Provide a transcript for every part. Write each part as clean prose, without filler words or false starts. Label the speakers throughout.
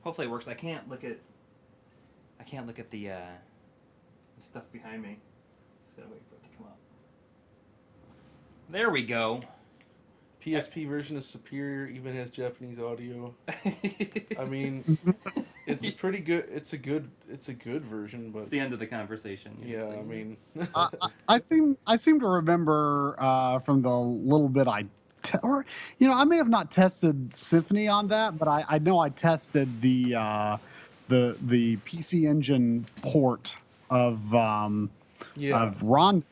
Speaker 1: Hopefully it works. I can't look at the stuff behind me. Just gotta wait for it to come up. There we go.
Speaker 2: PSP version is superior, even has Japanese audio. I mean, it's pretty good. It's a good version, but
Speaker 1: it's the end of the conversation.
Speaker 2: Yeah, I mean,
Speaker 3: I seem to remember from the little bit I may have not tested Symphony on that, but I know I tested the PC Engine port of Rondo.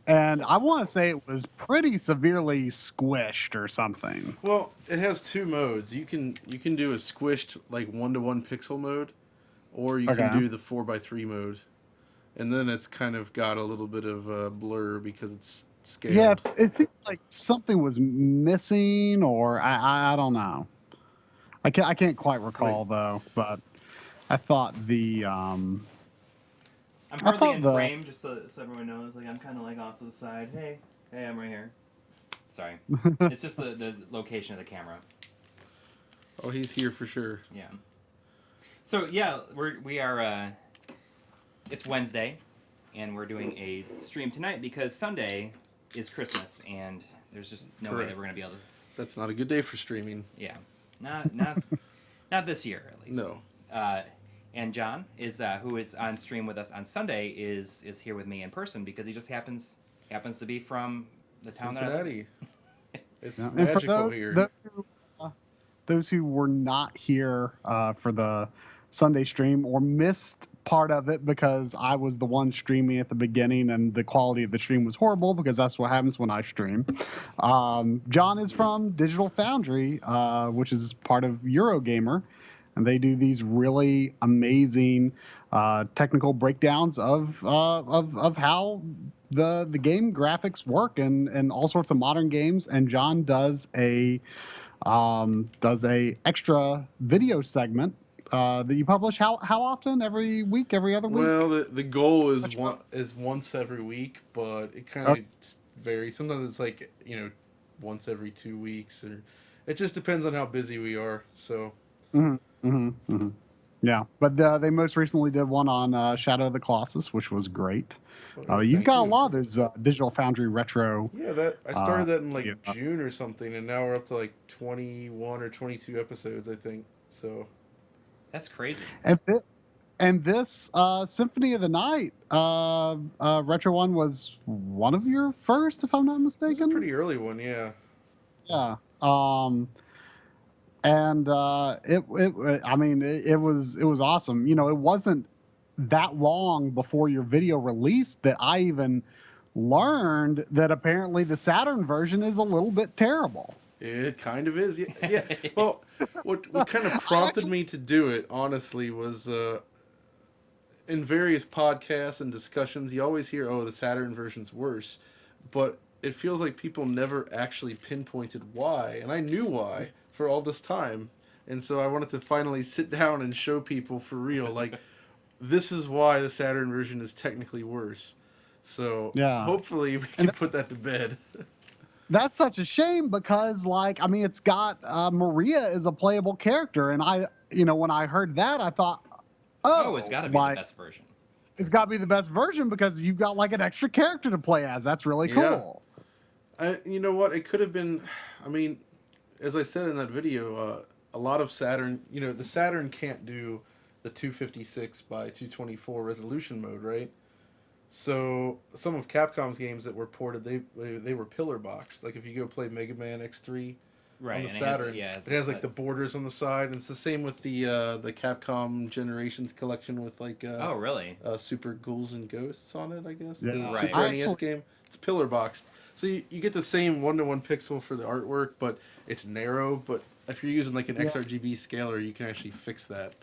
Speaker 3: And I want to say it was pretty severely squished or something.
Speaker 2: Well, it has two modes. You can do a squished like 1-to-1 pixel mode, or you can do the 4x3 mode, and then it's kind of got a little bit of a blur because it's scaled.
Speaker 3: Yeah, it seems like something was missing, or I don't know. I can't quite recall though, but I thought the
Speaker 1: I'm hardly in frame, just so everyone knows. Like, I'm kind of like off to the side. Hey, I'm right here. Sorry. It's just the location of the camera.
Speaker 2: Oh, he's here for sure.
Speaker 1: Yeah. So, yeah, we are it's Wednesday, and we're doing a stream tonight because Sunday is Christmas, and there's just no way that we're going to be able to...
Speaker 2: That's not a good day for streaming.
Speaker 1: Yeah. Not this year, at least.
Speaker 2: No.
Speaker 1: And John is who is on stream with us on Sunday is here with me in person because he just happens to be from the town
Speaker 2: Cincinnati.
Speaker 1: It's
Speaker 2: magical here.
Speaker 3: Those who were not here for the Sunday stream or missed part of it because I was the one streaming at the beginning and the quality of the stream was horrible because that's what happens when I stream. John is from DigitalFoundry, which is part of Eurogamer. And they do these really amazing technical breakdowns of how the game graphics work and all sorts of modern games. And John does a extra video segment that you publish. How often? Every week? Every other week?
Speaker 2: Well, the goal is once every week, but it kind of varies. Sometimes it's like once every 2 weeks, or it just depends on how busy we are. So.
Speaker 3: Yeah, but they most recently did one on Shadow of the Colossus, which was great. You've got a lot of those DigitalFoundry retro.
Speaker 2: Yeah, I started that in June or something, and now we're up to like 21 or 22 episodes, I think. So
Speaker 1: that's crazy.
Speaker 3: And this Symphony of the Night retro one was one of your first, if I'm not mistaken.
Speaker 2: It was a pretty early one, yeah.
Speaker 3: Yeah. And it was awesome. It wasn't that long before your video released that I even learned that apparently the Saturn version is a little bit terrible.
Speaker 2: It kind of is. Yeah. Well, what kind of prompted me to do it, honestly, was in various podcasts and discussions, you always hear, the Saturn version's worse. But it feels like people never actually pinpointed why. And I knew why for all this time, and so I wanted to finally sit down and show people for real, like, this is why the Saturn version is technically worse. So hopefully we can put that to bed.
Speaker 3: That's such a shame because, it's got Maria as a playable character, and when I heard that, I thought,
Speaker 1: it's got to be the best version.
Speaker 3: It's got to be the best version because you've got an extra character to play as. That's really cool.
Speaker 2: You know what? It could have been. As I said in that video, a lot of Saturn, the Saturn can't do the 256 by 224 resolution mode, right? So some of Capcom's games that were ported, they were pillar boxed. Like if you go play Mega Man X3 on the Saturn, it has like the borders on the side, and it's the same with the Capcom Generations collection with
Speaker 1: really?
Speaker 2: Super Ghouls and Ghosts on it, I guess.
Speaker 3: Yeah.
Speaker 2: The Super NES game. It's pillar boxed. So you get the same 1-to-1 pixel for the artwork, but it's narrow. But if you're using an XRGB scaler, you can actually fix that.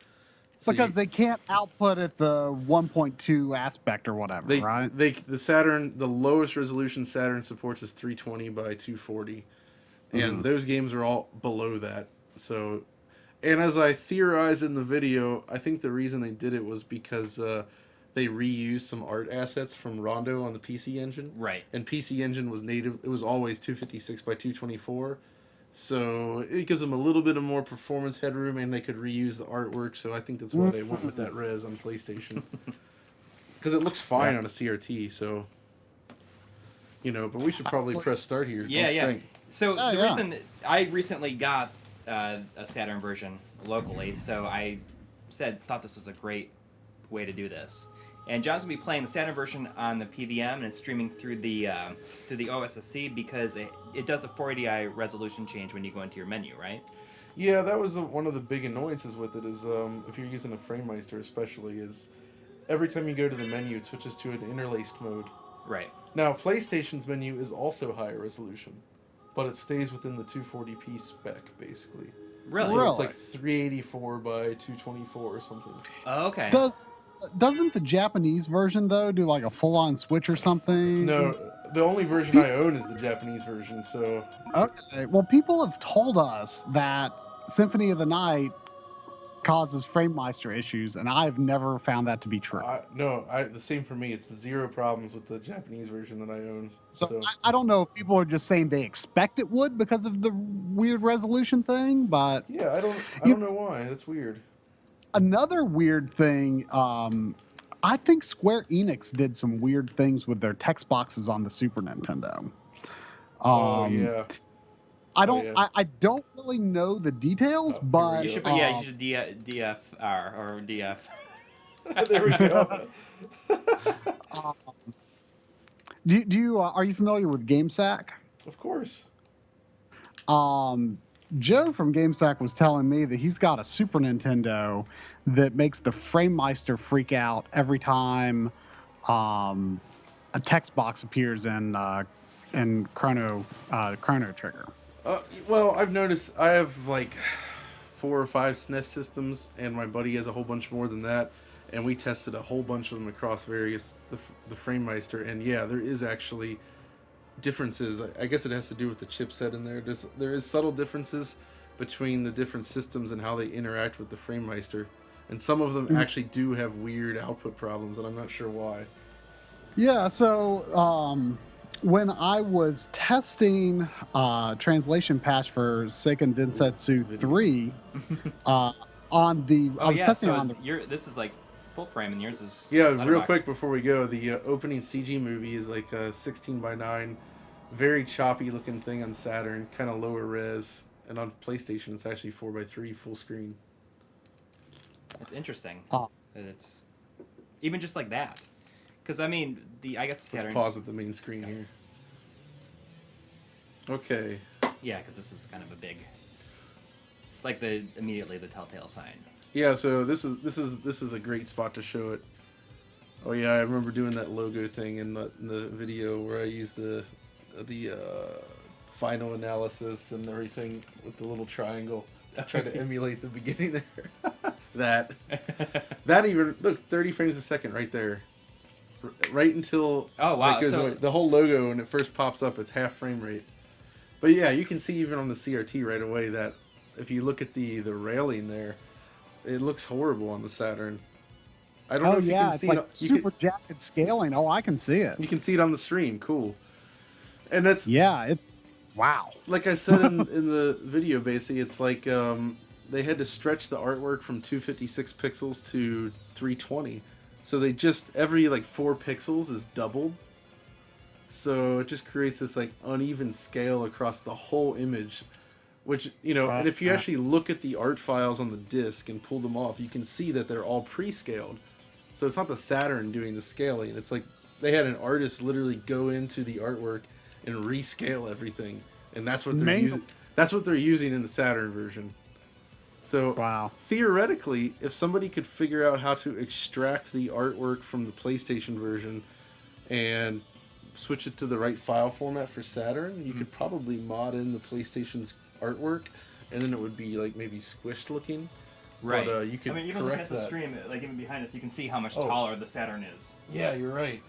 Speaker 2: So
Speaker 3: because they can't output at the 1.2 aspect or whatever, right?
Speaker 2: The Saturn, the lowest resolution Saturn supports is 320 by 240, and those games are all below that. So, and as I theorized in the video, I think the reason they did it was because they reused some art assets from Rondo on the PC Engine.
Speaker 1: Right.
Speaker 2: And PC Engine was native. It was always 256 by 224. So it gives them a little bit of more performance headroom, and they could reuse the artwork. So I think that's why they went with that res on PlayStation. Because it looks fine on a CRT, so... but we should probably press start here.
Speaker 1: Yeah,
Speaker 2: don't you
Speaker 1: yeah.
Speaker 2: think?
Speaker 1: So the reason that I recently got a Saturn version locally, so I thought this was a great way to do this. And John's gonna be playing the Saturn version on the PVM and it's streaming through the OSSC because it does a 480i resolution change when you go into your menu, right?
Speaker 2: Yeah, that was one of the big annoyances with it. Is if you're using a FrameMeister, especially, is every time you go to the menu, it switches to an interlaced mode.
Speaker 1: Right.
Speaker 2: Now, PlayStation's menu is also higher resolution, but it stays within the 240p spec, basically.
Speaker 1: Really?
Speaker 2: So it's like 384 by 224 or something.
Speaker 1: Oh, okay.
Speaker 3: Doesn't the Japanese version, though, do like a full-on switch or something?
Speaker 2: No, the only version I own is the Japanese version, so...
Speaker 3: Okay. Well, people have told us that Symphony of the Night causes FrameMeister issues, and I've never found that to be true.
Speaker 2: The same for me. It's zero problems with the Japanese version that I own.
Speaker 3: So I don't know if people are just saying they expect it would because of the weird resolution thing, but...
Speaker 2: Yeah, I don't know why. That's weird.
Speaker 3: Another weird thing, I think Square Enix did some weird things with their text boxes on the Super Nintendo.
Speaker 2: Yeah.
Speaker 3: I don't really know the details, but
Speaker 1: you should DFR or DF.
Speaker 2: There we go.
Speaker 3: do you are you familiar with GameSack?
Speaker 2: Of course.
Speaker 3: Joe from GameSack was telling me that he's got a Super Nintendo that makes the FrameMeister freak out every time a text box appears in Chrono Trigger.
Speaker 2: Well, I've noticed I have like 4 or 5 SNES systems, and my buddy has a whole bunch more than that, and we tested a whole bunch of them across various the FrameMeister, and yeah, there is actually differences. I guess it has to do with the chipset in there. There is subtle differences between the different systems and how they interact with the FrameMeister, and some of them actually do have weird output problems, and I'm not sure why.
Speaker 3: Yeah, so when I was testing translation patch for Seiken Densetsu 3 on the
Speaker 1: this is like full frame and yours is
Speaker 2: real quick before we go, the opening CG movie is like a 16:9, very choppy looking thing on Saturn, kind of lower res, and on PlayStation it's actually 4:3 full screen.
Speaker 1: It's interesting that it's even just like that, because I mean I guess the Saturn.
Speaker 2: Let's pause at the main screen here. Okay.
Speaker 1: Yeah, because this is kind of a big. It's like immediately the telltale sign.
Speaker 2: Yeah, so this is a great spot to show it. Oh yeah, I remember doing that logo thing in the video where I used the final analysis and everything with the little triangle. I tried to emulate the beginning there. that even look 30 frames a second right there. Right until the whole logo when it first pops up, it's half frame rate. But yeah, you can see even on the CRT right away that if you look at the railing there, it looks horrible on the Saturn. I don't know if you can see
Speaker 3: it. Super jagged scaling. Oh, I can see it.
Speaker 2: You can see it on the stream. Cool. And that's
Speaker 3: it's wow.
Speaker 2: Like I said in the video, basically, it's like they had to stretch the artwork from 256 pixels to 320. So they just every like 4 pixels is doubled. So it just creates this like uneven scale across the whole image. Which, and if you actually look at the art files on the disc and pull them off, you can see that they're all pre-scaled. So it's not the Saturn doing the scaling. It's like they had an artist literally go into the artwork and rescale everything. And that's what they're using. That's what they're using in the Saturn version. So theoretically, if somebody could figure out how to extract the artwork from the PlayStation version and switch it to the right file format for Saturn, you could probably mod in the PlayStation's artwork, and then it would be like maybe squished looking.
Speaker 1: Right.
Speaker 2: But you could
Speaker 1: even looking at the stream, like even behind us, you can see how much taller the Saturn is.
Speaker 2: Yeah, you're right.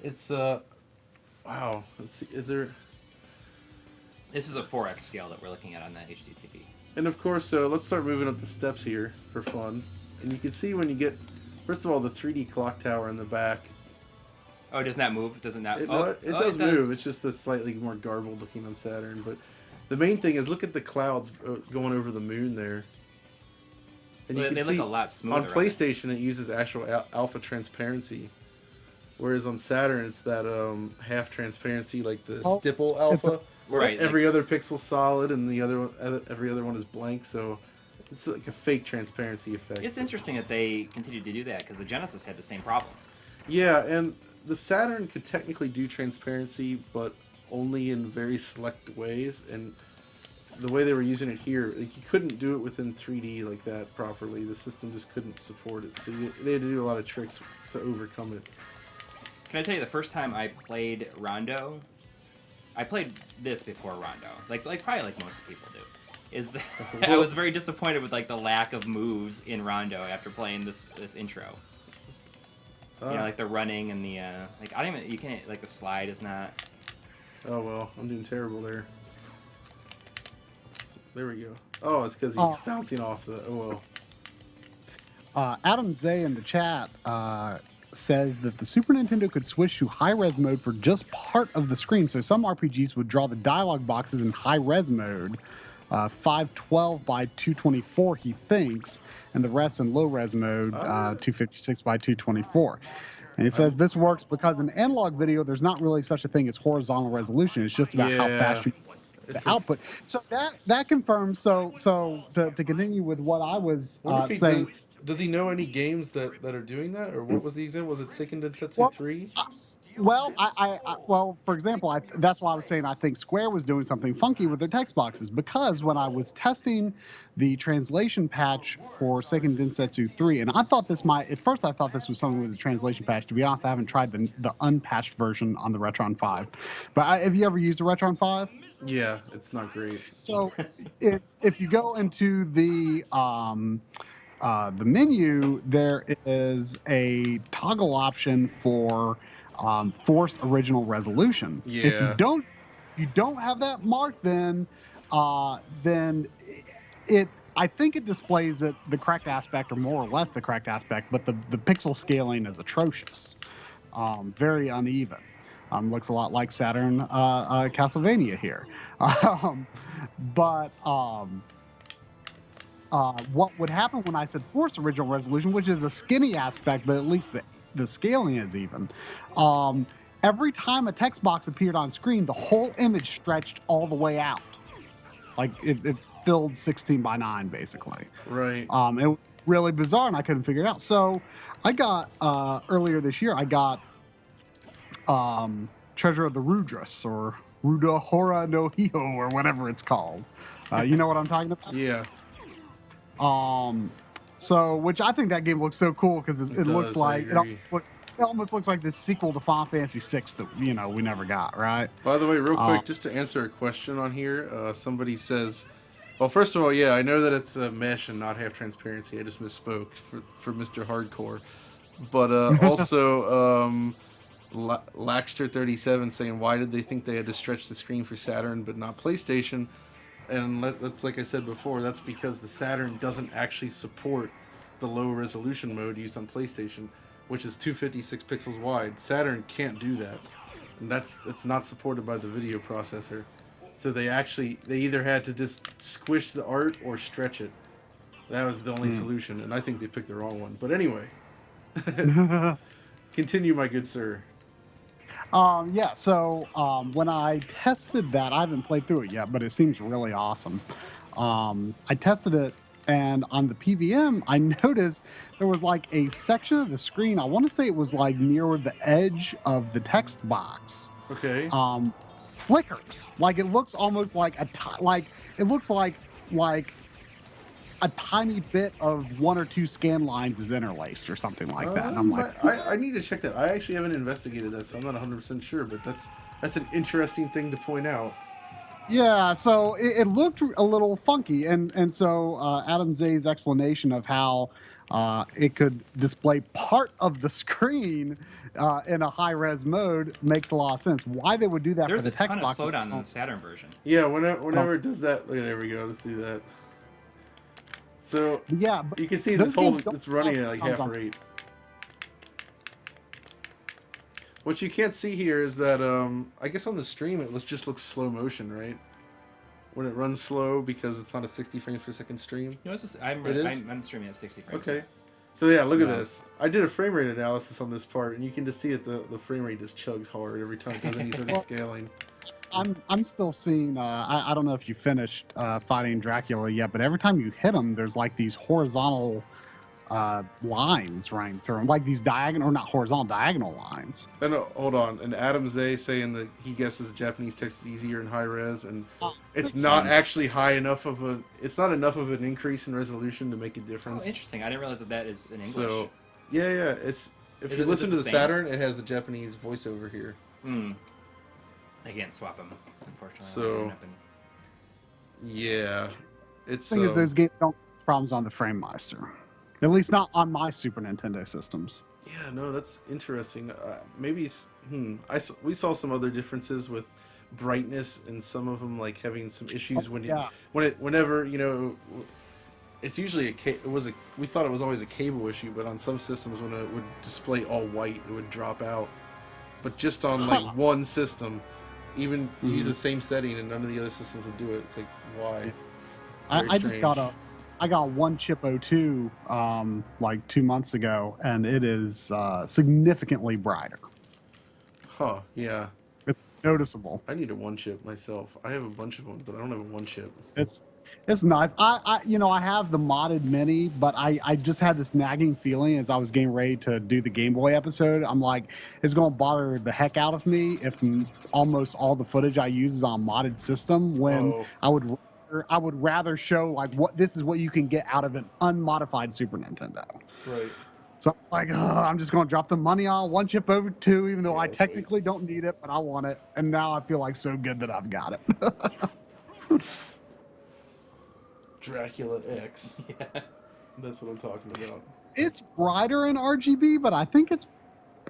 Speaker 2: It's wow. Let's see. Is there?
Speaker 1: This is a 4x scale that we're looking at on that HDTV.
Speaker 2: And of course, let's start moving up the steps here for fun. And you can see when you get, first of all, the 3D clock tower in the back.
Speaker 1: Oh, does that move? Does it not?
Speaker 2: It does move. It's just a slightly more garbled looking on Saturn, but The main thing is look at the clouds going over the moon there. And you
Speaker 1: Well,
Speaker 2: can
Speaker 1: they
Speaker 2: see
Speaker 1: look a lot smoother.
Speaker 2: on PlayStation it uses actual alpha transparency, whereas on Saturn it's that half transparency, like the stipple alpha.
Speaker 1: Right.
Speaker 2: Every other pixel's solid and every other one is blank, so it's like a fake transparency effect.
Speaker 1: It's interesting that they continue to do that because the Genesis had the same problem.
Speaker 2: Yeah, and the Saturn could technically do transparency, but only in very select ways, and the way they were using it here, like you couldn't do it within 3D like that properly. The system just couldn't support it, so they had to do a lot of tricks to overcome it.
Speaker 1: Can I tell you the first time I played Rondo? I played this before Rondo, like probably like most people do. Is that I was very disappointed with like the lack of moves in Rondo after playing this intro. You know, like the running and the like I don't even you can't like the slide is not.
Speaker 2: Oh well, I'm doing terrible there. There we go. Oh, it's because he's bouncing off the. Oh well.
Speaker 3: Adam Zay in the chat says that the Super Nintendo could switch to high-res mode for just part of the screen. So some RPGs would draw the dialogue boxes in high-res mode, 512 by 224, he thinks, and the rest in low-res mode, 256 by 224. And he says this works because in analog video, there's not really such a thing as horizontal resolution. It's just about how fast you the output. So that confirms. So to continue with what I was saying.
Speaker 2: Does he know any games that are doing that, or what was the example? Was it Seiken Densetsu 3?
Speaker 3: Well, well, for example, that's why I was saying I think Square was doing something funky with their text boxes, because when I was testing the translation patch for Seiken Densetsu 3, and I thought this at first I thought this was something with the translation patch. To be honest, I haven't tried the unpatched version on the Retron 5. But have you ever used the Retron 5?
Speaker 2: Yeah, it's not great.
Speaker 3: So if you go into the menu, there is a toggle option for force original resolution.
Speaker 2: Yeah.
Speaker 3: If you don't have that marked, then it I think it displays the correct aspect, or more or less the correct aspect, but the pixel scaling is atrocious, very uneven. Looks a lot like Saturn Castlevania here. What would happen when I said force original resolution, which is a skinny aspect, but at least the scaling is even. Every time a text box appeared on screen, the whole image stretched all the way out. Like it filled 16 by 9, basically.
Speaker 2: Right.
Speaker 3: It was really bizarre, and I couldn't figure it out. So I got, earlier this year, I got Treasure of the Rudras, or Ruda Hora no Hiho, or whatever it's called. You know what I'm talking about?
Speaker 2: Yeah.
Speaker 3: So, which I think that game looks so cool because it looks like it almost looks like the sequel to Final Fantasy VI that we never got, right?
Speaker 2: By the way, real quick, just to answer a question on here, somebody says, well, first of all, yeah, I know that it's a mesh and not half transparency. I just misspoke for Mr. Hardcore, but also Laxter37 saying, why did they think they had to stretch the screen for Saturn but not PlayStation? And that's like I said before, that's because the Saturn doesn't actually support the low resolution mode used on PlayStation, which is 256 pixels wide. Saturn can't do that, and it's not supported by the video processor. So they either had to just squish the art or stretch it. That was the only solution, and I think they picked the wrong one. But anyway, continue, my good sir.
Speaker 3: Yeah, so when I tested that, I haven't played through it yet, but it seems really awesome. I tested it, and on the PVM, I noticed there was like a section of the screen, I want to say it was like near the edge of the text box.
Speaker 2: Okay.
Speaker 3: Flickers. Like it looks almost like it looks like a tiny bit of one or two scan lines is interlaced or something like that. And I'm like,
Speaker 2: I need to check that. I actually haven't investigated that, so I'm not 100% sure, but that's an interesting thing to point out.
Speaker 3: Yeah, so it looked a little funky, and so Adam Zay's explanation of how it could display part of the screen in a high-res mode makes a lot of sense. Why they would do that for the text box?
Speaker 1: There's a ton of slowdown in the Saturn version.
Speaker 2: Yeah, whenever it does that, there we go. Let's do that. So
Speaker 3: yeah,
Speaker 2: you can see it's running at like half rate. What you can't see here is that I guess on the stream it just looks slow motion, right? when it runs slow because it's not a 60 frames per second stream.
Speaker 1: No, it's just,
Speaker 2: It is?
Speaker 1: I'm streaming at 60 frames.
Speaker 2: Okay. So yeah, look at
Speaker 3: Yeah.
Speaker 2: this. I did a frame rate analysis on this part, and you can just see it. The frame rate just chugs hard every time it does any sort of scaling.
Speaker 3: I'm still seeing. I don't know if you finished fighting Dracula yet, but every time you hit him, there's like these horizontal lines running through him, like these diagonal, or not horizontal, diagonal lines.
Speaker 2: And hold on, and Adam Zay saying that he guesses Japanese text is easier in high res, and it's not actually high enough of a. It's not enough of an increase in resolution to make a difference.
Speaker 1: Oh, interesting. I didn't realize that is in English.
Speaker 2: So, yeah. It's if you listen to the Saturn, it has a Japanese voiceover here.
Speaker 1: I can't swap them, unfortunately.
Speaker 2: So, yeah, it's.
Speaker 3: The thing is, those games don't have problems on the FrameMeister. At least not on my Super Nintendo systems.
Speaker 2: Yeah, no, that's interesting. Maybe it's, we saw some other differences with brightness, and some of them like having some issues whenever it's usually we thought it was always a cable issue, but on some systems when it would display all white, it would drop out. But just on like one system, even you use the same setting and none of the other systems would do it. It's like, why?
Speaker 3: I got one chip 02 like 2 months ago, and it is significantly brighter.
Speaker 2: Huh? Yeah.
Speaker 3: It's noticeable.
Speaker 2: I need a one chip myself. I have a bunch of them, but I don't have a one chip.
Speaker 3: It's nice. I have the modded Mini, but I just had this nagging feeling as I was getting ready to do the Game Boy episode. I'm like, it's going to bother the heck out of me if almost all the footage I use is on modded system, when I would rather show like this is what you can get out of an unmodified Super Nintendo.
Speaker 2: Right.
Speaker 3: So I'm like, I'm just going to drop the money on one chip over two, even though I technically don't need it, but I want it. And now I feel like so good that I've got it.
Speaker 2: Dracula X. Yeah. That's what I'm talking about.
Speaker 3: It's brighter in RGB, but I think it's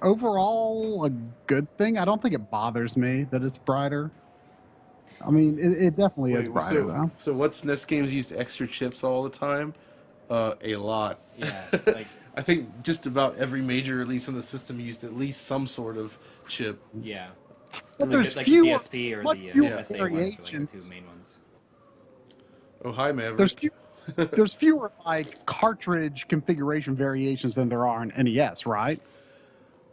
Speaker 3: overall a good thing. I don't think it bothers me that it's brighter. I mean, it definitely is brighter, though.
Speaker 2: So what SNES games used extra chips all the time? A lot.
Speaker 1: Yeah. Like,
Speaker 2: I think just about every major release on the system used at least some sort of chip.
Speaker 1: Yeah.
Speaker 3: But there's
Speaker 1: like
Speaker 3: fewer,
Speaker 1: the DSP or the SA ones are like the two main ones.
Speaker 2: Oh, hi, Maverick.
Speaker 3: There's fewer like cartridge configuration variations than there are in NES, right?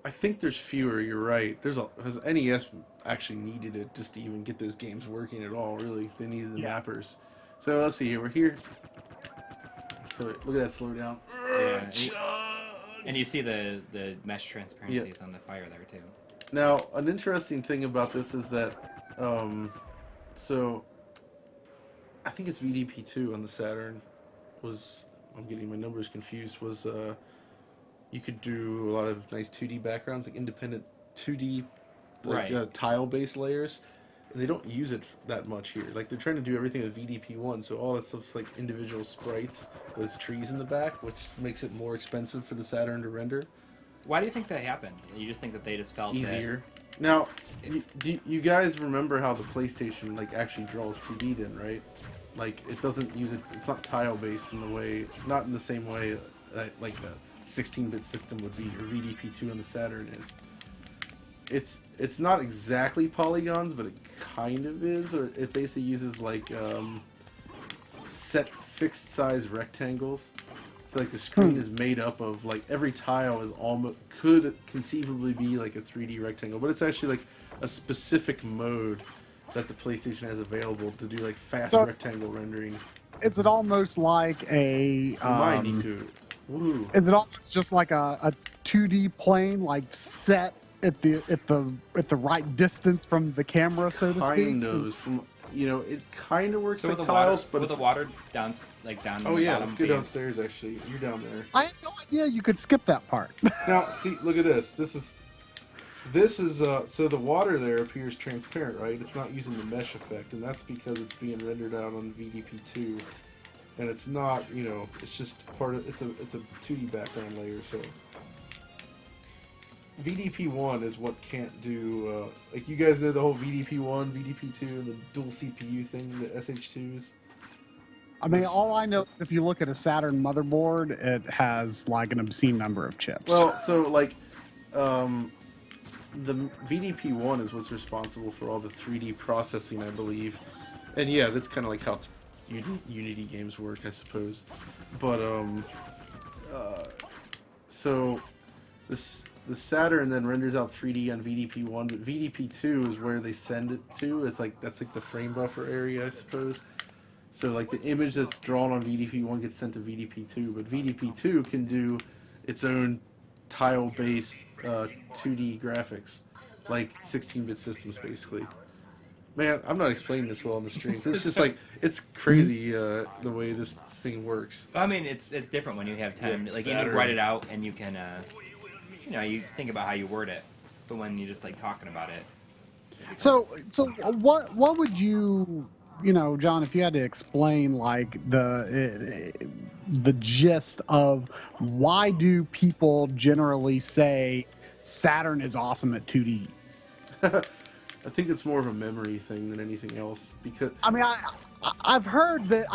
Speaker 2: I think there's fewer. You're right. Because NES actually needed it just to even get those games working at all. Really, they needed the mappers. So let's see here. We're here. So look at that slow down.
Speaker 1: Yeah, and you see the mesh transparencies on the fire there too.
Speaker 2: Now, an interesting thing about this is that, so I think it's VDP2 on the Saturn I'm getting my numbers confused, was you could do a lot of nice 2D backgrounds, like independent 2D tile-based layers, and they don't use it that much here. Like, they're trying to do everything with VDP1, so all that stuff's like individual sprites with trees in the back, which makes it more expensive for the Saturn to render.
Speaker 1: Why do you think that happened? You just think that they just felt
Speaker 2: easier? Now, do you guys remember how the PlayStation like actually draws 2D then, right? Like, it doesn't use it. It's not tile-based in the way, not in the same way that like a 16-bit system would be, or VDP2 on the Saturn is. It's not exactly polygons, but it kind of is, or it basically uses like set fixed size rectangles. So like the screen is made up of like every tile is could conceivably be like a 3D rectangle, but it's actually like a specific mode that the PlayStation has available to do like fast rectangle rendering.
Speaker 3: Is it almost like a is it almost just like a 2D plane, like set at the right distance from the camera, so to speak?
Speaker 2: Kind of. From it kind of works like
Speaker 1: tiles,
Speaker 2: but
Speaker 1: with the water down
Speaker 2: Oh yeah, let's go downstairs. Actually, you're down there.
Speaker 3: I had no idea you could skip that part.
Speaker 2: Now, see, look at this. This is so the water there appears transparent, right? It's not using the mesh effect, and that's because it's being rendered out on VDP2, and it's not, it's just part of it's a 2D background layer. So VDP1 is what can't do like you guys know the whole VDP1, VDP2, and the dual CPU thing, the SH2s.
Speaker 3: I mean, all I know, if you look at a Saturn motherboard, it has like an obscene number of chips.
Speaker 2: Well, so like, the VDP1 is what's responsible for all the 3D processing, I believe, And yeah, that's kind of like how Unity games work, I suppose. But so the Saturn then renders out 3D on VDP1, but VDP2 is where they send it to. That's like the frame buffer area, I suppose. So like the image that's drawn on VDP1 gets sent to VDP2, but VDP2 can do its own tile-based 2D graphics, like 16-bit systems basically. Man, I'm not explaining this well on the stream. It's just like, it's crazy the way this thing works.
Speaker 1: I mean, it's different when you have time.
Speaker 2: Yeah,
Speaker 1: like
Speaker 2: Saturn.
Speaker 1: you write it out and you can, you think about how you word it, but when you're just like talking about it.
Speaker 3: So what would you John, if you had to explain like the gist of why do people generally say Saturn is awesome at 2D?
Speaker 2: I think it's more of a memory thing than anything else, because
Speaker 3: I mean, I've heard that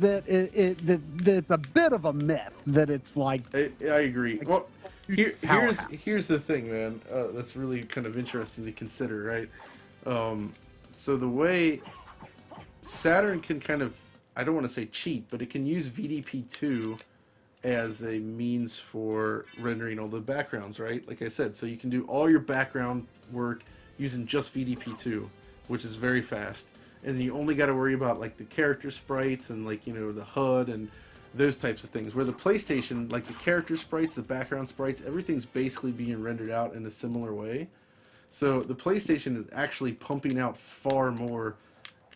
Speaker 3: that it's a bit of a myth that it's like.
Speaker 2: I agree. Well, here's the thing, man. That's really kind of interesting to consider, right? So the way Saturn can kind of, I don't want to say cheat, but it can use VDP2 as a means for rendering all the backgrounds, right? Like I said, so you can do all your background work using just VDP2, which is very fast. And you only got to worry about like the character sprites and like, the HUD and those types of things. Where the PlayStation, like the character sprites, the background sprites, everything's basically being rendered out in a similar way. So the PlayStation is actually pumping out far more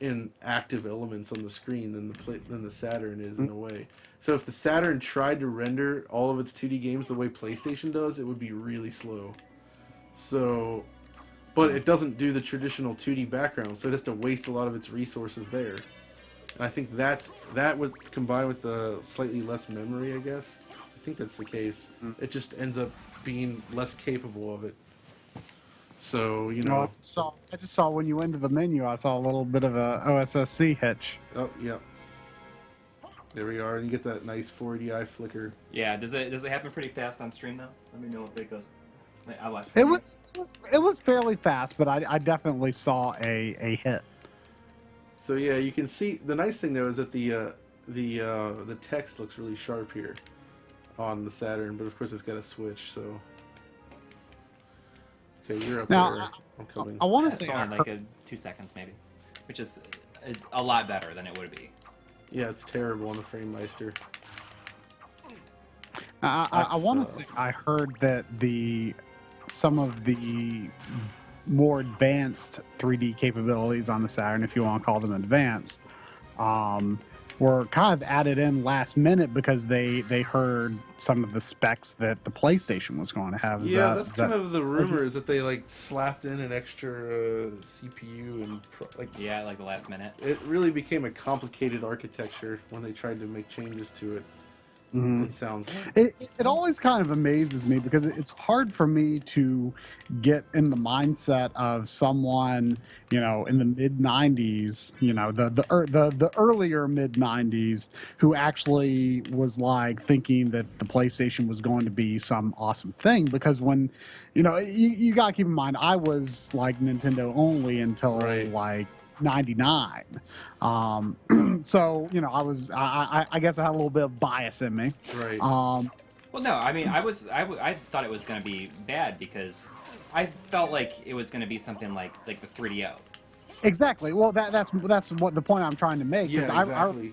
Speaker 2: in active elements on the screen than the Saturn is in a way. So if the Saturn tried to render all of its 2D games the way PlayStation does, it would be really slow. So, but it doesn't do the traditional 2D background, so it has to waste a lot of its resources there. And I think that would combine with the slightly less memory, I guess. I think that's the case. It just ends up being less capable of it. So,
Speaker 3: I just saw when you went to the menu, I saw a little bit of a OSSC hitch.
Speaker 2: Oh, yeah. There we are, and you get that nice 480i flicker.
Speaker 1: Yeah, does it happen pretty fast on stream though? Let me know if it goes. I watch.
Speaker 3: It was fairly fast, but I definitely saw a hit.
Speaker 2: So yeah, you can see the nice thing though is that the text looks really sharp here on the Saturn, but of course it's got a switch. So okay, you're up
Speaker 3: now,
Speaker 2: there. I'm coming.
Speaker 3: I want to
Speaker 1: It's
Speaker 3: say
Speaker 1: only like 2 seconds maybe, which is a lot better than it would be.
Speaker 2: Yeah, it's terrible on the FrameMeister.
Speaker 3: I want to say I heard that some of the more advanced 3D capabilities on the Saturn, if you want to call them advanced, were kind of added in last minute because they heard some of the specs that the PlayStation was going to have.
Speaker 2: That's kind of the rumor, is that they like slapped in an extra CPU and like
Speaker 1: the last minute.
Speaker 2: It really became a complicated architecture when they tried to make changes to it. Mm-hmm. It sounds like.
Speaker 3: It always kind of amazes me because it's hard for me to get in the mindset of someone, in the mid 90s, the earlier mid 90s, who actually was like thinking that the PlayStation was going to be some awesome thing. Because when, you got to keep in mind, I was like Nintendo only until like 99. So I guess I had a little bit of bias in me.
Speaker 2: Right.
Speaker 1: Well, no, I mean, I thought it was going to be bad because I felt like it was going to be something like the 3DO.
Speaker 3: Exactly. Well, that's what the point I'm trying to make.
Speaker 2: Yeah, exactly.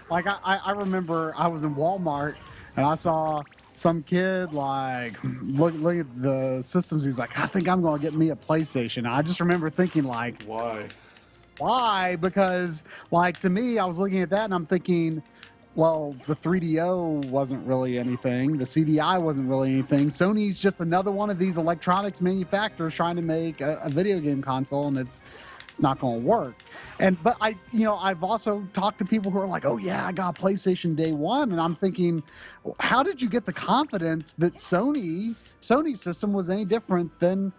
Speaker 3: I remember I was in Walmart and I saw some kid like look at the systems. He's like, I think I'm going to get me a PlayStation. And I just remember thinking like, why? Because, like, to me, I was looking at that and I'm thinking, well, the 3DO wasn't really anything. The CDI wasn't really anything. Sony's just another one of these electronics manufacturers trying to make a video game console, and it's not going to work. But I've also talked to people who are like, oh yeah, I got a PlayStation day one, and I'm thinking, how did you get the confidence that Sony's system was any different than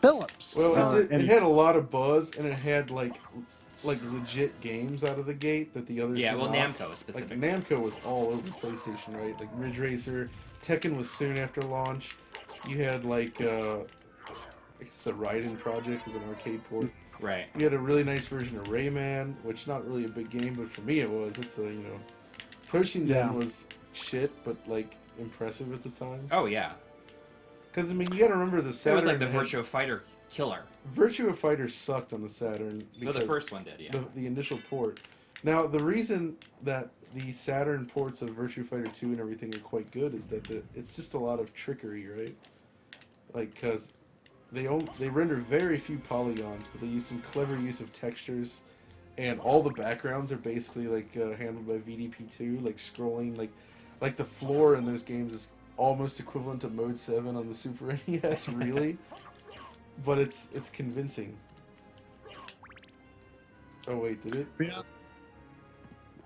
Speaker 3: Philips?
Speaker 2: Well, it had a lot of buzz, and it had like legit games out of the gate that the others did not.
Speaker 1: Namco specifically.
Speaker 2: Like Namco was all over PlayStation, right? Like Ridge Racer, Tekken was soon after launch. You had like I guess the Raiden project was an arcade port.
Speaker 1: Right.
Speaker 2: We had a really nice version of Rayman, which not really a big game, but for me it was. It's Toshinden was shit, but like impressive at the time.
Speaker 1: Oh yeah.
Speaker 2: Because I mean, you got to remember the Saturn.
Speaker 1: It was like the Virtua Fighter killer.
Speaker 2: Virtua Fighter sucked on the Saturn.
Speaker 1: No, the first one did, yeah.
Speaker 2: The initial port. Now, the reason that the Saturn ports of Virtua Fighter 2 and everything are quite good is that it's just a lot of trickery, right? Like, because they render very few polygons, but they use some clever use of textures, and all the backgrounds are basically like handled by VDP2, like scrolling, like the floor in those games is almost equivalent to Mode 7 on the Super NES, really. But it's convincing. Oh wait, did it?
Speaker 3: Yeah.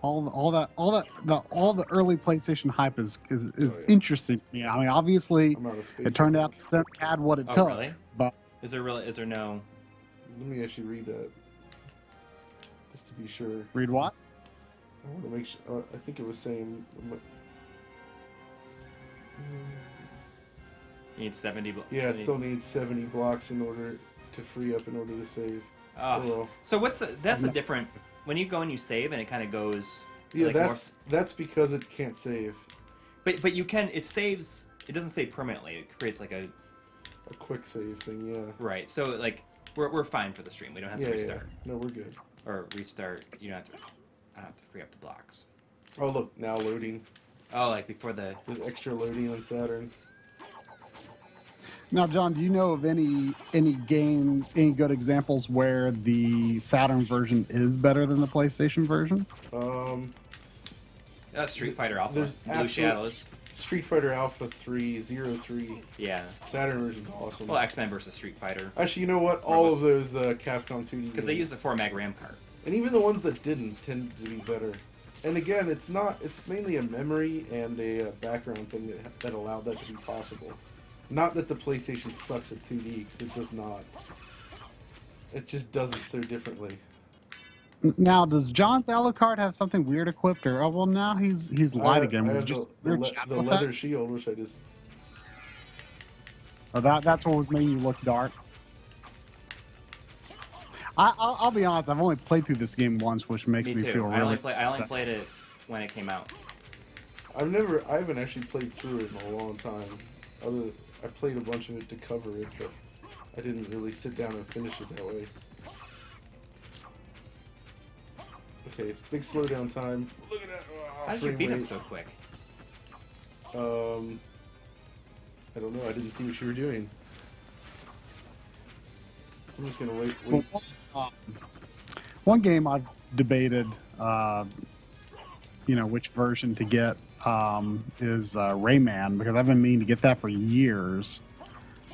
Speaker 3: All the early PlayStation hype is interesting to me. I mean, obviously, it turned out it had what it took.
Speaker 1: Really?
Speaker 3: But
Speaker 1: is there no?
Speaker 2: Let me actually read that, just to be sure.
Speaker 3: Read what?
Speaker 2: I want to make sure. I think it was saying.
Speaker 1: You need 70.
Speaker 2: Yeah, it still needs 70 blocks in order to free up in order to save.
Speaker 1: Oh.
Speaker 2: well.
Speaker 1: So that's the different when you go and you save and it kind of goes.
Speaker 2: Yeah,
Speaker 1: like
Speaker 2: that's because it can't save.
Speaker 1: But you can. It saves. It doesn't save permanently. It creates like a
Speaker 2: quick save thing. Yeah.
Speaker 1: Right. So like we're fine for the stream. We don't have to restart.
Speaker 2: Yeah. No, we're good.
Speaker 1: Or restart. You don't have to. I don't have to free up the blocks.
Speaker 2: Oh look, now loading.
Speaker 1: Oh, like before the.
Speaker 2: There's extra loading on Saturn.
Speaker 3: Now, John, do you know of any good examples where the Saturn version is better than the PlayStation version?
Speaker 1: Street Fighter Alpha,
Speaker 2: there's
Speaker 1: Blue Shadows.
Speaker 2: Street Fighter Alpha 303.
Speaker 1: Yeah.
Speaker 2: Saturn version's awesome.
Speaker 1: Well, X-Men versus Street Fighter.
Speaker 2: Actually, you know what? All of those Capcom 2D
Speaker 1: because they use the 4-mag RAM card.
Speaker 2: And even the ones that didn't tend to be better. And again, it's mainly a memory and a background thing that allowed that to be possible. Not that the PlayStation sucks at 2D, because it does not. It just does it so differently.
Speaker 3: Now, does John's Alucard have something weird equipped, or well, now he's light again?
Speaker 2: I
Speaker 3: Was
Speaker 2: have
Speaker 3: just
Speaker 2: the leather shield, which I just.
Speaker 3: Oh, that's what was making you look dark. I'll be honest. I've only played through this game once, which makes me feel really.
Speaker 1: I only played it when it came out.
Speaker 2: I haven't actually played through it in a long time. I played a bunch of it to cover it, but I didn't really sit down and finish it that way. Okay, it's big slowdown time. Look at that!
Speaker 1: How did you beat him so quick?
Speaker 2: I don't know. I didn't see what you were doing. I'm just gonna wait.
Speaker 3: Well, one game I've debated, which version to get is Rayman, because I've been meaning to get that for years,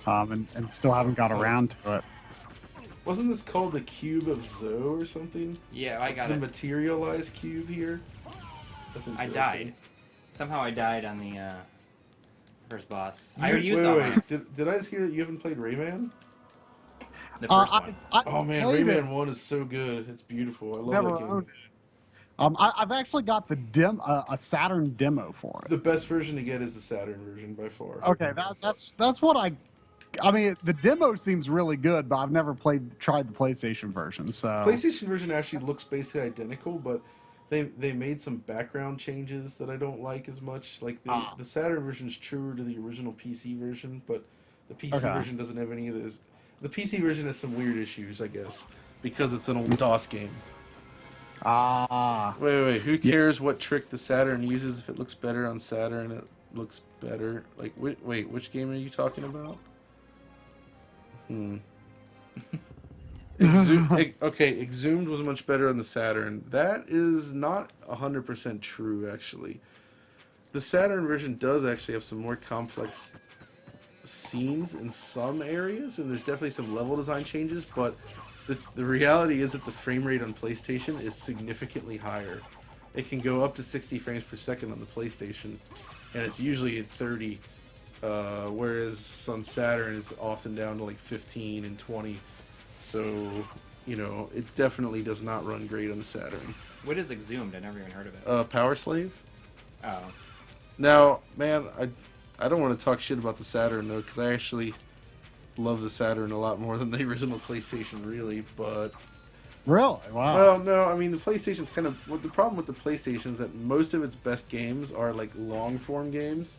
Speaker 3: and still haven't got around to it.
Speaker 2: Wasn't this called the Cube of Zoe or something?
Speaker 1: Yeah, I got
Speaker 2: it.
Speaker 1: It's
Speaker 2: the materialized cube here.
Speaker 1: I died. Somehow I died on the first boss. I already
Speaker 2: used
Speaker 1: all
Speaker 2: mine. Did I just hear that you haven't played Rayman?
Speaker 1: The first one.
Speaker 2: Oh man, Rayman 1 is so good. It's beautiful. I love that game.
Speaker 3: I've actually got the a Saturn demo for it.
Speaker 2: The best version to get is the Saturn version by far.
Speaker 3: Okay, that's what I mean, the demo seems really good, but I've never tried the PlayStation version. So
Speaker 2: PlayStation version actually looks basically identical, but they made some background changes that I don't like as much. Like the Saturn version is truer to the original PC version, but the PC version doesn't have any of those. The PC version has some weird issues, I guess, because it's an old DOS game. Wait. Who cares what trick the Saturn uses? If it looks better on Saturn, it looks better. Like, wait, which game are you talking about? Exhumed was much better on the Saturn. That is not 100% true, actually. The Saturn version does actually have some more complex scenes in some areas, and there's definitely some level design changes, but the reality is that the frame rate on PlayStation is significantly higher. It can go up to 60 frames per second on the PlayStation, and it's usually at 30. Whereas on Saturn, it's often down to like 15 and 20. So, it definitely does not run great on the Saturn.
Speaker 1: What is Exhumed? I never even heard of it.
Speaker 2: Power Slave.
Speaker 1: Oh.
Speaker 2: Now, man, I don't want to talk shit about the Saturn, though, because love the Saturn a lot more than the original PlayStation, really. But
Speaker 3: Really? Wow.
Speaker 2: well, no, I mean the PlayStation's kind of the problem with the PlayStation is that most of its best games are like long form games,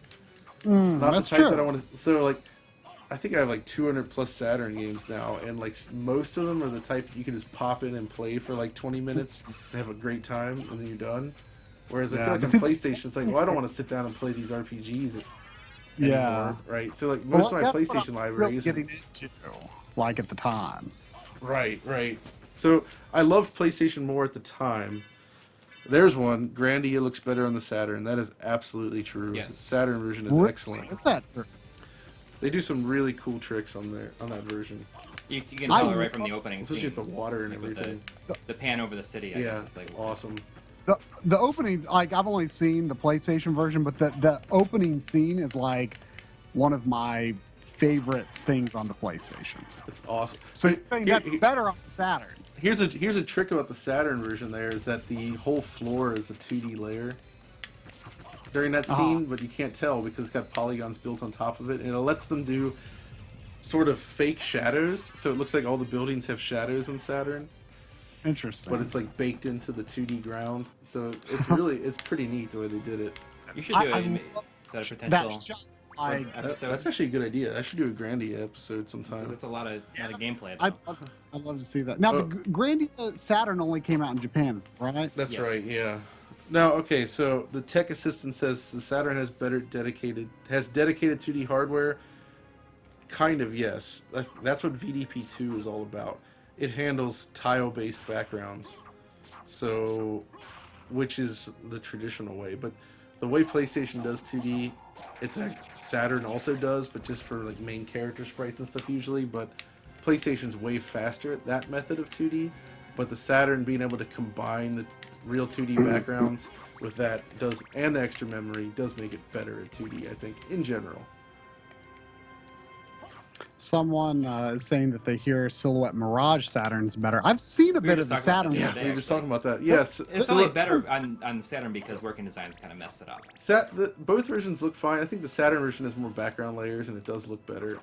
Speaker 2: not the
Speaker 3: that's
Speaker 2: type
Speaker 3: true.
Speaker 2: that I want to. So like, I think I have like 200 plus Saturn games now, and like most of them are the type you can just pop in and play for like 20 minutes and have a great time, and then you're done. Whereas I feel like on PlayStation, it's like, well, I don't want to sit down and play these RPGs anymore, right? So like most of my
Speaker 3: that's what
Speaker 2: PlayStation
Speaker 3: I'm
Speaker 2: library
Speaker 3: really
Speaker 2: is
Speaker 3: getting into, like at the time.
Speaker 2: right. So I loved PlayStation more at the time. There's one. Grandia looks better on the Saturn. That is absolutely true.
Speaker 1: Yes.
Speaker 2: The Saturn version is excellent.
Speaker 3: Is that true?
Speaker 2: They do some really cool tricks on that version.
Speaker 1: You can tell it right from the opening
Speaker 2: Especially
Speaker 1: scene.
Speaker 2: with the water and
Speaker 1: Like with
Speaker 2: everything.
Speaker 1: the pan over the city. I
Speaker 2: Yeah,
Speaker 1: guess it's like
Speaker 2: it's awesome.
Speaker 3: The opening, like I've only seen the PlayStation version, but the opening scene is like one of my favorite things on the PlayStation.
Speaker 2: It's awesome.
Speaker 3: So you're saying that's better on the Saturn?
Speaker 2: Here's a trick about the Saturn version. There is that the whole floor is a 2D layer during that scene, but you can't tell because it's got polygons built on top of it, and it lets them do sort of fake shadows, so it looks like all the buildings have shadows on Saturn.
Speaker 3: Interesting.
Speaker 2: But it's like baked into the 2D ground, so it's pretty neat the way they did it.
Speaker 1: you should do it. Is that a potential episode?
Speaker 2: That's actually a good idea. I should do a Grandia episode
Speaker 1: So
Speaker 2: sometime.
Speaker 1: that's a lot of gameplay.
Speaker 3: I'd love to see that. Now, the Grandia Saturn only came out in Japan, right?
Speaker 2: That's
Speaker 1: Yes.
Speaker 2: right, yeah. Now, okay, so the tech assistant says the Saturn has dedicated 2D hardware. Kind of, yes. That's what VDP2 is all about. It handles tile-based backgrounds, so which is the traditional way. But the way PlayStation does 2D, it's like Saturn also does, but just for like main character sprites and stuff usually. But PlayStation's way faster at that method of 2D. But the Saturn being able to combine the real 2D backgrounds with that and the extra memory does make it better at 2D, I think, in general.
Speaker 3: Someone is saying that they hear Silhouette Mirage Saturn's better. I've seen a bit of the Saturn.
Speaker 1: Yeah,
Speaker 2: We were just talking about that. Yes,
Speaker 1: It's only better on the Saturn because Working Designs kind of messed it up.
Speaker 2: Both versions look fine. I think the Saturn version has more background layers and it does look better.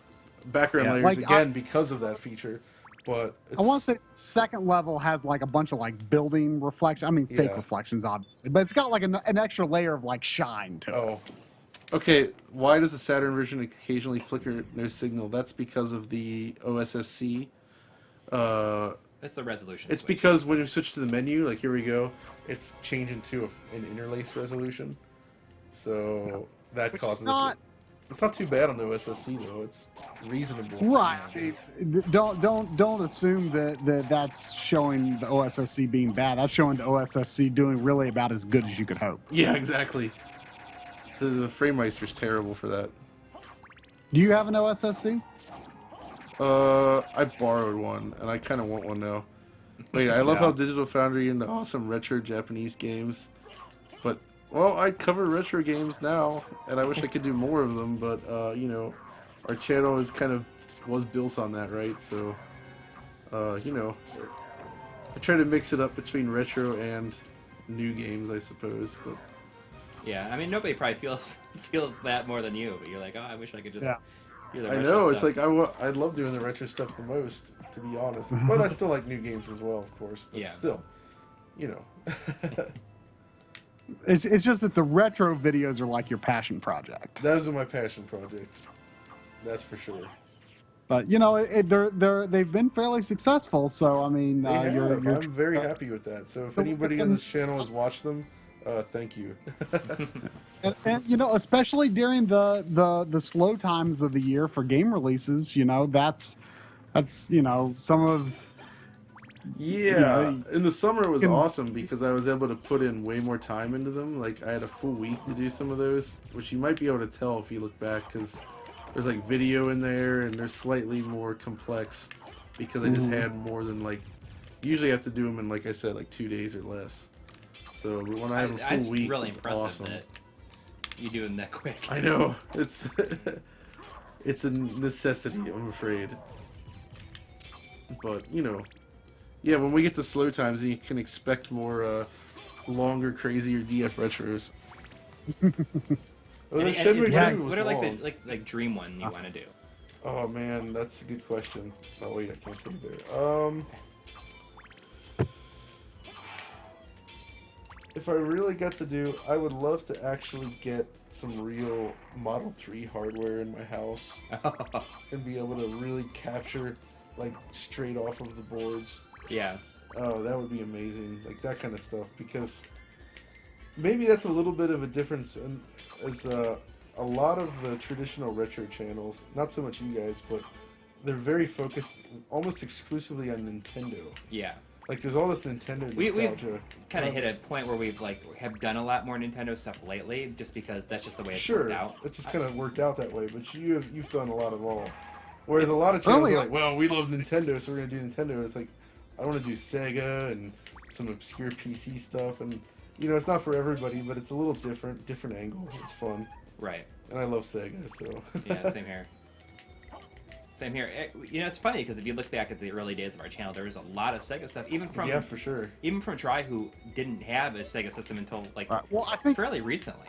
Speaker 2: Background
Speaker 1: Yeah.
Speaker 2: layers
Speaker 3: Like,
Speaker 2: again because of that feature, but
Speaker 3: I want to say second level has like a bunch of like building reflection. I mean, fake
Speaker 2: Yeah.
Speaker 3: reflections, obviously, but it's got like an extra layer of like shine to it.
Speaker 2: Oh. Okay, why does the Saturn version occasionally flicker no signal? That's because of the OSSC.
Speaker 1: It's the resolution.
Speaker 2: It's
Speaker 1: switch.
Speaker 2: because when you switch to the menu, like here we go, it's changing to an interlaced resolution. So that
Speaker 3: Which
Speaker 2: causes
Speaker 3: is not
Speaker 2: it's not too bad on the OSSC though. It's reasonable.
Speaker 3: right. I mean, don't assume that that's showing the OSSC being bad. That's showing the OSSC doing really about as good as you could hope.
Speaker 2: Yeah, exactly. The FrameMeister's terrible for that.
Speaker 3: Do you have an OSSC?
Speaker 2: I borrowed one, and I kind of want one now. Wait, I love how DigitalFoundry and awesome retro Japanese games. But, well, I cover retro games now, and I wish I could do more of them, but, you know, our channel was built on that, right? So, you know, I try to mix it up between retro and new games, I suppose, but...
Speaker 1: Yeah, I mean, nobody probably feels that more than you, but you're like, oh, I wish I could just do the
Speaker 2: I
Speaker 1: retro
Speaker 2: know,
Speaker 1: stuff.
Speaker 2: it's like, I love doing the retro stuff the most, to be honest. But I still like new games as well, of course. But still, you know.
Speaker 3: It's just that the retro videos are like your passion project.
Speaker 2: Those are my passion projects. That's for sure.
Speaker 3: But you know, they've been fairly successful. So I mean, you're
Speaker 2: I'm very happy with that. So if anybody on this channel has watched them, thank you.
Speaker 3: and you know, especially during the slow times of the year for game releases, you know, that's you know some of.
Speaker 2: Yeah, in the summer it was awesome because I was able to put in way more time into them. Like I had a full week to do some of those, which you might be able to tell if you look back because there's like video in there and they're slightly more complex because I just had more than like. Usually I have to do them in, like I said, like 2 days or less. So when I have a full week,
Speaker 1: really
Speaker 2: it's
Speaker 1: impressive
Speaker 2: awesome.
Speaker 1: that you do them that quick.
Speaker 2: I know it's it's a necessity, I'm afraid. But you know. Yeah, when we get to slow times, you can expect more longer, crazier DF retros.
Speaker 1: What are like the dream one you want to do?
Speaker 2: Oh man, that's a good question. Oh wait, I can't say there. If I really got to do, I would love to actually get some real Model 3 hardware in my house and be able to really capture, like, straight off of the boards.
Speaker 1: Yeah.
Speaker 2: Oh, that would be amazing. Like, that kind of stuff. Because maybe that's a little bit of a difference as a lot of the traditional retro channels, not so much you guys, but they're very focused almost exclusively on Nintendo.
Speaker 1: Yeah.
Speaker 2: Like, there's all this Nintendo
Speaker 1: We've
Speaker 2: nostalgia.
Speaker 1: kind of hit a point where we've have done a lot more Nintendo stuff lately, just because that's just the way it's worked out.
Speaker 2: It just kind of worked out that way. But you've done a lot of all. Whereas a lot of channels are like, well, we love Nintendo, so we're gonna do Nintendo. It's like, I want to do Sega and some obscure PC stuff, and it's not for everybody, but it's a little different angle. It's fun.
Speaker 1: Right.
Speaker 2: And I love Sega, so.
Speaker 1: Yeah, same here. Same here. It's funny because if you look back at the early days of our channel, there was a lot of Sega stuff, even from
Speaker 2: for sure.
Speaker 1: Even from Try, who didn't have a Sega system until
Speaker 3: I think
Speaker 1: fairly recently.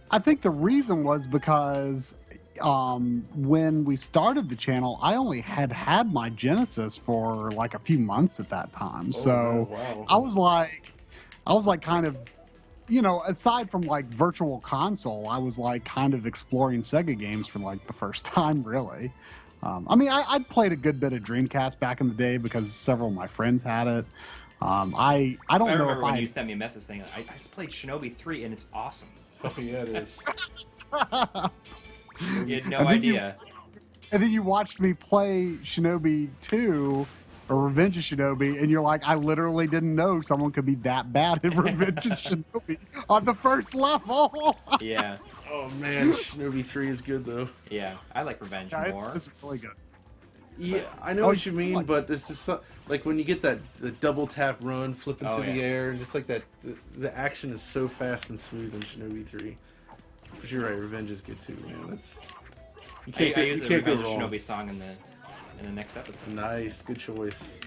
Speaker 3: I think the reason was because when we started the channel, I only had my Genesis for like a few months at that time. So
Speaker 2: wow.
Speaker 3: I was like kind of, aside from like Virtual Console, I was like kind of exploring Sega games for like the first time, really. I'd played a good bit of Dreamcast back in the day because several of my friends had it. I don't know
Speaker 1: remember
Speaker 3: if
Speaker 1: when you sent me a message saying, I just played Shinobi 3 and it's awesome.
Speaker 2: Oh, yeah, it is.
Speaker 1: You had no idea.
Speaker 3: And then you watched me play Shinobi 2, or Revenge of Shinobi, and you're like, I literally didn't know someone could be that bad at Revenge of Shinobi on the first level.
Speaker 1: Yeah.
Speaker 2: Oh, man, Shinobi 3 is good, though.
Speaker 1: Yeah, I like Revenge more.
Speaker 3: It's really good.
Speaker 2: Yeah, I know what you mean, but there's just like when you get the double tap run, flipping through the air, and just like that, the action is so fast and smooth in Shinobi 3. But you're right, Revenge is good too, man. That's
Speaker 1: I use the Revenge of Shinobi song in the next episode.
Speaker 2: Nice, good choice.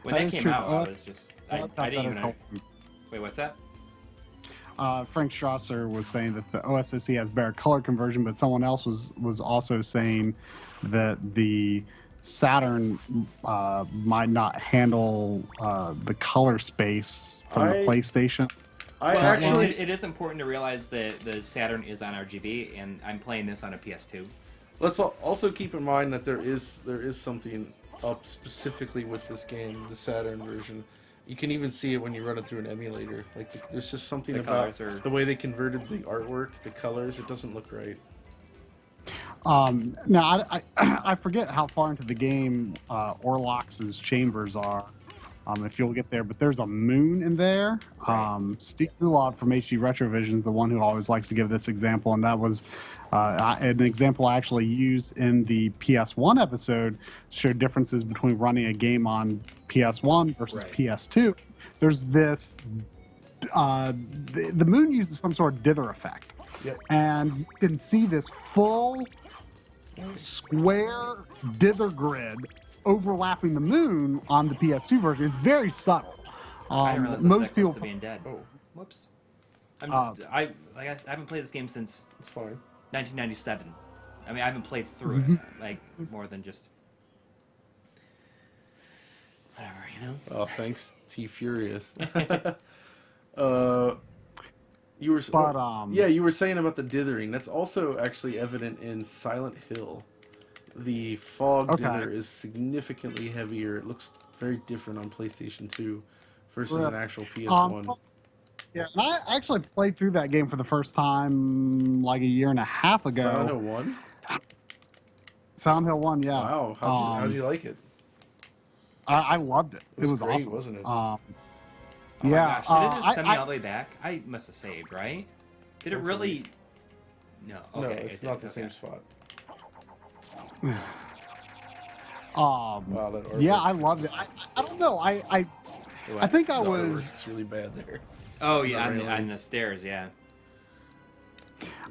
Speaker 1: When that came out, I was just I didn't even. Wait, what's that?
Speaker 3: Frank Strasser was saying that the OSSC has better color conversion, but someone else was also saying that the Saturn might not handle the color space from the PlayStation.
Speaker 1: It is important to realize that the Saturn is on RGB, and I'm playing this on a PS2.
Speaker 2: Let's also keep in mind that there is something up specifically with this game, the Saturn version. You can even see it when you run it through an emulator. Like, there's just something about the way they converted the artwork, the colors. It doesn't look right.
Speaker 3: Now, I forget how far into the game Orlox's chambers are, if you'll get there, but there's a moon in there.
Speaker 1: Right.
Speaker 3: Steve Gulod from HD Retrovision is the one who always likes to give this example, and that was an example I actually used in the PS1 episode, showed differences between running a game on PS1 versus PS2. There's this, the moon uses some sort of dither effect.
Speaker 2: Yep.
Speaker 3: And you can see this full square dither grid overlapping the moon on the PS2 version. It's very subtle.
Speaker 1: I didn't realize
Speaker 3: most
Speaker 1: that
Speaker 3: people
Speaker 1: close to being dead.
Speaker 2: Oh,
Speaker 1: whoops. I haven't played this game since
Speaker 2: it's fine.
Speaker 1: 1997. I mean, I haven't played through it more than just whatever,
Speaker 2: Oh, thanks, T Furious. You were you were saying about the dithering. That's also actually evident in Silent Hill. The fog dither is significantly heavier. It looks very different on PlayStation 2 versus an actual PS1.
Speaker 3: Yeah, and I actually played through that game for the first time like a year and a half ago.
Speaker 2: Silent Hill 1?
Speaker 3: Silent Hill 1, yeah.
Speaker 2: Wow, how'd you like it?
Speaker 3: I loved it. It was
Speaker 2: great,
Speaker 3: awesome,
Speaker 2: wasn't it?
Speaker 1: Oh
Speaker 3: yeah.
Speaker 1: My gosh, did it just send me all the way back? I must have saved, right? Did it really? No. Okay,
Speaker 2: no, it's not the same spot.
Speaker 3: Wow, yeah, I loved it. I don't know. I think I was.
Speaker 2: It's really bad there.
Speaker 1: Oh yeah, on the stairs, yeah.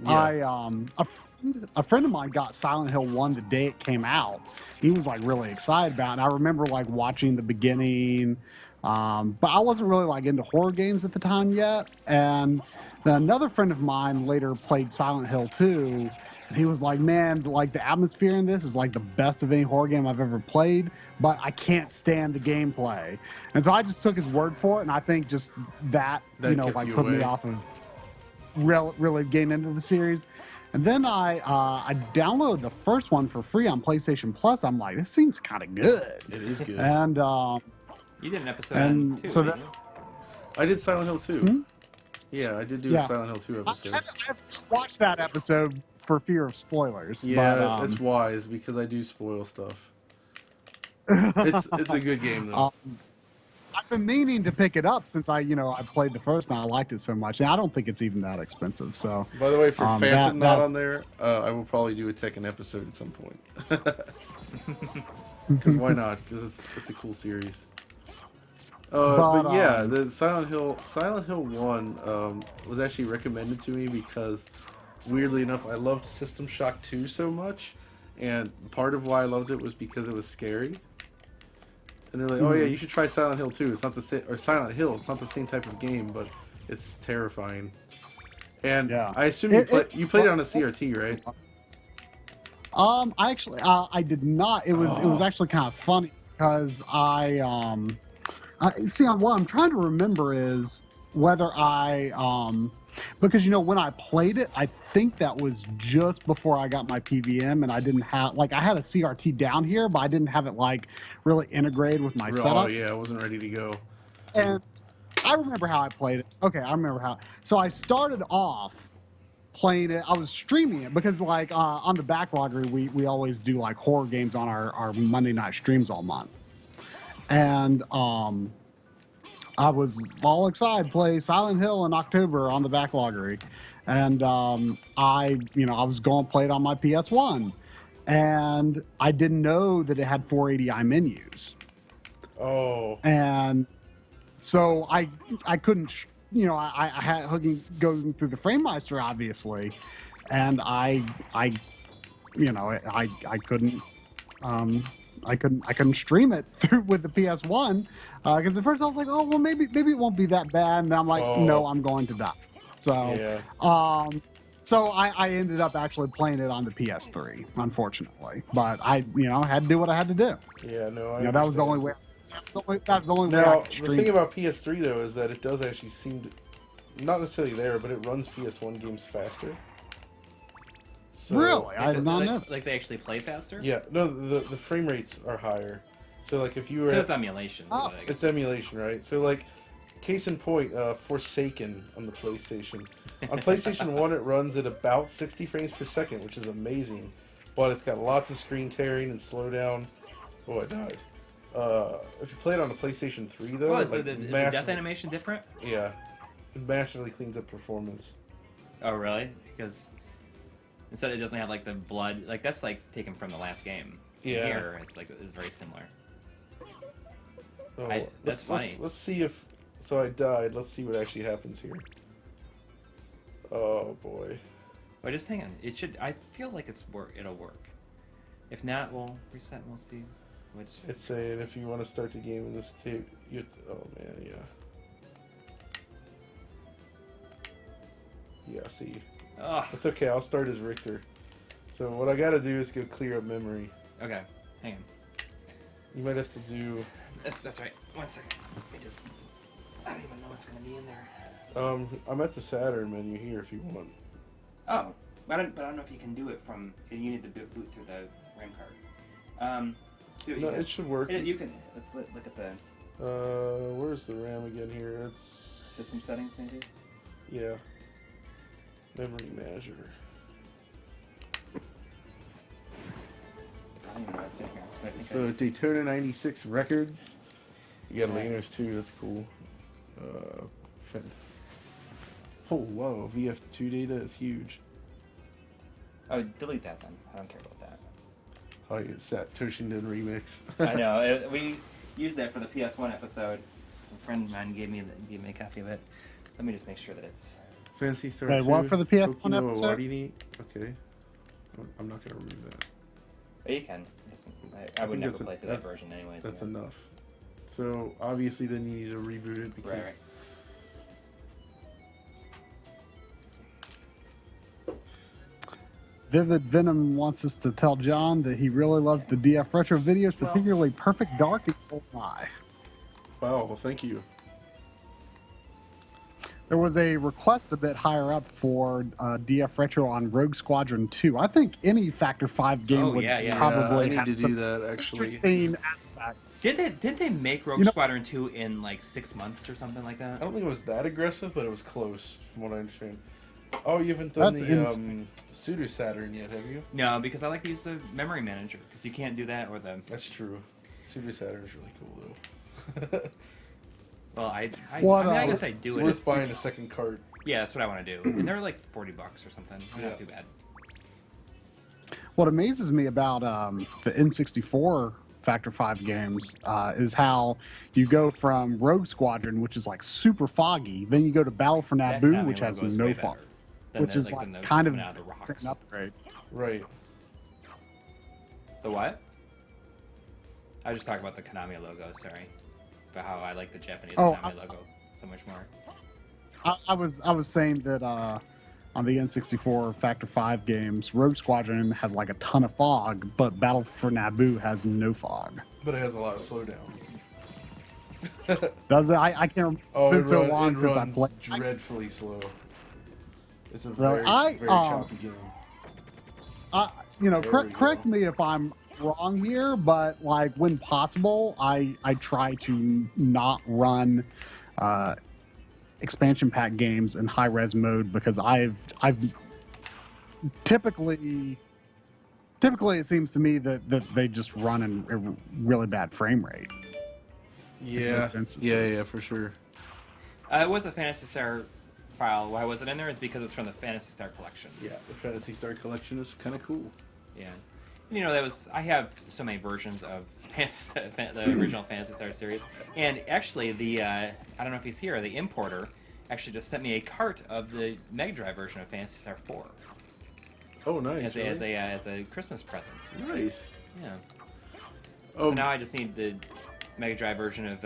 Speaker 3: A friend of mine got Silent Hill 1 the day it came out. He was like really excited about it. And I remember like watching the beginning But I wasn't really like into horror games at the time yet. And then another friend of mine later played Silent Hill 2. And he was like, man, like the atmosphere in this is like the best of any horror game I've ever played, but I can't stand the gameplay. And so I just took his word for it. And I think just that you know,
Speaker 2: kept
Speaker 3: like
Speaker 2: you
Speaker 3: put me
Speaker 2: away.
Speaker 3: off of really getting into the series. And then I downloaded the first one for free on PlayStation Plus. I'm like, this seems kind of good.
Speaker 2: It is good.
Speaker 3: And
Speaker 1: You did an episode on two,
Speaker 3: so
Speaker 1: didn't you?
Speaker 2: I did Silent Hill 2.
Speaker 3: Hmm?
Speaker 2: Yeah, I did do
Speaker 3: Yeah.
Speaker 2: a Silent Hill 2 episode.
Speaker 3: I watched that episode for fear of spoilers.
Speaker 2: Yeah,
Speaker 3: but,
Speaker 2: that's wise because I do spoil stuff. It's a good game though.
Speaker 3: I've been meaning to pick it up since I played the first and I liked it so much. And I don't think it's even that expensive. So
Speaker 2: By the way, for Phantom not
Speaker 3: that's-
Speaker 2: on there, I will probably do a Tekken episode at some point. 'Cause why not? Because it's a cool series. But yeah, the Silent Hill 1 was actually recommended to me because, weirdly enough, I loved System Shock 2 so much, and part of why I loved it was because it was scary. And they're like, "Oh yeah, you should try Silent Hill 2. It's not the same, or Silent Hill. It's not the same type of game, but it's terrifying." And
Speaker 3: Yeah.
Speaker 2: I assume you played it on a CRT, right?
Speaker 3: I did not. It was actually kind of funny because I see what I'm trying to remember is whether because when I played it, I think that was just before I got my PVM and I didn't have I had a CRT down here, but I didn't have it like really integrated with my
Speaker 2: Oh
Speaker 3: setup.
Speaker 2: yeah, I wasn't ready to go.
Speaker 3: And I remember how I played it. Okay, I remember how. So I started off playing it. I was streaming it because on the backloggery we always do like horror games on our Monday night streams all month. And I was all excited to play Silent Hill in October on the backloggery. And I was going to play it on my PS1. And I didn't know that it had 480i menus.
Speaker 2: Oh.
Speaker 3: And so I couldn't, I had going through the FrameMeister obviously, and I couldn't stream it through with the PS1 because at first I was like, oh well, maybe it won't be that bad, and I'm like, no, I'm going to die. So
Speaker 2: Yeah.
Speaker 3: So I ended up actually playing it on the PS3, unfortunately, but I had to do what I had to do.
Speaker 2: Yeah, no,
Speaker 3: That was the only way. That's the only way I
Speaker 2: Now,
Speaker 3: could
Speaker 2: the
Speaker 3: stream
Speaker 2: thing
Speaker 3: it.
Speaker 2: about PS3 though is that it does actually seem to, not necessarily there, but it runs PS1 games faster. So,
Speaker 3: Really? I did not know.
Speaker 1: Like they actually play faster?
Speaker 2: Yeah, no, the frame rates are higher. So like if you were
Speaker 1: It's emulation.
Speaker 3: Oh.
Speaker 1: So
Speaker 2: it's emulation, right? So like case in point, Forsaken on the PlayStation. On PlayStation 1 it runs at about 60 frames per second, which is amazing. But it's got lots of screen tearing and slowdown. Oh, I died. If you play it on the PlayStation 3 though,
Speaker 1: is the death animation different?
Speaker 2: Yeah. It massively cleans up performance.
Speaker 1: Oh, really? Because instead it doesn't have like the blood, like that's like taken from the last game.
Speaker 2: Yeah.
Speaker 1: Here it's very similar.
Speaker 2: Oh,
Speaker 1: That's funny.
Speaker 2: Let's see if. So I died. Let's see what actually happens here. Oh boy.
Speaker 1: Wait, just hang on. It should. I feel like it'll work. If not, we'll reset and we'll see.
Speaker 2: It's saying if you want to start the game in this case, you have to, oh man, yeah. Yeah, see.
Speaker 1: Ugh.
Speaker 2: That's okay. I'll start as Richter. So what I got to do is go clear up memory.
Speaker 1: Okay, hang on.
Speaker 2: You might have to do.
Speaker 1: That's right. 1 second. Let me just. I don't even know what's gonna be in there.
Speaker 2: I'm at the Saturn menu here if you want.
Speaker 1: Oh, but I don't know if you can do it from. You need to boot through the RAM card. See what
Speaker 2: No,
Speaker 1: you
Speaker 2: it should work.
Speaker 1: You can. Let's look at the
Speaker 2: Where's the RAM again here? It's
Speaker 1: system settings, maybe.
Speaker 2: Yeah. Memory manager.
Speaker 1: I don't even know what's in here. So I think
Speaker 2: So Daytona 96 records. You got Laners too, that's cool. Fence. Oh, whoa, VF2 data is huge.
Speaker 1: Oh, delete that then. I don't care about that.
Speaker 2: Oh, yeah, Sat Toshinden remix.
Speaker 1: I know. We used that for the PS1 episode. A friend of mine gave me a copy of it. Let me just make sure that it's.
Speaker 2: Fancy Star
Speaker 3: Wait,
Speaker 2: 2.
Speaker 3: what for the PS1
Speaker 2: Tokyo
Speaker 3: episode?
Speaker 2: Awarini. Okay. I'm not going to remove that.
Speaker 1: Oh, you can. I would
Speaker 2: think
Speaker 1: never
Speaker 2: that's
Speaker 1: play through that version anyways.
Speaker 2: That's
Speaker 1: yeah.
Speaker 2: enough. So obviously then you need to reboot it because
Speaker 1: Right.
Speaker 3: Vivid Venom wants us to tell John that he really loves the DF Retro videos, particularly Perfect Dark and Goldeneye.
Speaker 2: wow, well, thank you.
Speaker 3: There was a request a bit higher up for DF Retro on Rogue Squadron 2. I think any Factor 5 game would probably
Speaker 2: I need
Speaker 3: have
Speaker 2: to do
Speaker 3: some
Speaker 2: that actually.
Speaker 3: interesting aspects.
Speaker 1: Did they make Rogue Squadron 2 in like 6 months or something like
Speaker 2: I
Speaker 1: that?
Speaker 2: don't think it was that aggressive, but it was close from what I understand. Oh, you haven't done the pseudo Saturn yet, have you?
Speaker 1: No, because I like to use the memory manager because you can't do that or the.
Speaker 2: That's true. Pseudo Saturn is really cool though.
Speaker 1: Well, I guess I do
Speaker 2: It's
Speaker 1: it.
Speaker 2: worth buying a second cart.
Speaker 1: Yeah, that's what I want to do, and they're like $40 or something.
Speaker 2: Yeah.
Speaker 1: Not too bad.
Speaker 3: What amazes me about the N64 Factor 5 games is how you go from Rogue Squadron, which is like super foggy, then you go to Battle for
Speaker 1: That
Speaker 3: Naboo,
Speaker 1: Konami
Speaker 3: which has
Speaker 1: logo is
Speaker 3: no
Speaker 1: way
Speaker 3: fog,
Speaker 1: better than
Speaker 3: which is like
Speaker 1: the
Speaker 3: kind of
Speaker 1: coming out of the rocks.
Speaker 3: an upgrade.
Speaker 2: Right.
Speaker 1: The what? I was just talking about the Konami logo. Sorry, about how I like the Japanese Konami logo so much more.
Speaker 3: I was saying that on the N64 Factor 5 games, Rogue Squadron has like a ton of fog, but Battle for Naboo has no fog.
Speaker 2: But it has a lot of slowdown.
Speaker 3: Does it? I can't remember.
Speaker 2: Oh,
Speaker 3: It's been so long since I
Speaker 2: runs
Speaker 3: played.
Speaker 2: dreadfully slow. It's a
Speaker 3: Really?
Speaker 2: very choppy game.
Speaker 3: Correct me if I'm wrong here, but like when possible, I try to not run expansion pack games in high res mode because I've typically it seems to me that they just run in a really bad frame rate.
Speaker 2: Yeah, for sure.
Speaker 1: It was a Phantasy Star file. Why was it in there? Is because it's from the Phantasy Star collection.
Speaker 2: Yeah, the Phantasy Star collection is kind of cool.
Speaker 1: Yeah. I have so many versions of the original Phantasy Star series. And actually, I don't know if he's here, the importer actually just sent me a cart of the Mega Drive version of Phantasy Star 4.
Speaker 2: Oh, nice.
Speaker 1: As a Christmas present.
Speaker 2: Nice.
Speaker 1: Yeah.
Speaker 2: Oh,
Speaker 1: So now I just need the Mega Drive version of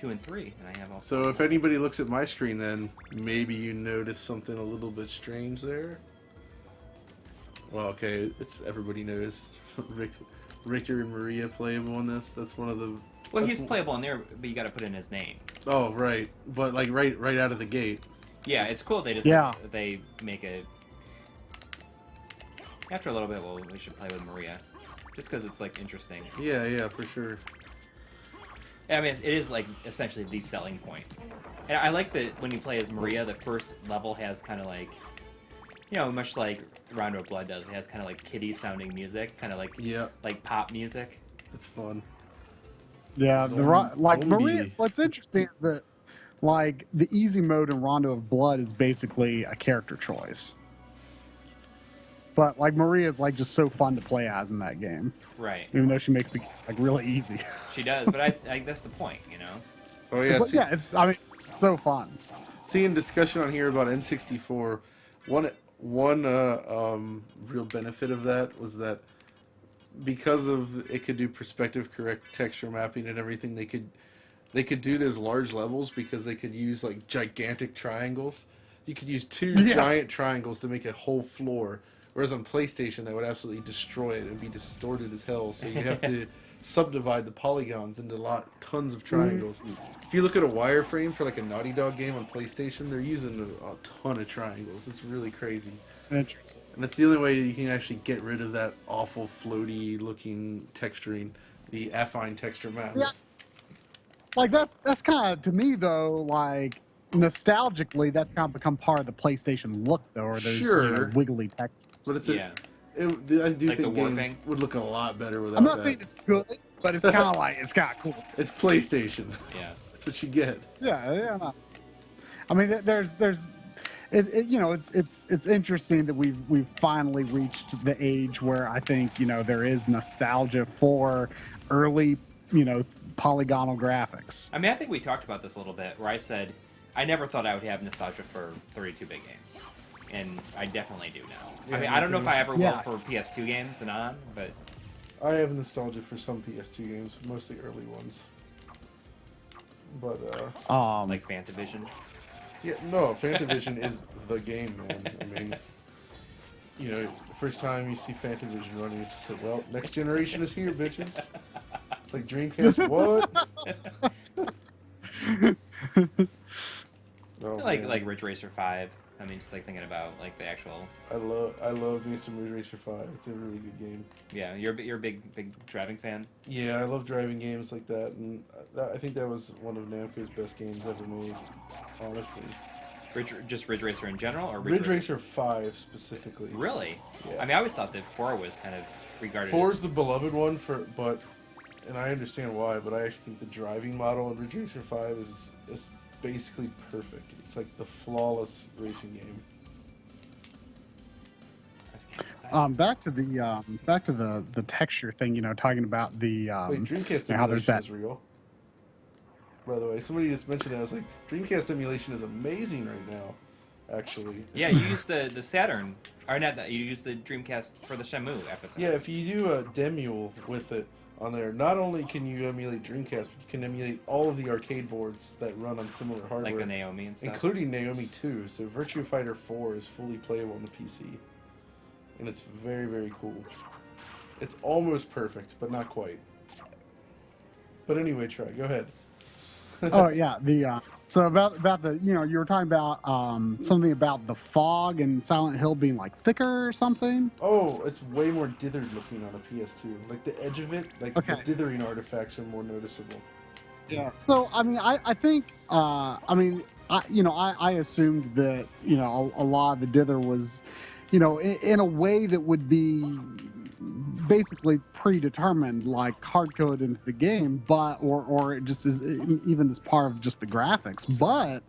Speaker 1: 2 and 3, and I have all.
Speaker 2: So if anybody looks at my screen, then maybe you notice something a little bit strange there. Well, okay, everybody knows Richter and Maria playable in this. That's one of the.
Speaker 1: Well, he's playable in there, but you got to put in his name.
Speaker 2: Oh, right, but like right out of the gate.
Speaker 1: Yeah, it's cool. They they make a. After a little bit, we should play with Maria, just because it's like interesting.
Speaker 2: Yeah, for sure.
Speaker 1: I mean, it is like essentially the selling point. And I like that when you play as Maria, the first level has kind of like, much like Rondo of Blood does. It has kind of like kiddie sounding music, kind of like like pop music.
Speaker 2: It's fun.
Speaker 3: Yeah,
Speaker 2: Zombie.
Speaker 3: Maria. What's interesting is that like the easy mode in Rondo of Blood is basically a character choice. But like Maria is like just so fun to play as in that game.
Speaker 1: Right.
Speaker 3: Even though she makes the game like really easy.
Speaker 1: She does, but I that's the point,
Speaker 2: Oh yeah.
Speaker 3: It's so fun.
Speaker 2: Seeing discussion on here about N64, one real benefit of that was that because of it could do perspective correct texture mapping and everything, they could do those large levels because they could use like gigantic triangles. You could use two giant triangles to make a whole floor. Whereas on PlayStation, that would absolutely destroy it and be distorted as hell. So you have to subdivide the polygons into tons of triangles. If you look at a wireframe for like a Naughty Dog game on PlayStation, they're using a ton of triangles. It's really crazy.
Speaker 3: Interesting.
Speaker 2: And that's the only way you can actually get rid of that awful floaty looking texturing, the affine texture maps.
Speaker 3: Yeah. Like that's kind of, to me though, like nostalgically, that's kind of become part of the PlayStation look though, or those wiggly textures.
Speaker 2: But it's
Speaker 1: Yeah.
Speaker 2: I do
Speaker 1: Like
Speaker 2: think
Speaker 1: the
Speaker 2: games
Speaker 1: warping?
Speaker 2: would look a lot better without
Speaker 3: I'm not
Speaker 2: that.
Speaker 3: saying it's good, but it's kind of like it's kind of cool.
Speaker 2: It's PlayStation.
Speaker 1: Yeah.
Speaker 2: That's what you get.
Speaker 3: Yeah. No. I mean, it's interesting that we've finally reached the age where I think there is nostalgia for early polygonal graphics.
Speaker 1: I mean, I think we talked about this a little bit, where I said I never thought I would have nostalgia for 32-bit games, and I definitely do now.
Speaker 2: Yeah,
Speaker 1: I mean,
Speaker 2: me
Speaker 1: I don't know
Speaker 2: too.
Speaker 1: if I ever will for PS2 games and on, but
Speaker 2: I have nostalgia for some PS2 games, mostly early ones. But
Speaker 1: Like Fantavision.
Speaker 2: yeah, no, Fantavision is the game, man. I mean, first time you see Fantavision running, it's just like, well, next generation is here, bitches. Like Dreamcast, what? Oh,
Speaker 1: like Ridge Racer 5. I mean, just like thinking about like the actual.
Speaker 2: I love me some Ridge Racer 5. It's a really good game.
Speaker 1: Yeah, you're a big driving fan.
Speaker 2: Yeah, I love driving games like that, and I think that was one of Namco's best games ever made. Honestly.
Speaker 1: Just Ridge Racer in general, or
Speaker 2: Ridge Racer 5 specifically.
Speaker 1: Really?
Speaker 2: Yeah.
Speaker 1: I mean, I always thought that 4 was kind of regarded.
Speaker 2: 4
Speaker 1: as...
Speaker 2: is the beloved one and I understand why, but I actually think the driving model in Ridge Racer 5 is basically perfect. It's like the flawless racing game.
Speaker 3: Back to the texture thing, talking about the
Speaker 2: Wait, Dreamcast
Speaker 3: how there's
Speaker 2: emulation
Speaker 3: that
Speaker 2: is real. By the way, somebody just mentioned that. I was like, Dreamcast emulation is amazing right now, actually.
Speaker 1: Yeah, you used the Saturn, or not that, you used the Dreamcast for the Shenmue episode.
Speaker 2: Yeah, if you do a demule with it on there, not only can you emulate Dreamcast, but you can emulate all of the arcade boards that run on similar hardware.
Speaker 1: Like the Naomi and stuff.
Speaker 2: Including Naomi 2. So Virtua Fighter 4 is fully playable on the PC. And it's very, very cool. It's almost perfect, but not quite. But anyway, Troy, go ahead.
Speaker 3: Oh yeah, so about the you were talking about something about the fog and Silent Hill being like thicker or something.
Speaker 2: Oh, it's way more dithered looking on a PS2. Like the edge of it, like
Speaker 3: Okay.
Speaker 2: the dithering artifacts are more noticeable.
Speaker 3: Yeah. So I mean, I think I assumed that a lot of the dither was, in a way that would be basically predetermined, like hard coded into the game, but or just even as part of just the graphics. But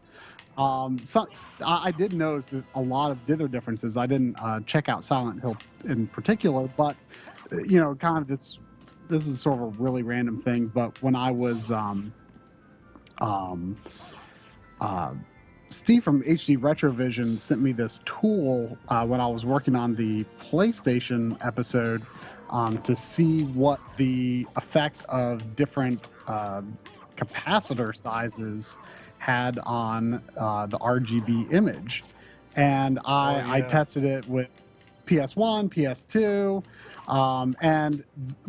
Speaker 3: I did notice that a lot of dither differences. I didn't check out Silent Hill in particular, but kind of this is sort of a really random thing. But when I was Steve from HD Retrovision sent me this tool when I was working on the PlayStation episode to see what the effect of different capacitor sizes had on the RGB image. And I tested it with PS1, PS2, and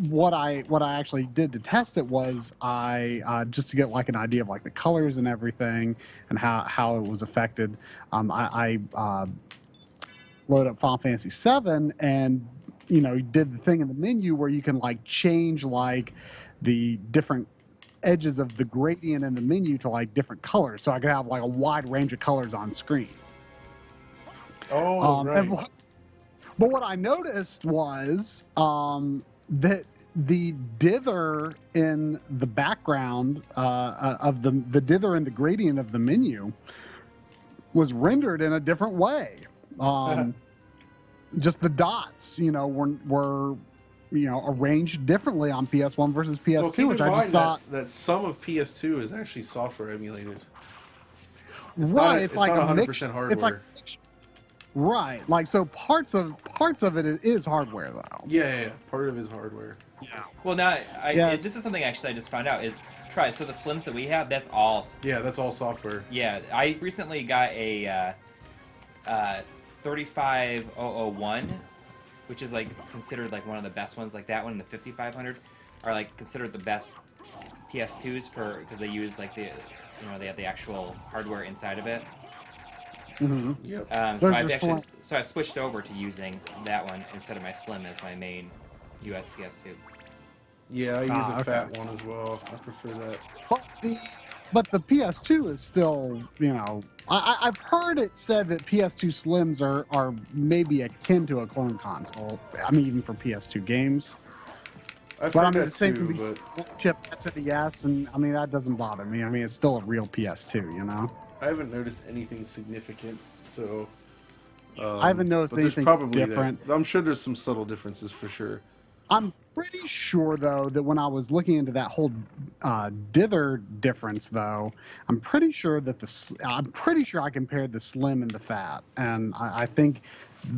Speaker 3: what I actually did to test it was I just to get like an idea of like the colors and everything and how it was affected. I loaded up Final Fantasy VII and did the thing in the menu where you can like change like the different edges of the gradient in the menu to like different colors, so I could have like a wide range of colors on screen.
Speaker 2: Oh, right.
Speaker 3: But what I noticed was that the dither in the background of the dither in the gradient of the menu was rendered in a different way. Just the dots, were arranged differently on PS1 versus PS2,
Speaker 2: Well, keep
Speaker 3: which
Speaker 2: in
Speaker 3: I just
Speaker 2: mind
Speaker 3: thought
Speaker 2: that some of PS2 is actually software emulated.
Speaker 3: Right, it's like
Speaker 2: not
Speaker 3: a
Speaker 2: 100%
Speaker 3: mix,
Speaker 2: hardware.
Speaker 3: It's like right, like so parts of it is hardware though.
Speaker 2: Yeah, part of it is hardware.
Speaker 3: Yeah.
Speaker 1: Well, now this is something actually I just found out is so the Slims that we have, that's all.
Speaker 2: Yeah, that's all software.
Speaker 1: Yeah, I recently got a 35001, which is like considered like one of the best ones. Like that one and the 5500 are like considered the best PS2s because they use like they have the actual hardware inside of it.
Speaker 3: Mm-hmm.
Speaker 2: Yep.
Speaker 1: So I switched over to using that one instead of my Slim as my main US PS2.
Speaker 2: Yeah, I use a
Speaker 3: okay.
Speaker 2: fat one as well. I prefer that.
Speaker 3: But the PS2 is still, I've heard it said that PS2 Slims are maybe akin to a clone console. I mean, even for PS2 games.
Speaker 2: I've
Speaker 3: But
Speaker 2: heard that
Speaker 3: same
Speaker 2: too,
Speaker 3: for these
Speaker 2: but
Speaker 3: chip SNES, and I mean that doesn't bother me. I mean it's still a real PS2,
Speaker 2: I haven't noticed anything significant, so...
Speaker 3: I haven't noticed
Speaker 2: but there's
Speaker 3: anything
Speaker 2: probably
Speaker 3: different.
Speaker 2: I'm sure there's some subtle differences for sure.
Speaker 3: I'm pretty sure, though, that when I was looking into that whole dither difference, though, I'm pretty sure I compared the Slim and the Fat, and I think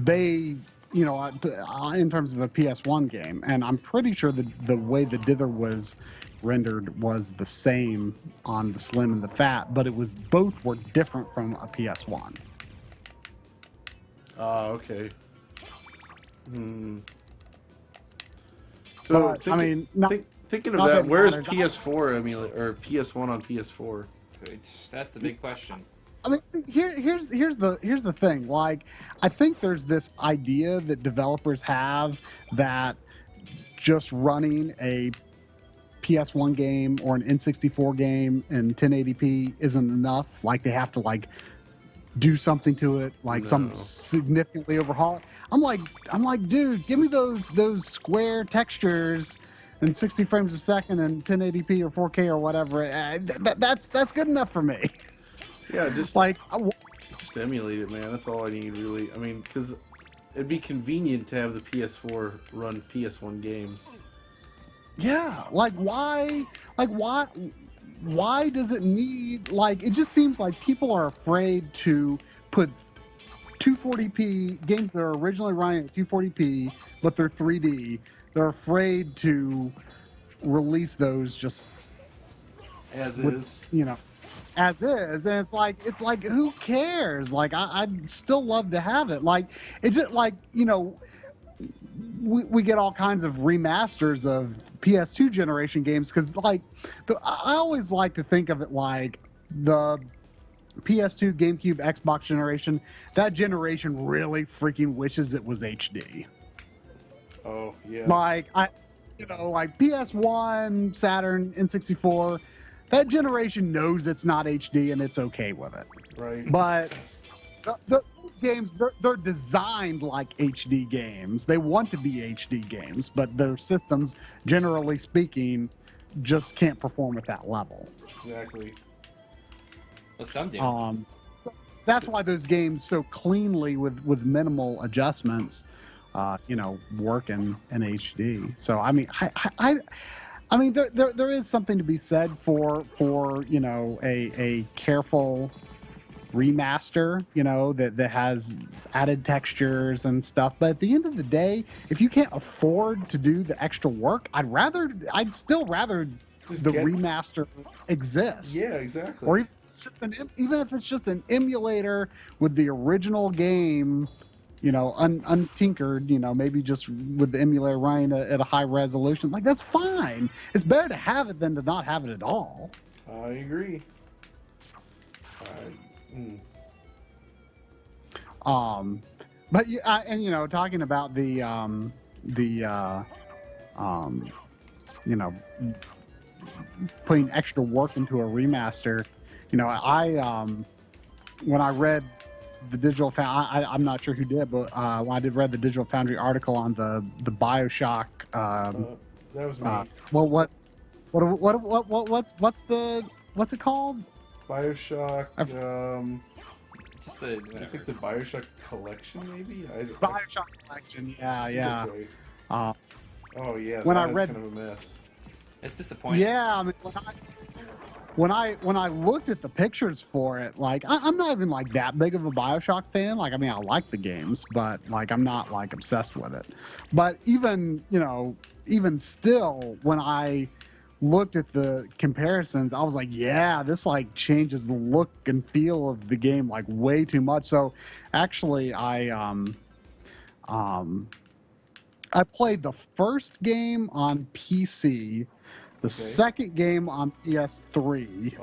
Speaker 3: they in terms of a PS1 game, and I'm pretty sure that the way the dither was rendered was the same on the Slim and the Fat, but both were different from a PS1.
Speaker 2: Okay. So
Speaker 3: But, thinking
Speaker 2: of
Speaker 3: not
Speaker 2: that,
Speaker 3: that
Speaker 2: where's
Speaker 3: matters.
Speaker 2: PS4 emulator or PS1 on PS4?
Speaker 1: That's the big question.
Speaker 3: I mean, see, here's the thing. Like, I think there's this idea that developers have that just running a PS1 game or an N64 game in 1080p isn't enough. Like, they have to do something to it, some significantly overhaul it. I'm like, dude, give me those square textures in 60 frames a second and 1080p or 4K or whatever. That's good enough for me.
Speaker 2: Yeah, just emulate it, man. That's all I need, really. I mean, because it'd be convenient to have the PS4 run PS1 games.
Speaker 3: Yeah, why does it need, it just seems like people are afraid to put 240p games that are originally running at 240p, but they're 3D. They're afraid to release those just
Speaker 2: as is.
Speaker 3: As is, and it's like who cares? I'd still love to have it. It just we get all kinds of remasters of PS2 generation games because I always like to think of it like the PS2, GameCube, Xbox generation. That generation really freaking wishes it was HD.
Speaker 2: Oh yeah.
Speaker 3: PS1, Saturn, N64. That generation knows it's not HD and it's okay with it.
Speaker 2: Right.
Speaker 3: But those games, they're designed like HD games. They want to be HD games, but their systems, generally speaking, just can't perform at that level.
Speaker 2: Exactly.
Speaker 1: Well, some do.
Speaker 3: That's why those games so cleanly with minimal adjustments, work in HD. So I mean, there is something to be said for a careful remaster, that has added textures and stuff. But at the end of the day, if you can't afford to do the extra work, I'd still rather the remaster exist.
Speaker 2: Yeah, exactly.
Speaker 3: Or even if it's just an emulator with the original game, untinkered, maybe just with the emulator running at a high resolution, that's fine. It's better to have it than to not have it at all.
Speaker 2: I agree.
Speaker 3: But talking about the putting extra work into a remaster, when I read the DigitalFoundry, I'm not sure who did, but when I did read the DigitalFoundry article on the BioShock.
Speaker 2: That was me.
Speaker 3: What's it called?
Speaker 2: BioShock.
Speaker 1: Just the
Speaker 2: I think the BioShock collection, maybe.
Speaker 3: BioShock collection. Yeah.
Speaker 2: That's right. Oh yeah.
Speaker 3: When I
Speaker 2: is
Speaker 3: read,
Speaker 2: kind of a mess.
Speaker 1: It's disappointing.
Speaker 3: Yeah, I mean, when I looked at the pictures for it, I'm not even that big of a BioShock fan. I like the games, but I'm not obsessed with it. But even still, when I looked at the comparisons, I was like, yeah, this changes the look and feel of the game way too much. So actually, I played the first game on PC. The second game on PS3,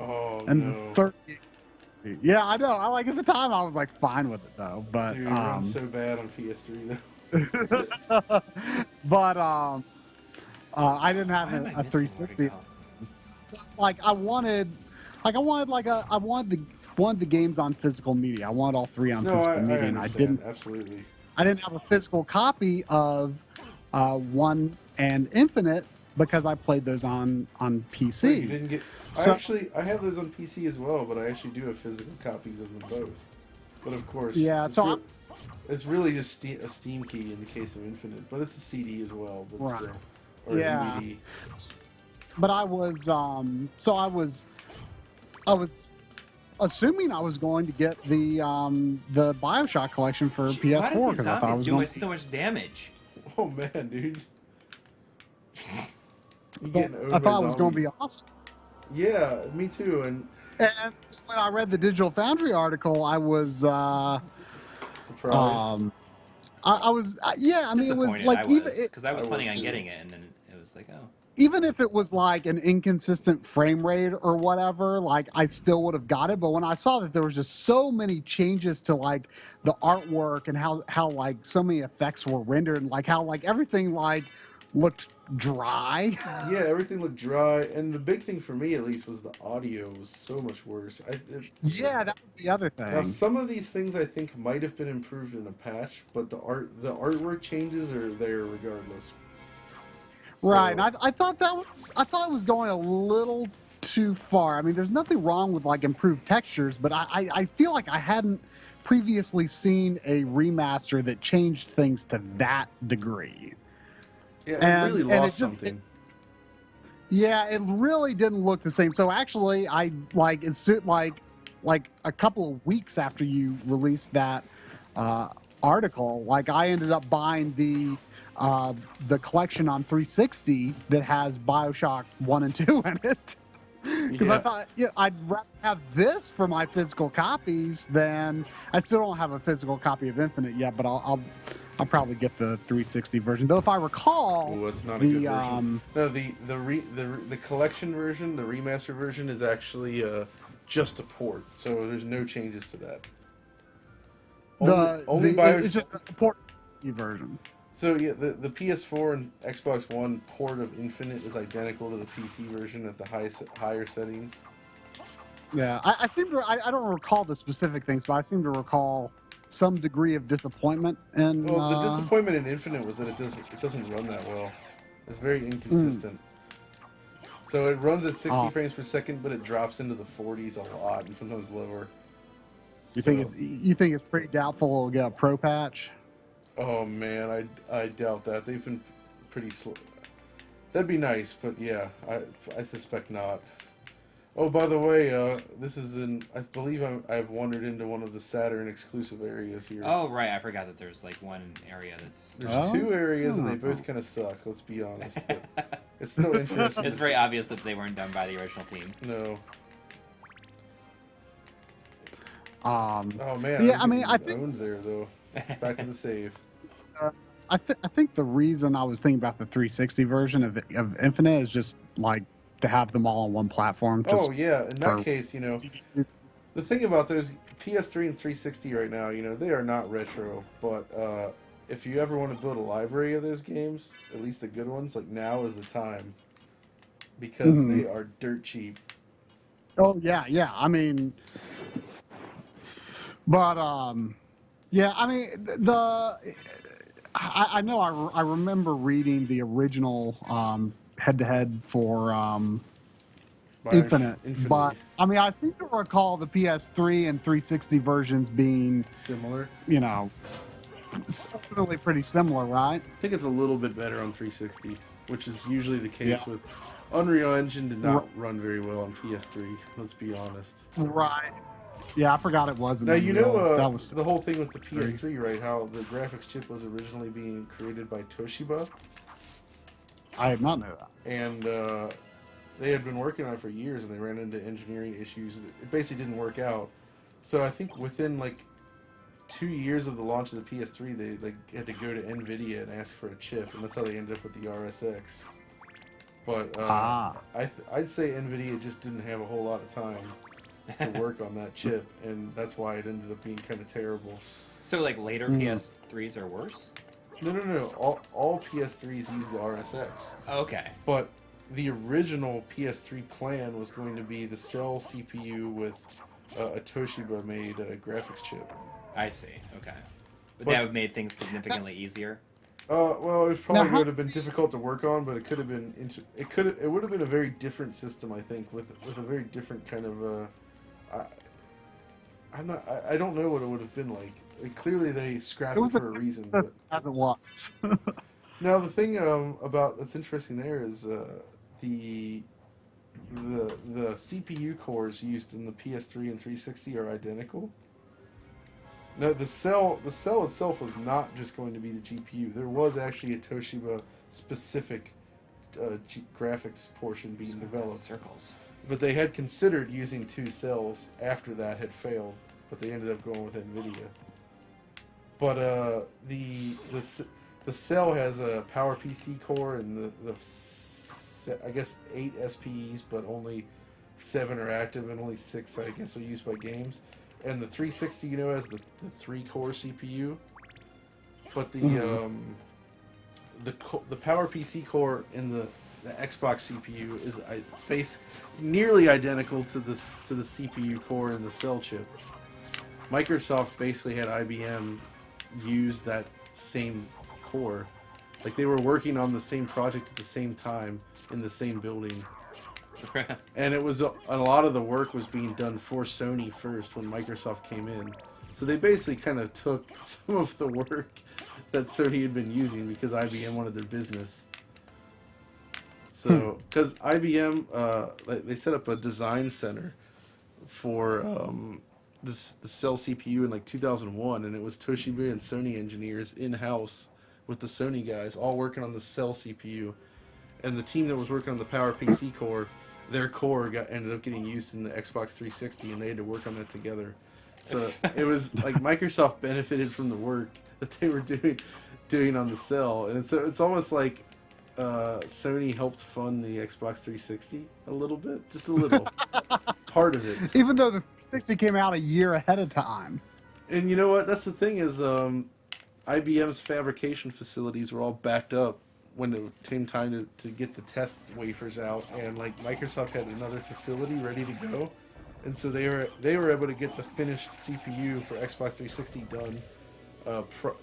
Speaker 3: the third game. Yeah, I know. At the time I was fine with it though, but
Speaker 2: dude, it runs so bad on PS3 though.
Speaker 3: But I didn't have a 360. I wanted the games on physical media. I wanted all three on physical media, and I didn't.
Speaker 2: Absolutely.
Speaker 3: I didn't have a physical copy of 1 and Infinite. Because I played those on PC.
Speaker 2: Wait, you didn't get? I have those on PC as well, but I actually do have physical copies of them both. But of course,
Speaker 3: yeah.
Speaker 2: It's really just a Steam key in the case of Infinite, but it's a CD as well. But
Speaker 3: right.
Speaker 2: Still, or
Speaker 3: yeah.
Speaker 2: a DVD.
Speaker 3: But I was assuming I was going to get the BioShock collection for PS4
Speaker 1: Why did these
Speaker 3: because I thought I
Speaker 1: zombies
Speaker 3: was
Speaker 1: do
Speaker 3: going.
Speaker 1: so much damage?
Speaker 2: Oh man, dude. You
Speaker 3: I
Speaker 2: getting owned
Speaker 3: thought
Speaker 2: by
Speaker 3: it was going to be
Speaker 2: zombies.
Speaker 3: awesome.
Speaker 2: Yeah, me too. And
Speaker 3: And when I read the DigitalFoundry article, I was
Speaker 2: surprised.
Speaker 3: I was yeah. I mean, it was
Speaker 1: Disappointed
Speaker 3: like
Speaker 1: I was, because I
Speaker 2: I
Speaker 1: was
Speaker 2: was
Speaker 1: planning on
Speaker 2: too.
Speaker 1: getting it, and then it was like, oh.
Speaker 3: even if it was like an inconsistent frame rate or whatever, like I still would have got it. But when I saw that there was just so many changes to like the artwork and how like so many effects were rendered, and like how like everything like looked dry.
Speaker 2: Yeah, everything looked dry, and the big thing for me, at least, was the audio was so much worse.
Speaker 3: Yeah, that was the other
Speaker 2: Now,
Speaker 3: thing.
Speaker 2: some of these things I think might have been improved in a patch, but the artwork changes are there regardless.
Speaker 3: Right, and
Speaker 2: So,
Speaker 3: I thought I thought it was going a little too far. I mean, there's nothing wrong with like improved textures, but I feel like I hadn't previously seen a remaster that changed things to that degree.
Speaker 2: yeah, it
Speaker 3: And
Speaker 2: really
Speaker 3: and
Speaker 2: lost something.
Speaker 3: yeah, it really didn't look the same. So actually, I like it's like a couple of weeks after you released that article, like I ended up buying the collection on 360 that has BioShock 1 and 2 in it. Because I
Speaker 2: Yeah.
Speaker 3: thought I'd rather have this for my physical copies than I still don't have a physical copy of Infinite yet, but I'll probably get the 360 version. Though if I recall,
Speaker 2: Oh, it's not a
Speaker 3: the
Speaker 2: good version. No, the collection version, the remaster version, is actually just a port, so there's no changes to that. Only
Speaker 3: it's just a port version.
Speaker 2: So yeah, the PS4 and Xbox One port of Infinite is identical to the PC version at the higher settings.
Speaker 3: Yeah, I seem to I don't recall the specific things, but I seem to recall some degree of disappointment in.
Speaker 2: Well, the disappointment in Infinite was that it doesn't run that well. It's very inconsistent. So it runs at 60 frames per second, but it drops into the 40s a lot and sometimes lower.
Speaker 3: You think it's pretty doubtful it'll get a pro patch?
Speaker 2: Oh man, I doubt that. They've been pretty slow. That'd be nice, but yeah, I suspect not. Oh, by the way, this is I believe I've wandered into one of the Saturn exclusive areas here.
Speaker 1: Oh, right, I forgot that there's like one area that's...
Speaker 2: There's two areas, and they both kind of suck, let's be honest. But it's still interesting.
Speaker 1: It's very obvious that they weren't done by the original team.
Speaker 2: No.
Speaker 3: Oh
Speaker 2: man,
Speaker 3: yeah, I mean, I think
Speaker 2: owned there though. Back to the save.
Speaker 3: I think the reason I was thinking about the 360 version of Infinite is just like to have them all on one platform.
Speaker 2: Oh yeah, in that case, the thing about those PS3 and 360 right now, they are not retro, but if you ever want to build a library of those games, at least the good ones, like now is the time, because they are dirt cheap.
Speaker 3: Oh yeah. I mean, but yeah. I mean, I know I remember reading the original head-to-head for Infinite, but I mean, I seem to recall the PS3 and 360 versions being
Speaker 2: similar.
Speaker 3: Definitely pretty similar, right?
Speaker 2: I think it's a little bit better on 360, which is usually the case with Unreal Engine did not run very well on PS3. Let's be honest.
Speaker 3: Right. Yeah, I forgot it wasn't.
Speaker 2: Now
Speaker 3: that was
Speaker 2: the whole thing with the PS3, right? How the graphics chip was originally being created by Toshiba.
Speaker 3: I did not know that.
Speaker 2: And they had been working on it for years, and they ran into engineering issues. It basically didn't work out. So I think within like 2 years of the launch of the PS3, they had to go to NVIDIA and ask for a chip, and that's how they ended up with the RSX. But I'd say NVIDIA just didn't have a whole lot of time to work on that chip, and that's why it ended up being kind of terrible.
Speaker 1: So like later PS3s are worse?
Speaker 2: No. All PS3s use the RSX.
Speaker 1: Okay.
Speaker 2: But the original PS3 plan was going to be the Cell CPU with a Toshiba-made graphics chip.
Speaker 1: I see. Okay. But that would have made things significantly easier.
Speaker 2: Well, it probably would have been difficult to work on, but it could have been. It would have been a very different system, I think, with a very different kind of. I don't know what it would have been like. Clearly, they scrapped it for a reason. But
Speaker 3: as it was.
Speaker 2: Now, the thing about that's interesting there is the the CPU cores used in the PS3 and 360 are identical. No, the cell itself was not just going to be the GPU. There was actually a Toshiba specific graphics portion being developed.
Speaker 1: Circles.
Speaker 2: But they had considered using 2 cells after that had failed, but they ended up going with NVIDIA. But the cell has a PowerPC core and I guess 8 SPEs, but only 7 are active and only 6 I guess are used by games. And the 360, has the 3-core CPU, but the PowerPC core in the Xbox CPU is nearly identical to the CPU core in the cell chip. Microsoft basically had IBM use that same core, like they were working on the same project at the same time in the same building. And it was a lot of the work was being done for Sony first when Microsoft came in. So they basically kind of took some of the work that Sony had been using because IBM wanted their business. So, because IBM, they set up a design center for the Cell CPU in like 2001, and it was Toshiba and Sony engineers in-house with the Sony guys all working on the Cell CPU. And the team that was working on the PowerPC core, their core ended up getting used in the Xbox 360, and they had to work on that together. So it was like Microsoft benefited from the work that they were doing on the Cell, and it's almost like Sony helped fund the Xbox 360 a little bit, just a little, part of it.
Speaker 3: Even though the 360 came out a year ahead of time.
Speaker 2: And you know what? That's the thing is, IBM's fabrication facilities were all backed up when it came time to get the test wafers out, and like Microsoft had another facility ready to go, and so they were able to get the finished CPU for Xbox 360 done.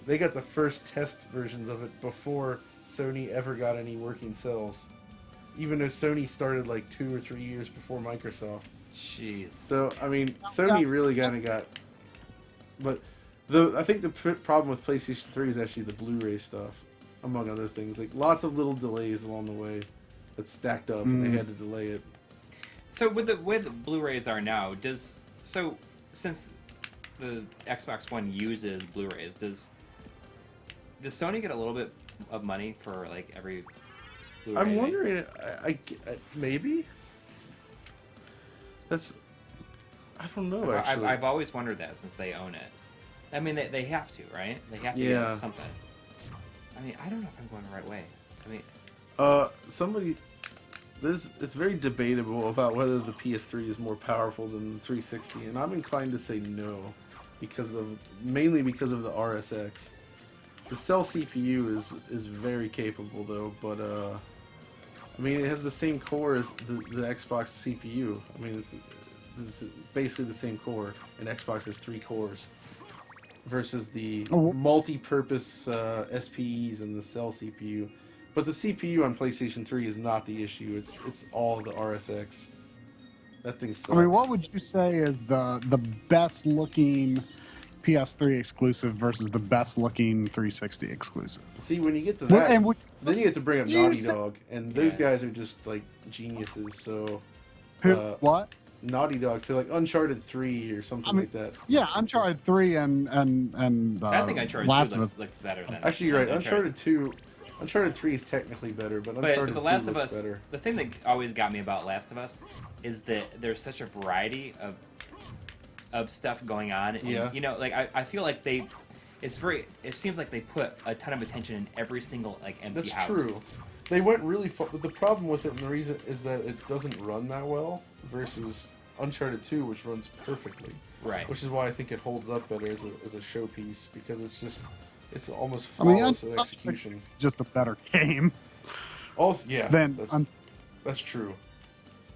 Speaker 2: They got the first test versions of it before Sony ever got any working cells, even though Sony started like 2 or 3 years before Microsoft.
Speaker 1: Jeez.
Speaker 2: So I mean, Sony really kind of got, but I think the problem with PlayStation 3 is actually the Blu-ray stuff, among other things. Like lots of little delays along the way that stacked up, and they had to delay it.
Speaker 1: So with the way the Blu-rays are now, since the Xbox One uses Blu-rays, does Sony get a little bit of money for like every Blu-ray?
Speaker 2: I'm wondering, I maybe. I don't know, actually.
Speaker 1: I've always wondered that since they own it. I mean, they have to, right? They have to get something. I mean, I don't know if I'm going the right way. I mean,
Speaker 2: it's very debatable about whether the PS3 is more powerful than the 360, and I'm inclined to say no, mainly because of the RSX. The Cell CPU is very capable though, but I mean, it has the same core as the Xbox CPU. I mean, it's basically the same core, and Xbox has 3 cores versus the multi-purpose SPEs and the Cell CPU. But the CPU on PlayStation 3 is not the issue. It's all the RSX. That thing sucks.
Speaker 3: I mean, what would you say is the best looking PS3 exclusive versus the best looking 360 exclusive?
Speaker 2: See, when you get to that, then you get to bring up Naughty
Speaker 3: say,
Speaker 2: Dog, and those guys are just like geniuses. So,
Speaker 3: what?
Speaker 2: Naughty Dog, so like Uncharted 3 or something like that.
Speaker 3: Yeah, Uncharted 3 and
Speaker 1: I think Uncharted 2 looks better than.
Speaker 2: Actually, you're right. Uncharted 2. Uncharted 3 is technically better, but Uncharted
Speaker 1: The
Speaker 2: 2
Speaker 1: Last of
Speaker 2: looks
Speaker 1: Us,
Speaker 2: better.
Speaker 1: the thing that always got me about Last of Us is that there's such a variety of stuff going on. And,
Speaker 2: Yeah.
Speaker 1: You know, like I feel like it seems like they put a ton of attention in every single like empty house.
Speaker 2: That's true. They went really far. But the problem with it, and the reason is that it doesn't run that well versus Uncharted 2, which runs perfectly.
Speaker 1: Right.
Speaker 2: Which is why I think it holds up better as a showpiece, because it's almost flawless in execution.
Speaker 3: Just a better game.
Speaker 2: Also, yeah, that's true.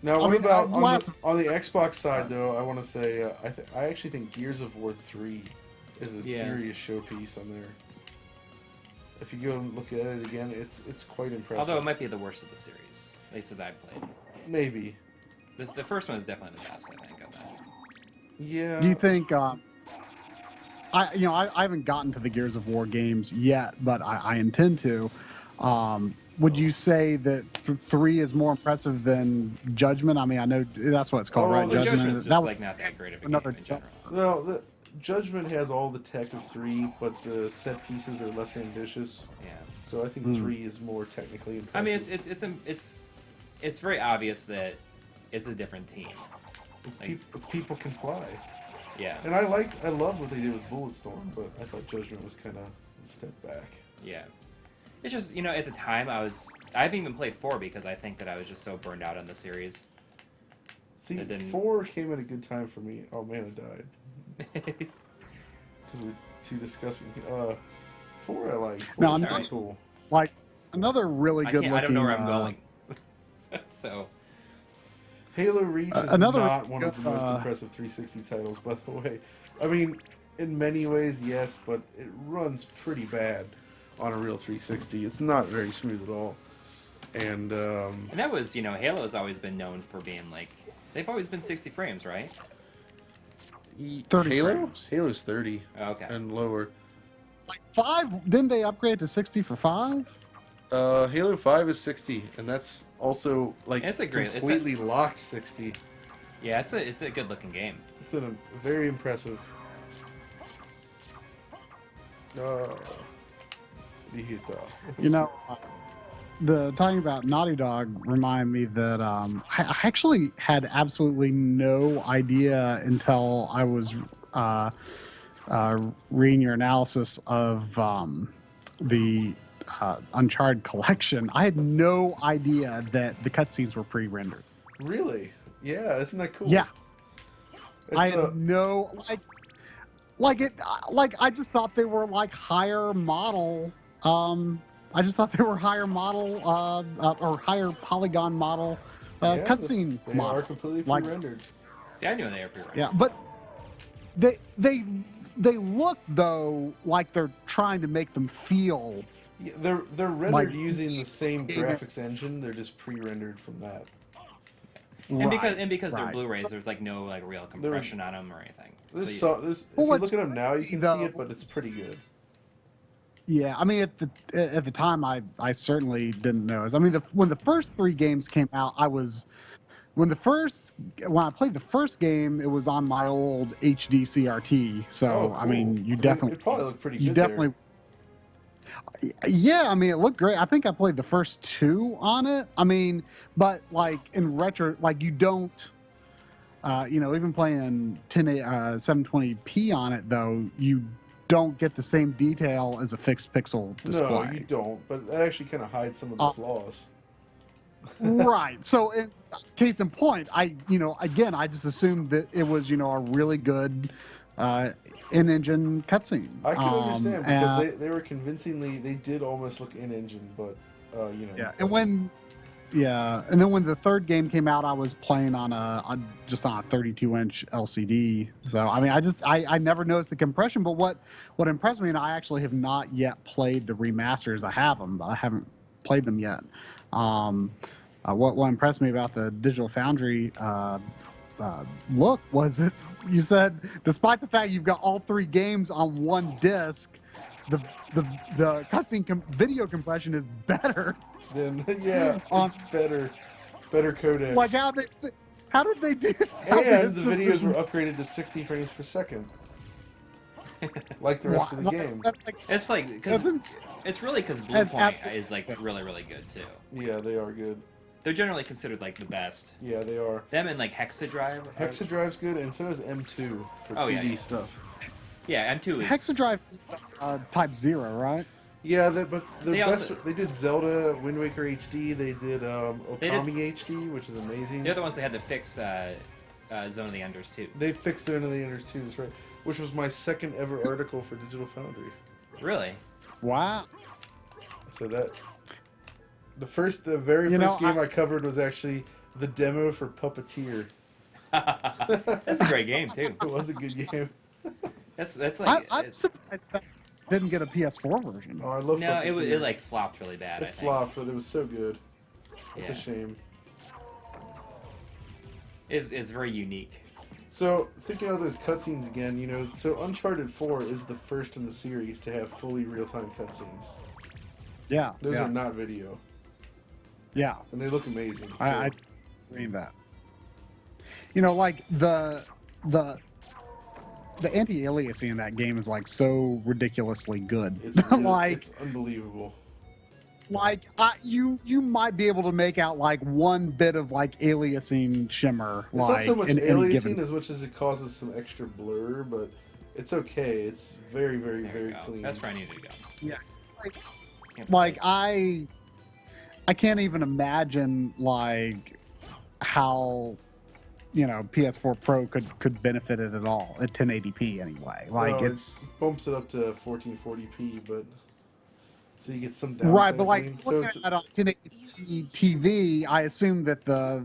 Speaker 2: Now, what about on the Xbox side, though? I want to say I actually think Gears of War 3 is a serious showpiece on there. If you go and look at it again, it's quite impressive.
Speaker 1: Although it might be the worst of the series, at least that I've played.
Speaker 2: Maybe.
Speaker 1: The first one is definitely the best, I think, of that.
Speaker 2: Yeah.
Speaker 3: Do you think? I haven't gotten to the Gears of War games yet, but I intend to. would you say that 3 is more impressive than Judgment? I mean, I know that's what it's called, right?
Speaker 1: Well, Judgment's just
Speaker 3: that
Speaker 1: like not that great of a
Speaker 3: another
Speaker 1: game in general.
Speaker 2: Well, the Judgment has all the tech of 3, but the set pieces are less ambitious.
Speaker 1: Yeah.
Speaker 2: So I think 3 is more technically impressive.
Speaker 1: I mean, it's very obvious that it's a different team.
Speaker 2: It's people can fly.
Speaker 1: Yeah.
Speaker 2: And I love what they did with Bulletstorm, but I thought Judgment was kind of a step back.
Speaker 1: Yeah. It's just, at the time I haven't even played 4 because I think that I was just so burned out on the series.
Speaker 2: See, 4 came at a good time for me. Oh man, I died. Because we're too discussing. 4 I like. 4 is pretty cool.
Speaker 3: Like, another really good looking...
Speaker 1: I don't know where I'm going. So...
Speaker 2: Halo Reach is not one of the most impressive 360 titles, by the way. I mean, in many ways, yes, but it runs pretty bad on a real 360. It's not very smooth at all. And
Speaker 1: that was, Halo's always been known for being like, they've always been 60 frames, right?
Speaker 3: 30
Speaker 2: Halo?
Speaker 3: frames.
Speaker 2: Halo's 30
Speaker 1: okay.
Speaker 2: and lower.
Speaker 3: Like 5, didn't they upgrade to 60 for 5?
Speaker 2: Halo 5 is 60, and that's also like completely locked 60.
Speaker 1: Yeah, it's a good looking game.
Speaker 2: It's a very impressive.
Speaker 3: The talking about Naughty Dog remind me that I actually had absolutely no idea until I was reading your analysis of the Uncharted collection. I had no idea that the cutscenes were pre-rendered.
Speaker 2: Really? Yeah, isn't that cool?
Speaker 3: Yeah. I had no I just thought they were like higher model. I just thought they were higher model or higher polygon model cutscene.
Speaker 2: They are completely pre-rendered.
Speaker 1: See, I knew they were pre-rendered.
Speaker 3: Yeah, but they look though like they're trying to make them feel.
Speaker 2: Yeah, they're rendered like, using the same graphics engine. They're just pre-rendered from that.
Speaker 1: And because they're Blu-rays, there's like no like real compression on them or anything.
Speaker 2: If you look at them now, you can see it, but it's pretty good.
Speaker 3: Yeah, I mean, at the time, I certainly didn't know. I mean, when the first 3 games came out, when I played the first game, it was on my old HD CRT. So cool. I mean, you definitely
Speaker 2: it probably looked pretty good. You definitely.
Speaker 3: Yeah, I mean, it looked great. I think I played the first 2 on it. I mean, but like in retro, like you don't, even playing 720p on it though, you don't get the same detail as a fixed pixel display.
Speaker 2: No, you don't. But that actually kind of hides some of the flaws.
Speaker 3: Right. So, case in point, I just assumed that it was, a really good in-engine cutscene.
Speaker 2: I can understand because they were convincingly, they did almost look in-engine, but
Speaker 3: Yeah, and then when the third game came out, I was playing on a 32-inch LCD. So I mean, I never noticed the compression. But what impressed me, and I actually have not yet played the remasters. I have them, but I haven't played them yet. What impressed me about the DigitalFoundry look was that you said, despite the fact you've got all 3 games on one disc, the cutscene video compression is better.
Speaker 2: Then it's better codecs.
Speaker 3: Like how did they do that?
Speaker 2: And the videos were upgraded to 60 frames per second, like the rest of the game.
Speaker 1: It's like it's really because Bluepoint is like really really good too.
Speaker 2: Yeah, they are good.
Speaker 1: They're generally considered like the best.
Speaker 2: Yeah, they are.
Speaker 1: Them and like Hexadrive.
Speaker 2: Hexadrive's good, and so is M2 for 2D stuff.
Speaker 1: Yeah, M2 is.
Speaker 3: Hexadrive Type 0, right?
Speaker 2: Yeah, but they did Zelda Wind Waker HD. They did Okami HD, which is amazing.
Speaker 1: They're the ones that had to fix Zone of the Enders too.
Speaker 2: They fixed Zone of the Enders too. That's right. Which was my second ever article for DigitalFoundry.
Speaker 1: Really?
Speaker 3: Wow.
Speaker 2: So the very first game I covered was actually the demo for Puppeteer.
Speaker 1: That's a great game too.
Speaker 2: It was a good game.
Speaker 1: That's like.
Speaker 3: I'm surprised that didn't get a PS4 version.
Speaker 2: Oh, I love.
Speaker 1: No, it like flopped really bad.
Speaker 2: It flopped, but it was so good. It's a shame.
Speaker 1: It's very unique.
Speaker 2: So thinking of those cutscenes again, so Uncharted 4 is the first in the series to have fully real-time cutscenes.
Speaker 3: Yeah,
Speaker 2: those are not video.
Speaker 3: Yeah.
Speaker 2: and they look amazing.
Speaker 3: I read that. You know, like the anti-aliasing in that game is like so ridiculously good.
Speaker 2: It's really,
Speaker 3: like
Speaker 2: it's unbelievable.
Speaker 3: You might be able to make out like one bit of like aliasing shimmer.
Speaker 2: It's
Speaker 3: like
Speaker 2: not so much
Speaker 3: in any
Speaker 2: aliasing
Speaker 3: given...
Speaker 2: as much as it causes some extra blur, but it's okay. It's very, very,
Speaker 1: There
Speaker 2: very
Speaker 1: you go.
Speaker 2: clean.
Speaker 1: That's where I needed to go.
Speaker 3: Yeah.
Speaker 1: Can't
Speaker 3: Like
Speaker 1: believe-
Speaker 3: I can't even imagine like how PS4 Pro could benefit it at all at 1080p anyway. Like
Speaker 2: Well,
Speaker 3: it's
Speaker 2: it bumps it up to 1440p, but so you get some
Speaker 3: right, but like
Speaker 2: downsampling. So
Speaker 3: looking
Speaker 2: it's,
Speaker 3: at it on 1080p TV, I assume that the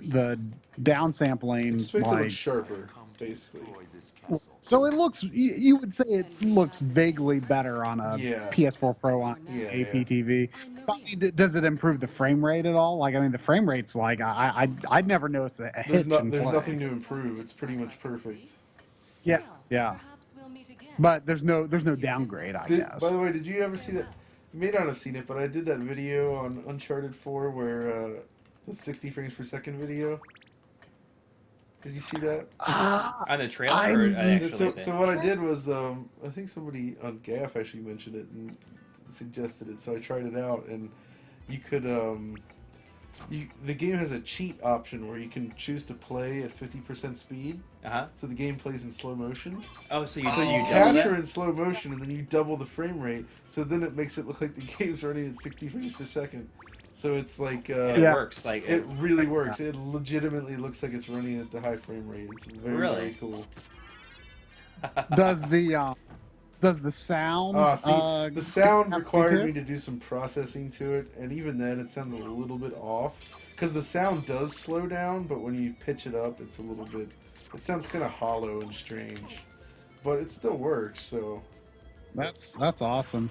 Speaker 2: it
Speaker 3: downsampling
Speaker 2: just makes it look
Speaker 3: like
Speaker 2: sharper, basically.
Speaker 3: so it looks you would say it looks vaguely better on a
Speaker 2: Yeah.
Speaker 3: PS4 Pro on
Speaker 2: Yeah,
Speaker 3: APTV. But, I mean, does it improve the frame rate at all? Like I mean, the frame rate's like I'd never noticed a hitch in
Speaker 2: There's
Speaker 3: play.
Speaker 2: nothing to improve. It's pretty much perfect.
Speaker 3: Yeah, yeah. But there's no downgrade, I guess.
Speaker 2: By the way, did you ever see that? You may not have seen it, but I did that video on Uncharted 4 where the 60 frames per second video. Did you see that?
Speaker 1: On the trailer, or actually?
Speaker 2: So what I did was, I think somebody on Gaff actually mentioned it and suggested it, so I tried it out, and you could, the game has a cheat option where you can choose to play at 50% speed, so the game plays in slow motion.
Speaker 1: Oh, so you
Speaker 2: So you
Speaker 1: double
Speaker 2: capture
Speaker 1: that?
Speaker 2: in slow motion, and then you double the frame rate, so then it makes it look like the game's running at 60 frames per second. So it's like...
Speaker 1: And it works. Like
Speaker 2: It really works. It legitimately looks like it's running at the high frame rate. It's very,
Speaker 1: Really?
Speaker 2: very cool.
Speaker 3: Does the sound?
Speaker 2: The sound
Speaker 3: have
Speaker 2: required
Speaker 3: to
Speaker 2: me to do some processing to it, and even then it sounds a little bit off. Because the sound does slow down, but when you pitch it up, it's a little bit... It sounds kind of hollow and strange. But it still works, so...
Speaker 3: That's awesome.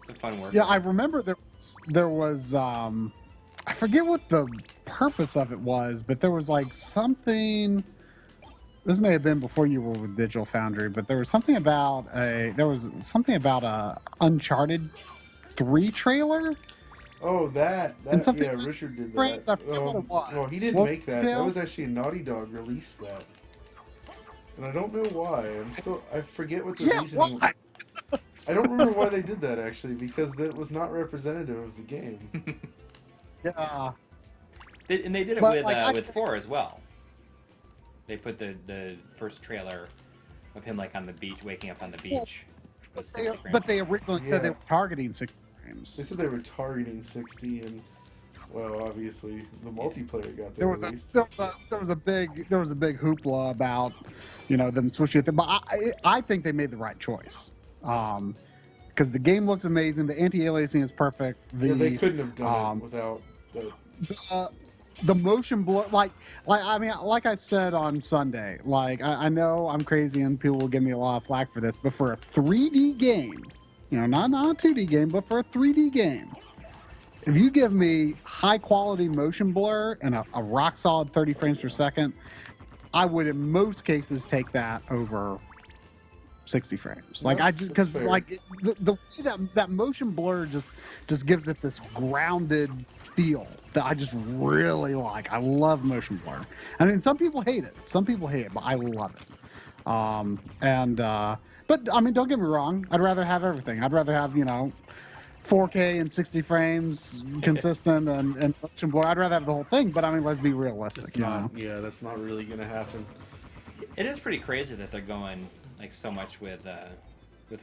Speaker 1: It's a fun work.
Speaker 3: Yeah, I remember there was I forget what the purpose of it was, but there was like something. This may have been before you were with DigitalFoundry, but there was something about a Uncharted 3 trailer.
Speaker 2: Oh, that
Speaker 3: something
Speaker 2: yeah,
Speaker 3: else
Speaker 2: Richard did
Speaker 3: great,
Speaker 2: that.
Speaker 3: I forget what it was.
Speaker 2: No, he didn't
Speaker 3: What
Speaker 2: make that.
Speaker 3: the
Speaker 2: That
Speaker 3: hell?
Speaker 2: was actually a Naughty Dog released that. And I don't know why. I forget what the reasoning was. I don't remember why they did that, actually, because that was not representative of the game.
Speaker 3: Yeah.
Speaker 1: And they did it
Speaker 3: But,
Speaker 1: with
Speaker 3: like,
Speaker 1: 4 as well. They put the first trailer of him like on the beach, waking up on the beach. with 60 frames.
Speaker 3: But they originally said they were targeting 60 frames.
Speaker 2: They said they were targeting 60, and well, obviously the multiplayer got
Speaker 3: There
Speaker 2: there
Speaker 3: was
Speaker 2: released.
Speaker 3: there was a big hoopla about them switching it, but I think they made the right choice. Because the game looks amazing, the anti-aliasing is perfect.
Speaker 2: They couldn't have done it without that.
Speaker 3: The motion blur, like I said on Sunday, I know I'm crazy and people will give me a lot of flack for this, but for a 3D game, not a 2D game, but for a 3D game, if you give me high quality motion blur and a rock solid 30 frames per second, I would in most cases take that over 60 frames. The way that motion blur just gives it this grounded feel that I just really like. I love motion blur. I mean, some people hate it, but I love it. But I mean, don't get me wrong. I'd rather have everything. I'd rather have 4K and 60 frames consistent and motion blur. I'd rather have the whole thing. But I mean, let's be realistic.
Speaker 2: Yeah, that's not really gonna happen.
Speaker 1: It is pretty crazy that they're going so much with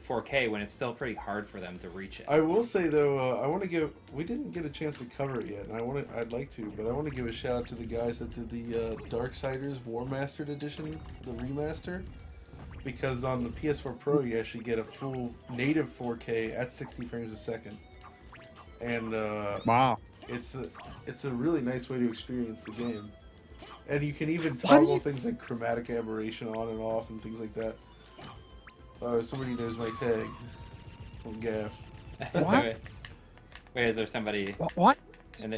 Speaker 1: 4K when it's still pretty hard for them to reach it.
Speaker 2: I will say though, we didn't get a chance to cover it yet, and I'd like to, but I want to give a shout out to the guys that did the Darksiders War Mastered Edition, the remaster, because on the PS4 Pro you actually get a full native 4K at 60 frames a second, and
Speaker 3: wow,
Speaker 2: it's a really nice way to experience the game, and you can even toggle things like chromatic aberration on and off and things like that. Somebody knows my tag from Gaff.
Speaker 3: What?
Speaker 1: Wait, is there somebody
Speaker 3: what?
Speaker 1: in the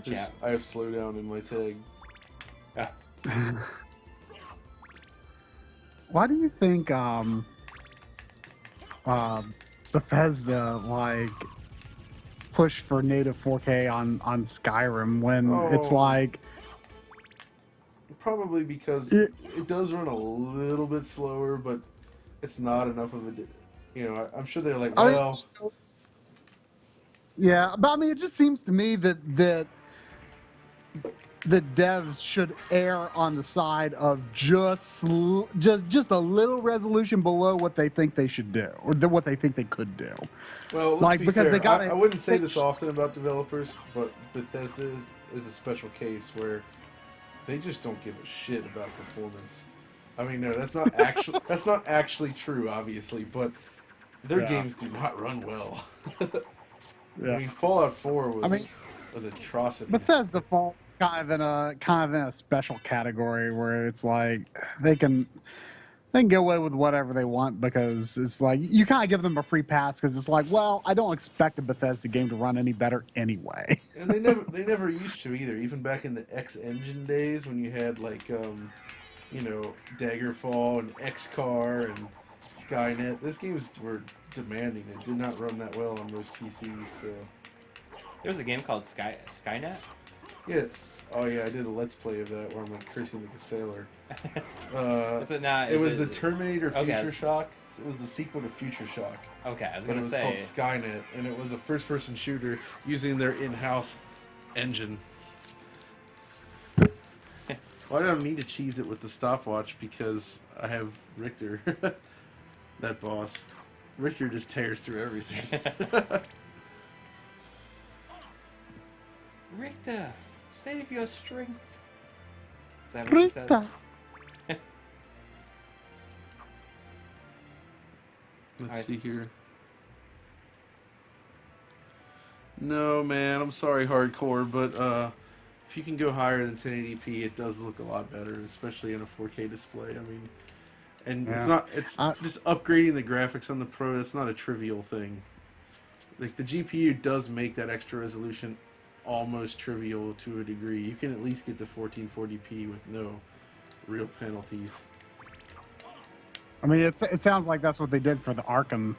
Speaker 1: chat?
Speaker 2: I have slowdown in my tag.
Speaker 3: Why do you think Bethesda push for native 4K on Skyrim when it's
Speaker 2: Oh.
Speaker 3: like
Speaker 2: Probably because it does run a little bit slower, but it's not enough of a. You know, I'm sure they're like, well.
Speaker 3: Yeah, but I mean, it just seems to me that the devs should err on the side of just a little resolution below what they think they should do or what they think they could do.
Speaker 2: Well, let's be
Speaker 3: because
Speaker 2: fair.
Speaker 3: they got
Speaker 2: I wouldn't say this often about developers, but Bethesda is a special case where they just don't give a shit about performance. I mean, no, that's not actually true, obviously, but their games do not run well. I mean, Fallout 4 was an atrocity.
Speaker 3: Bethesda falls kind of in a special category where it's like they can get away with whatever they want because it's like you kind of give them a free pass because it's like, well, I don't expect a Bethesda game to run any better anyway.
Speaker 2: And they never used to either. Even back in the X Engine days when you had like Daggerfall and XCar and Skynet, those games were demanding. It did not run that well on most PCs. So
Speaker 1: There was a game called Skynet.
Speaker 2: yeah. Oh yeah, I did a Let's Play of that where I'm like cursing like a sailor.
Speaker 1: Is it not?
Speaker 2: It was the Terminator
Speaker 1: Okay.
Speaker 2: Future Shock. It was the sequel to Future Shock.
Speaker 1: Okay, I was
Speaker 2: But
Speaker 1: gonna
Speaker 2: it was
Speaker 1: say.
Speaker 2: called Skynet, and it was a first-person shooter using their in-house engine. Well, I don't need to cheese it with the stopwatch because I have Richter, that boss. Richter just tears through everything.
Speaker 1: Richter, save your strength. Is that what she says?
Speaker 3: Richter.
Speaker 2: Let's see here. No, man, I'm sorry, hardcore, but if you can go higher than 1080p, it does look a lot better, especially in a 4K display. I mean, and it's just upgrading the graphics on the Pro. That's not a trivial thing. Like the GPU does make that extra resolution almost trivial to a degree. You can at least get to 1440p with no real penalties.
Speaker 3: I mean, it sounds like that's what they did for the Arkham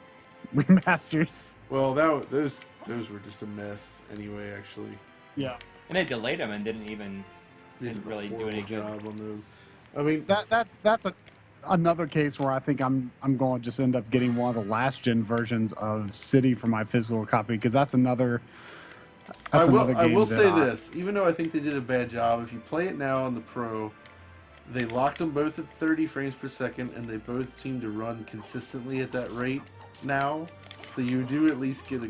Speaker 3: remasters.
Speaker 2: Well, those were just a mess anyway. Actually,
Speaker 3: Yeah.
Speaker 1: And they delayed them and didn't really do any good.
Speaker 2: job on them. I mean,
Speaker 3: That's another case where I think I'm going to just end up getting one of the last gen versions of City for my physical copy because that's another.
Speaker 2: I
Speaker 3: another game
Speaker 2: will
Speaker 3: that
Speaker 2: say this, even though I think they did a bad job, if you play it now on the Pro, they locked them both at 30 frames per second, and they both seem to run consistently at that rate now. So you do at least get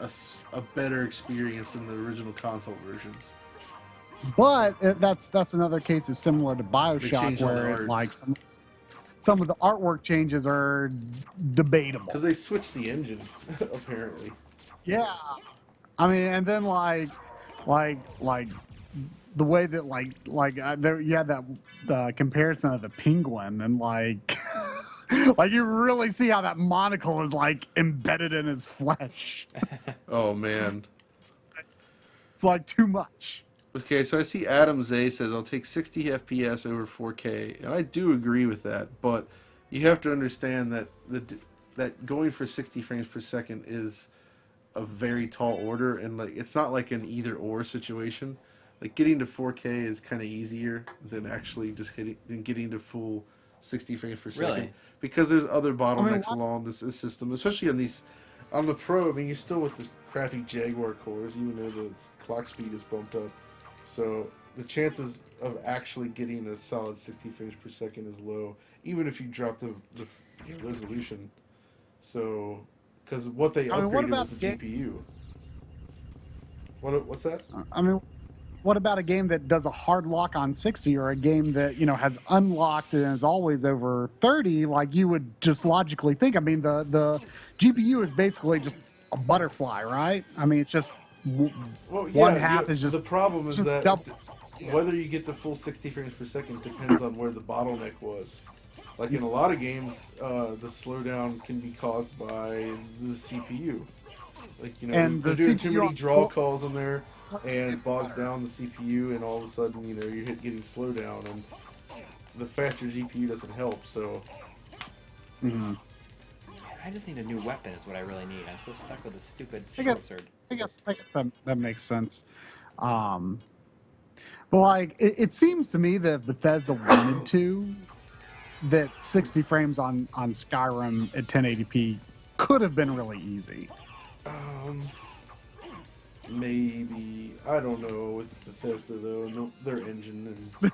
Speaker 2: a better experience than the original console versions.
Speaker 3: But that's another case is similar to
Speaker 2: They changed
Speaker 3: BioShock
Speaker 2: all the
Speaker 3: where
Speaker 2: art.
Speaker 3: like some of the artwork changes are debatable.
Speaker 2: Because they switched the engine, apparently.
Speaker 3: Yeah. I mean, and then like the way that there you had that comparison of the penguin and like like you really see how that monocle is like embedded in his flesh.
Speaker 2: Oh, man.
Speaker 3: It's like too much.
Speaker 2: Okay, so I see Adam Zay says, I'll take 60 FPS over 4K. And I do agree with that, but you have to understand that that going for 60 frames per second is a very tall order, and like it's not like an either-or situation. Like getting to 4K is kind of easier than actually just getting to full 60 frames per second.
Speaker 1: Really?
Speaker 2: Because there's other bottlenecks along this system, especially on the Pro. I mean, you're still with the crappy Jaguar cores, even though the clock speed is bumped up. So the chances of actually getting a solid 60 frames per second is low, even if you drop the resolution. So, because what they upgraded was the GPU. What's that?
Speaker 3: I mean, what about a game that does a hard lock on 60 or a game that, has unlocked and is always over 30 like you would just logically think? I mean, the GPU is basically just a butterfly, right? I mean, it's just one half is just...
Speaker 2: The problem is that
Speaker 3: double.
Speaker 2: whether you get the full 60 frames per second depends on where the bottleneck was. Like in a lot of games, the slowdown can be caused by the CPU. Like,
Speaker 3: And
Speaker 2: they're
Speaker 3: the
Speaker 2: doing too
Speaker 3: CPU
Speaker 2: many draw calls in there, and it bogs down the CPU, and all of a sudden, you're getting slowdown, and the faster GPU doesn't help, so...
Speaker 3: Mhm.
Speaker 1: I just need a new weapon is what I really need. I'm so stuck with this stupid
Speaker 3: I
Speaker 1: short
Speaker 3: guess-
Speaker 1: sword.
Speaker 3: I guess that makes sense. But like, it seems to me that if Bethesda wanted to, that 60 frames on Skyrim at 1080p could have been really easy.
Speaker 2: Maybe. I don't know with Bethesda though. No, their engine and.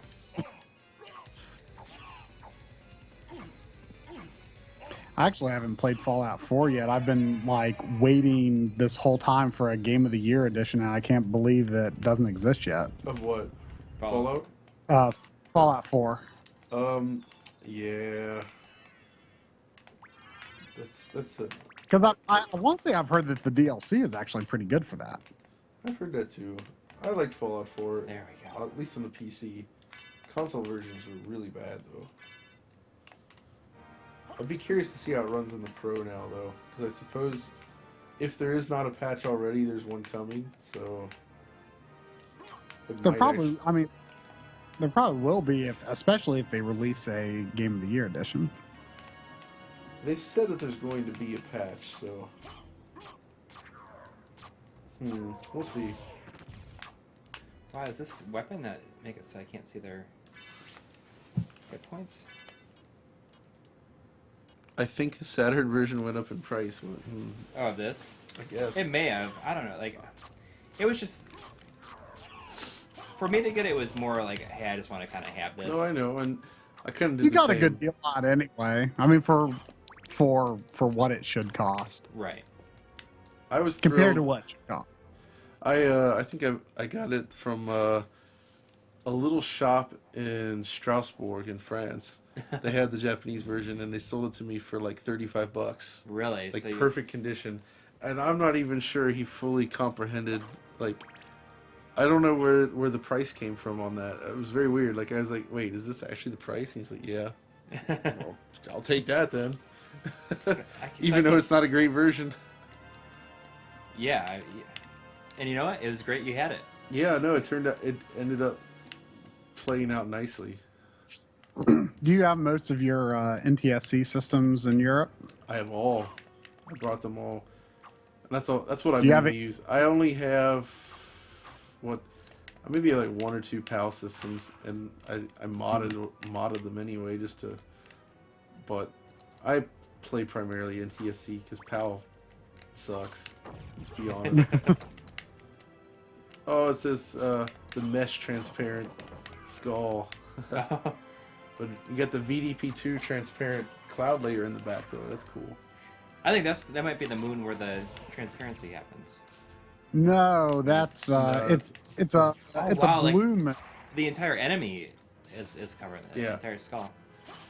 Speaker 3: I actually haven't played Fallout 4 yet. I've been like waiting this whole time for a Game of the Year edition, and I can't believe that it doesn't exist yet.
Speaker 2: Of what?
Speaker 1: Fallout.
Speaker 3: Fallout 4.
Speaker 2: Yeah. That's it.
Speaker 3: Because I want to say I've heard that the DLC is actually pretty good for that.
Speaker 2: I've heard that too. I liked Fallout 4.
Speaker 1: There we go.
Speaker 2: At least on the PC. Console versions were really bad though. I'd be curious to see how it runs in the Pro now though, because I suppose if there is not a patch already, there's one coming. So
Speaker 3: There probably, I mean, there probably will be, especially if they release a Game of the Year edition.
Speaker 2: They've said that there's going to be a patch, so we'll see.
Speaker 1: Wow, is this weapon that make it so I can't see their hit points?
Speaker 2: I think the Saturn version went up in price.
Speaker 1: Oh, this?
Speaker 2: I guess.
Speaker 1: It may have. I don't know. Like, it was just for me to get it. It was more like, hey, I just want to kind of have this.
Speaker 2: No, I know, and I kind of did
Speaker 3: You
Speaker 2: the
Speaker 3: got
Speaker 2: same.
Speaker 3: a good deal on it anyway. I mean, for what it should cost
Speaker 1: Right.
Speaker 2: I was
Speaker 3: compared to
Speaker 2: thrilled.
Speaker 3: what it should cost.
Speaker 2: I think I got it from a little shop in Strasbourg in France. They had the Japanese version and they sold it to me for like $35.
Speaker 1: Really?
Speaker 2: Like
Speaker 1: So you-
Speaker 2: perfect condition. And I'm not even sure he fully comprehended, like, I don't know where the price came from on that. It was very weird. Like, I was like, wait, is this actually the price? And he's like, yeah. Well, I'll take that then. Even though it's not a great version.
Speaker 1: Yeah. And you know what? It was great you had it.
Speaker 2: Yeah, no, it ended up playing out nicely.
Speaker 3: Do you have most of your NTSC systems in Europe?
Speaker 2: I have all. I brought them all. And that's all. That's what I
Speaker 3: You have
Speaker 2: mainly use. I only have maybe like one or two PAL systems, and I modded them anyway just to. But I play primarily NTSC because PAL sucks. Let's be honest. Oh, it says the mesh transparent skull. But you got the VDP2 transparent cloud layer in the back though. That's cool.
Speaker 1: I think that might be the moon where the transparency happens.
Speaker 3: No, that's it's a
Speaker 1: wow,
Speaker 3: blue. Like,
Speaker 1: the entire enemy is covered. The
Speaker 2: Yeah.
Speaker 1: entire skull.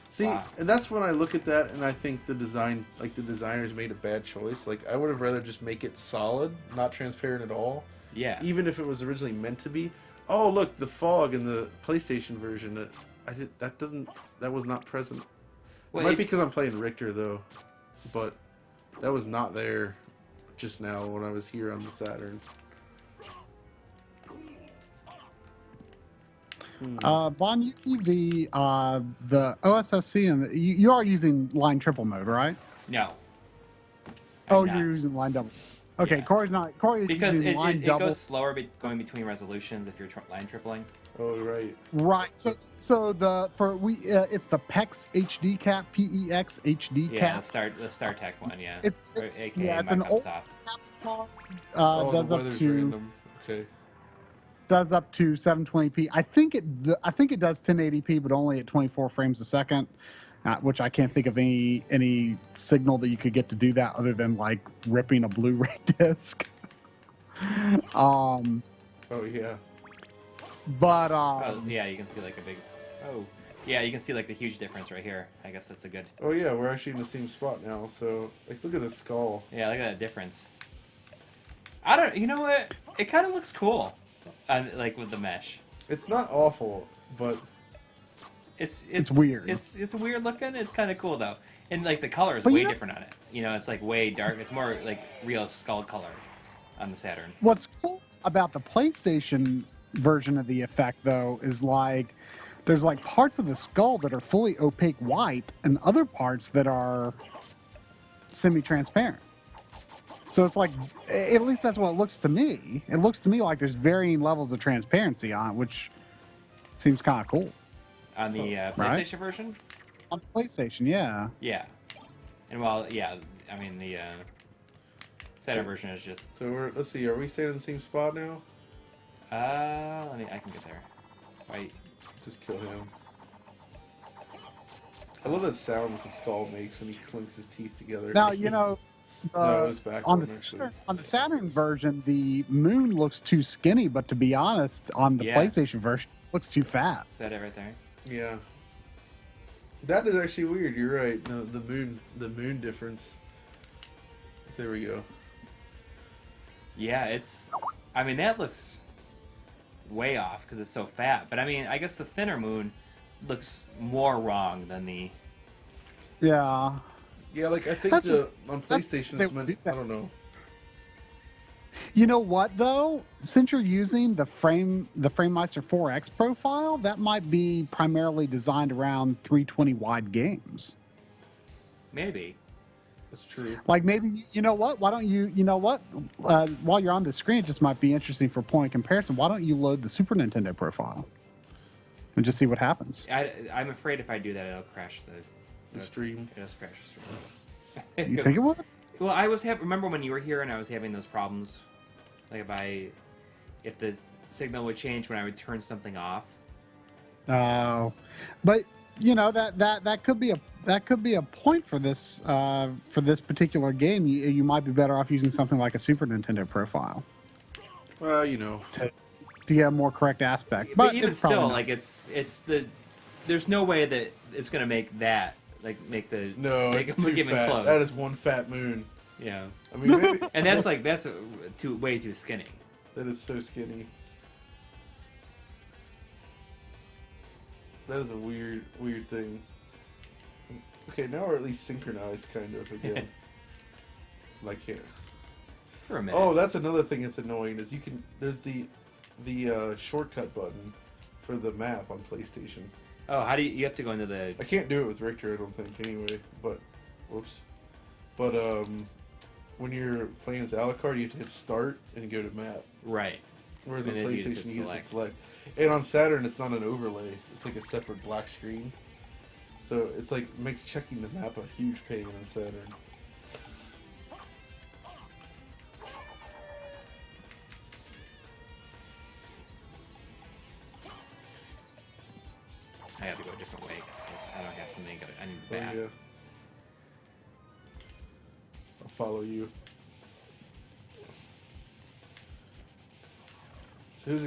Speaker 2: See,
Speaker 1: Wow.
Speaker 2: and that's when I look at that and I think the designers made a bad choice. Like, I would have rather just make it solid, not transparent at all.
Speaker 1: Yeah.
Speaker 2: Even if it was originally meant to be. Oh, look, the fog in the PlayStation version. That was not present.
Speaker 1: Well,
Speaker 2: it might be because I'm playing Richter though, but that was not there just now when I was here on the Saturn.
Speaker 3: Bon, the OSSC and you are using line triple mode, right?
Speaker 1: No.
Speaker 3: Oh,
Speaker 1: I'm
Speaker 3: you're
Speaker 1: not.
Speaker 3: using line double. Okay,
Speaker 1: Yeah.
Speaker 3: Corey's
Speaker 1: Because
Speaker 3: using line
Speaker 1: it
Speaker 3: double.
Speaker 1: goes slower going between resolutions if you're line tripling.
Speaker 2: Oh, right.
Speaker 3: Right. So it's the PEX HD cap, PEX HD
Speaker 1: Yeah,
Speaker 3: cap.
Speaker 1: the StarTech one, yeah.
Speaker 3: It's
Speaker 1: Or AKA
Speaker 3: yeah, it's an old
Speaker 1: Microsoft.
Speaker 3: caps card.
Speaker 2: Oh,
Speaker 3: Does
Speaker 2: the
Speaker 3: up
Speaker 2: weather's
Speaker 3: to
Speaker 2: random. Okay.
Speaker 3: does up to 720p. I think it does 1080p, but only at 24 frames a second. Which I can't think of any signal that you could get to do that other than like ripping a Blu-ray disc.
Speaker 2: Oh, yeah.
Speaker 3: But
Speaker 1: Oh, yeah, you can see like a big. Oh, yeah, you can see like the huge difference right here. I guess that's a good.
Speaker 2: Oh, yeah, we're actually in the same spot now. So, like, look at the skull.
Speaker 1: Yeah, look at that difference. I don't. You know what? It kind of looks cool, like with the mesh.
Speaker 2: It's not awful, but
Speaker 1: It's
Speaker 3: weird.
Speaker 1: It's weird looking. It's kind of cool though, and like the color is
Speaker 3: But you
Speaker 1: way
Speaker 3: know-
Speaker 1: different on it. You know, it's like way dark. It's more like real skull color on the Saturn.
Speaker 3: what's cool about the PlayStation version of the effect, though, is like there's like parts of the skull that are fully opaque white, and other parts that are semi-transparent. So it's like, at least that's what it looks to me. It looks to me like there's varying levels of transparency on it, which seems kind of cool.
Speaker 1: On the PlayStation
Speaker 3: Right?
Speaker 1: version?
Speaker 3: On PlayStation, yeah.
Speaker 1: Yeah. And while, yeah, I mean, the Saturn version is just...
Speaker 2: So let's see, are we staying in the same spot now?
Speaker 1: I can get there. Right.
Speaker 2: Just kill him. I love that sound that the skull makes when he clinks his teeth together.
Speaker 3: Now, you know,
Speaker 2: No, it was back
Speaker 3: on
Speaker 2: one,
Speaker 3: the
Speaker 2: actually.
Speaker 3: on the Saturn version, the moon looks too skinny, but to be honest, on the
Speaker 1: Yeah.
Speaker 3: PlayStation version, it looks too fat.
Speaker 1: Is that it right there?
Speaker 2: Yeah. That is actually weird, you're right. No, the moon difference. So there we go.
Speaker 1: Yeah, it's... I mean, that looks way off because it's so fat. But, I mean, I guess the thinner moon looks more wrong than the...
Speaker 3: Yeah.
Speaker 2: Yeah, like I think
Speaker 3: That's
Speaker 2: on PlayStation
Speaker 3: they
Speaker 2: it's meant,
Speaker 3: do
Speaker 2: I
Speaker 3: that.
Speaker 2: don't know.
Speaker 3: You know what though? Since you're using the FrameMeister 4X profile, that might be primarily designed around 320 wide games.
Speaker 1: Maybe.
Speaker 2: That's true.
Speaker 3: Like maybe, you know what? Why don't you know what? While you're on the screen, it just might be interesting for point of comparison. Why don't you load the Super Nintendo profile and just see what happens?
Speaker 1: I'm afraid if I do that, it'll crash
Speaker 2: The stream.
Speaker 1: It'll crash the stream.
Speaker 3: You think it would?
Speaker 1: Well, remember when you were here and I was having those problems, like if the signal would change when I would turn something off.
Speaker 3: Oh, but you know that could be a point for this particular game. You might be better off using something like a Super Nintendo profile
Speaker 2: Well, you know.
Speaker 3: to get a more correct aspect.
Speaker 1: But even
Speaker 3: it's probably
Speaker 1: still,
Speaker 3: not.
Speaker 1: like there's no way that it's gonna make that make the
Speaker 2: No,
Speaker 1: make
Speaker 2: it's
Speaker 1: it look
Speaker 2: too
Speaker 1: even
Speaker 2: fat.
Speaker 1: close.
Speaker 2: That is one fat moon.
Speaker 1: Yeah,
Speaker 2: I mean, maybe,
Speaker 1: and that's way too skinny.
Speaker 2: that is so skinny. That is a weird thing. Okay, now we're at least synchronized, kind of, again. Like here.
Speaker 1: For a minute.
Speaker 2: Oh, that's another thing that's annoying, is there's the shortcut button for the map on PlayStation.
Speaker 1: Oh, how do you have to go into the...
Speaker 2: I can't do it with Richter, I don't think, anyway, but, whoops. But, when you're playing as Alucard, you have to hit start and go to map.
Speaker 1: Right.
Speaker 2: Whereas on
Speaker 1: And then you
Speaker 2: PlayStation,
Speaker 1: just
Speaker 2: you use
Speaker 1: select.
Speaker 2: select. And on Saturn, it's not an overlay. It's like a separate black screen. So it's like, makes checking the map a huge pain on Saturn.
Speaker 1: I have to go a different way because I don't have something. I need the
Speaker 2: Oh,
Speaker 1: bat.
Speaker 2: yeah. I'll follow you. So who's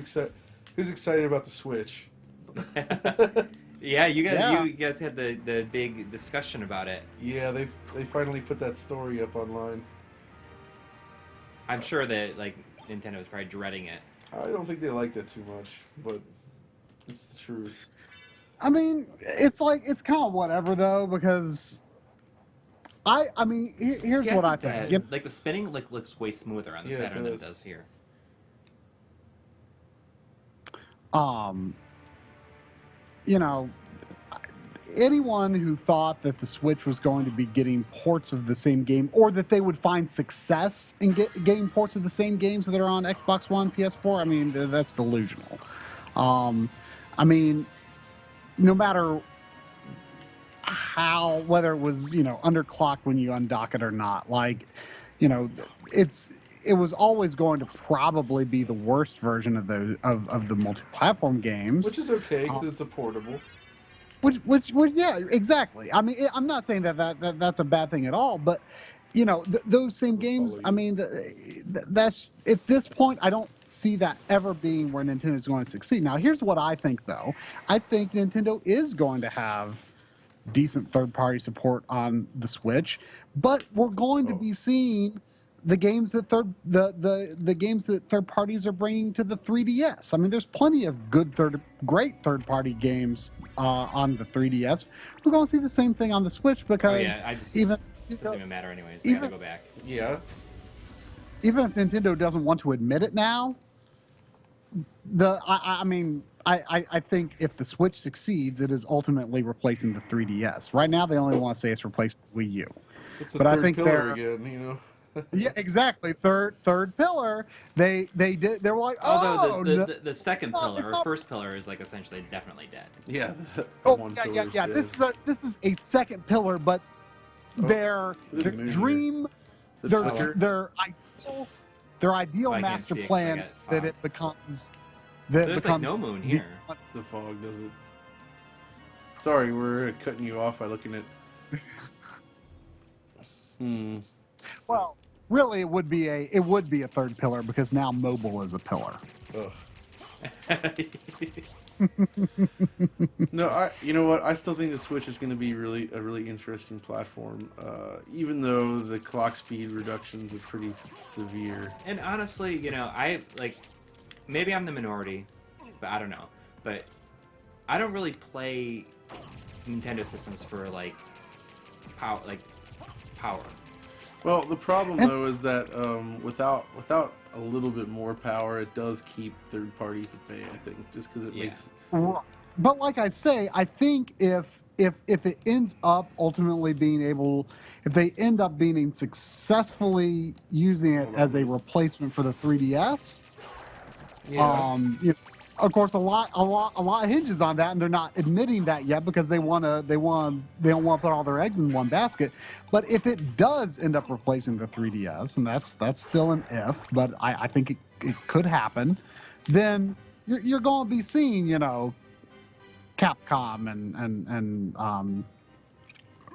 Speaker 2: excited about the Switch?
Speaker 1: Yeah, you
Speaker 3: Yeah.
Speaker 1: guys had the big discussion about it.
Speaker 2: Yeah, they finally put that story up online.
Speaker 1: I'm sure that like Nintendo is probably dreading it.
Speaker 2: I don't think they liked it too much, but it's the truth.
Speaker 3: I mean, it's kind of whatever though, because I mean, here's
Speaker 1: See,
Speaker 3: what I
Speaker 1: think
Speaker 3: think.
Speaker 1: that, like the spinning looks way smoother on the
Speaker 2: Yeah, it
Speaker 1: Saturn than it
Speaker 2: does.
Speaker 1: does here.
Speaker 3: You know, anyone who thought that the Switch was going to be getting ports of the same game, or that they would find success in getting ports of the same games that are on Xbox One, PS4, I mean, that's delusional. I mean, no matter whether it was, underclocked when you undock it or not, like, it was always going to probably be the worst version of the multi-platform games.
Speaker 2: Which is okay, because it's a portable.
Speaker 3: Which, yeah, exactly. I mean, I'm not saying that's a bad thing at all, but those same games. I mean, that's at this point, I don't see that ever being where Nintendo is going to succeed. Now, here's what I think, though. I think Nintendo is going to have decent third-party support on the Switch, but we're going to be seeing the games that third parties are bringing to the 3DS. I mean, there's plenty of great third party games on the 3DS. We're going to see the same thing on the Switch because
Speaker 1: it doesn't even matter anyways. I gotta go back.
Speaker 2: Yeah.
Speaker 3: Even if Nintendo doesn't want to admit it now, I think if the Switch succeeds, it is ultimately replacing the 3DS. Right now, they only want to say it's replaced the Wii U.
Speaker 2: It's the
Speaker 3: but I
Speaker 2: third
Speaker 3: think
Speaker 2: pillar again, you know.
Speaker 3: yeah, exactly. Third pillar. They were like,
Speaker 1: Although
Speaker 3: oh,
Speaker 1: the second
Speaker 3: it's
Speaker 1: pillar or
Speaker 3: not-
Speaker 1: first pillar is like essentially definitely dead.
Speaker 2: Yeah, the
Speaker 3: oh
Speaker 2: one
Speaker 3: yeah,
Speaker 2: pillar
Speaker 3: yeah.
Speaker 2: is
Speaker 3: This is a second pillar, but
Speaker 2: Oh,
Speaker 3: their
Speaker 2: there's a moon here.
Speaker 3: dream,
Speaker 2: Is it
Speaker 3: their
Speaker 2: Flicker?
Speaker 3: their ideal
Speaker 1: Well, I can't
Speaker 3: master
Speaker 1: see it 'cause I
Speaker 3: plan
Speaker 1: got
Speaker 3: that
Speaker 1: fog.
Speaker 3: it becomes
Speaker 1: There's like no moon here.
Speaker 2: The fog does it. Sorry, we're cutting you off by looking at.
Speaker 3: Well, really, it would be a third pillar because now mobile is a pillar.
Speaker 2: Ugh. No, you know what? I still think the Switch is going to be a really interesting platform, even though the clock speed reductions are pretty severe.
Speaker 1: And honestly, you know, I like maybe I'm the minority, but I don't know. But I don't really play Nintendo systems for power.
Speaker 2: Well, the problem though is that without a little bit more power, it does keep third parties at bay. I think just because it makes.
Speaker 3: But like I say, I think if it ends up ultimately being able, if they end up being successfully using it as a replacement for the 3DS, you know, of course a lot hinges on that, and they're not admitting that yet because they don't want to put all their eggs in one basket. But if it does end up replacing the 3DS, and that's still an if, but I think it could happen, then you're going to be seeing, you know, Capcom and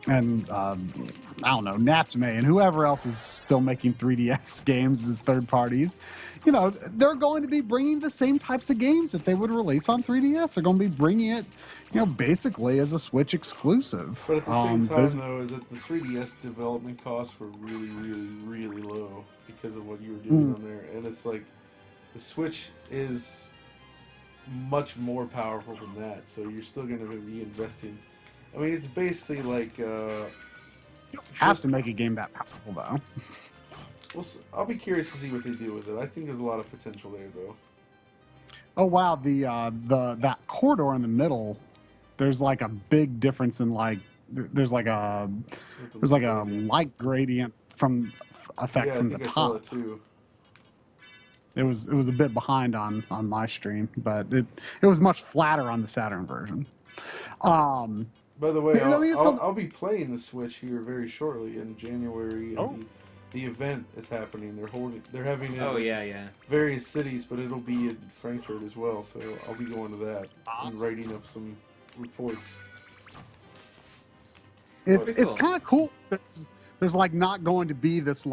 Speaker 3: I don't know, Natsume and whoever else is still making 3DS games as third parties. You know, they're going to be bringing the same types of games that they would release on 3DS. They're going to be bringing it, you know, basically as a Switch exclusive.
Speaker 2: But at the same time, though, is that the 3DS development costs were really, really, really low because of what you were doing on there. And it's like, the Switch is much more powerful than that, so you're still going to be investing. I mean, it's basically like... you
Speaker 3: have to make a game that powerful, though.
Speaker 2: Well, I'll be curious to see what they do with it. I think there's a lot of potential there, though.
Speaker 3: Oh wow, that corridor in the middle, there's like a big difference in there's like a light gradient from effect from the top. I saw
Speaker 2: it too.
Speaker 3: It was a bit behind on my stream, but it was much flatter on the Saturn version.
Speaker 2: By the way, I'll be playing the Switch here very shortly in January. The event is happening. They're having it in various cities, but it'll be in Frankfurt as well. So I'll be going to that and writing up some reports.
Speaker 3: It's kind of cool. There's like not going to be this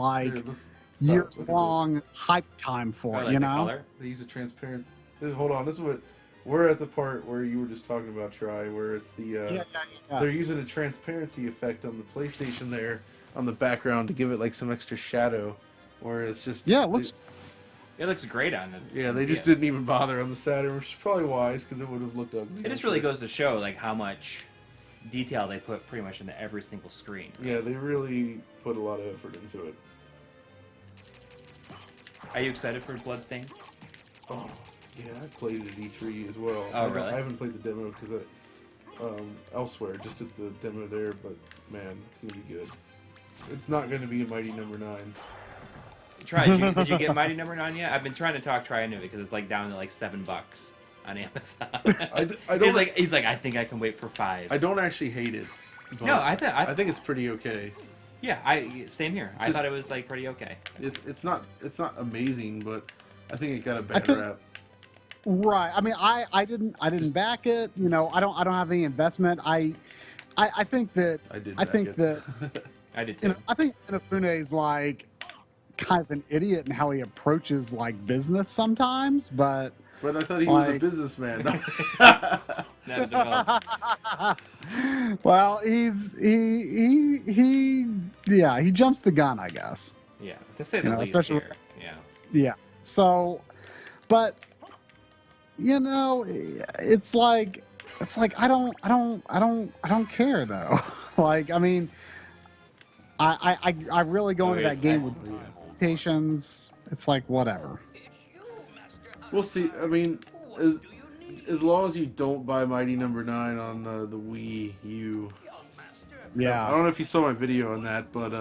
Speaker 3: years-long hype time for it, you know?
Speaker 1: Color?
Speaker 2: They use a transparency. Hold on, this is what we're at, the part where you were just talking about, Try, where it's the they're using a transparency effect on the PlayStation there on the background to give it like some extra shadow, where it's just
Speaker 1: it looks great on it.
Speaker 2: Yeah, they just didn't even bother on the Saturn, which is probably wise because it would have looked ugly.
Speaker 1: It just really goes to show like how much detail they put pretty much into every single screen.
Speaker 2: Yeah, they really put a lot of effort into it.
Speaker 1: Are you excited for Bloodstained?
Speaker 2: Oh, yeah, I played it at E3 as well.
Speaker 1: Oh, really?
Speaker 2: I haven't played the demo because elsewhere, just at the demo there, but man, it's going to be good. It's not going to be a Mighty Number 9.
Speaker 1: Did you get Mighty Number 9 yet? I've been trying to talk Try into it because it's like down to like $7 on Amazon.
Speaker 2: I don't.
Speaker 1: He's like, I think I can wait for $5.
Speaker 2: I don't actually hate it.
Speaker 1: No, I
Speaker 2: think it's pretty okay.
Speaker 1: Yeah, same here. I thought it was like pretty okay.
Speaker 2: It's not amazing, but I think it got a bad rap.
Speaker 3: Right. I mean, I didn't back it. You know, I don't have any investment. I think that
Speaker 2: I did.
Speaker 3: I think that
Speaker 1: I did too.
Speaker 3: You know, I think Inafune is like kind of an idiot in how he approaches like business sometimes, but
Speaker 2: I thought he was a businessman.
Speaker 1: Not a developer.
Speaker 3: Well, he jumps the gun, I guess.
Speaker 1: Yeah, to say the least here. Yeah.
Speaker 3: Yeah. So, but you know, it's like I don't care though. Like, I mean, I really go into that game with expectations. It's like whatever.
Speaker 2: We'll see. I mean, as long as you don't buy Mighty Number 9 on the Wii U,
Speaker 3: Yeah.
Speaker 2: I don't know if you saw my video on that, but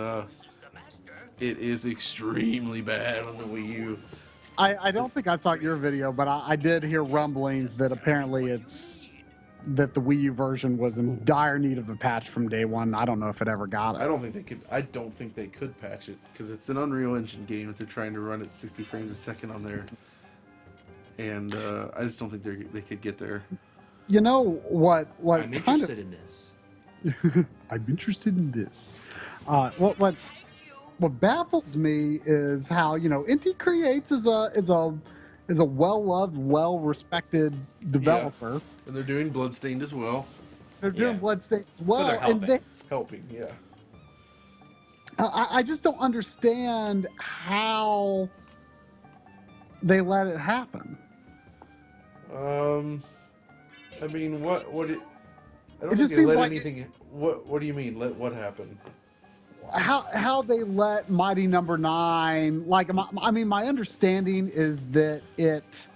Speaker 2: it is extremely bad on the Wii U.
Speaker 3: I don't think I saw your video, but I did hear rumblings that apparently that the Wii U version was in dire need of a patch from day one. I don't know if it ever got it.
Speaker 2: I don't think they could patch it because it's an Unreal Engine game that they're trying to run at 60 frames a second on there, and I just don't think they could get there.
Speaker 3: You know what?
Speaker 1: I'm interested in this.
Speaker 3: I'm interested in this. What baffles me is how Inti Creates is a well-loved, well-respected developer.
Speaker 2: Yeah. And they're doing Bloodstained as well.
Speaker 3: They're doing Bloodstained as well,
Speaker 1: they're helping.
Speaker 2: Helping, yeah.
Speaker 3: I just don't understand how they let it happen.
Speaker 2: I mean, what it? I don't
Speaker 3: It
Speaker 2: think
Speaker 3: just
Speaker 2: they
Speaker 3: seems
Speaker 2: let
Speaker 3: like
Speaker 2: anything. What do you mean? Let what happen?
Speaker 3: How they let Mighty Number 9, like, I mean, my understanding is that it,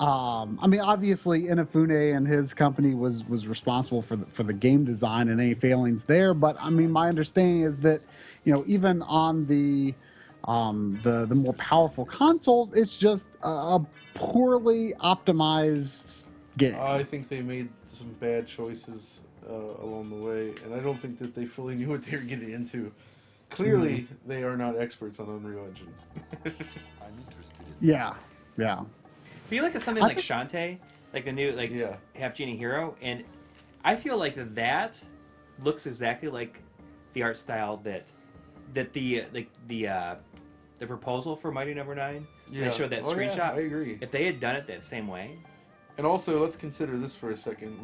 Speaker 3: I mean, obviously Inafune and his company was responsible for the game design and any failings there, but I mean, my understanding is that, even on the more powerful consoles, it's just a poorly optimized game.
Speaker 2: I think they made some bad choices along the way, and I don't think that they fully knew what they were getting into. Clearly, they are not experts on Unreal Engine.
Speaker 4: I'm interested in
Speaker 3: Yeah.
Speaker 1: I feel like it's something like Shantae, like the new Half Genie Hero, and I feel like that looks exactly like the art style that the proposal for Mighty Number 9. They showed that screenshot.
Speaker 2: Yeah, I agree.
Speaker 1: If they had done it that same way.
Speaker 2: And also, let's consider this for a second.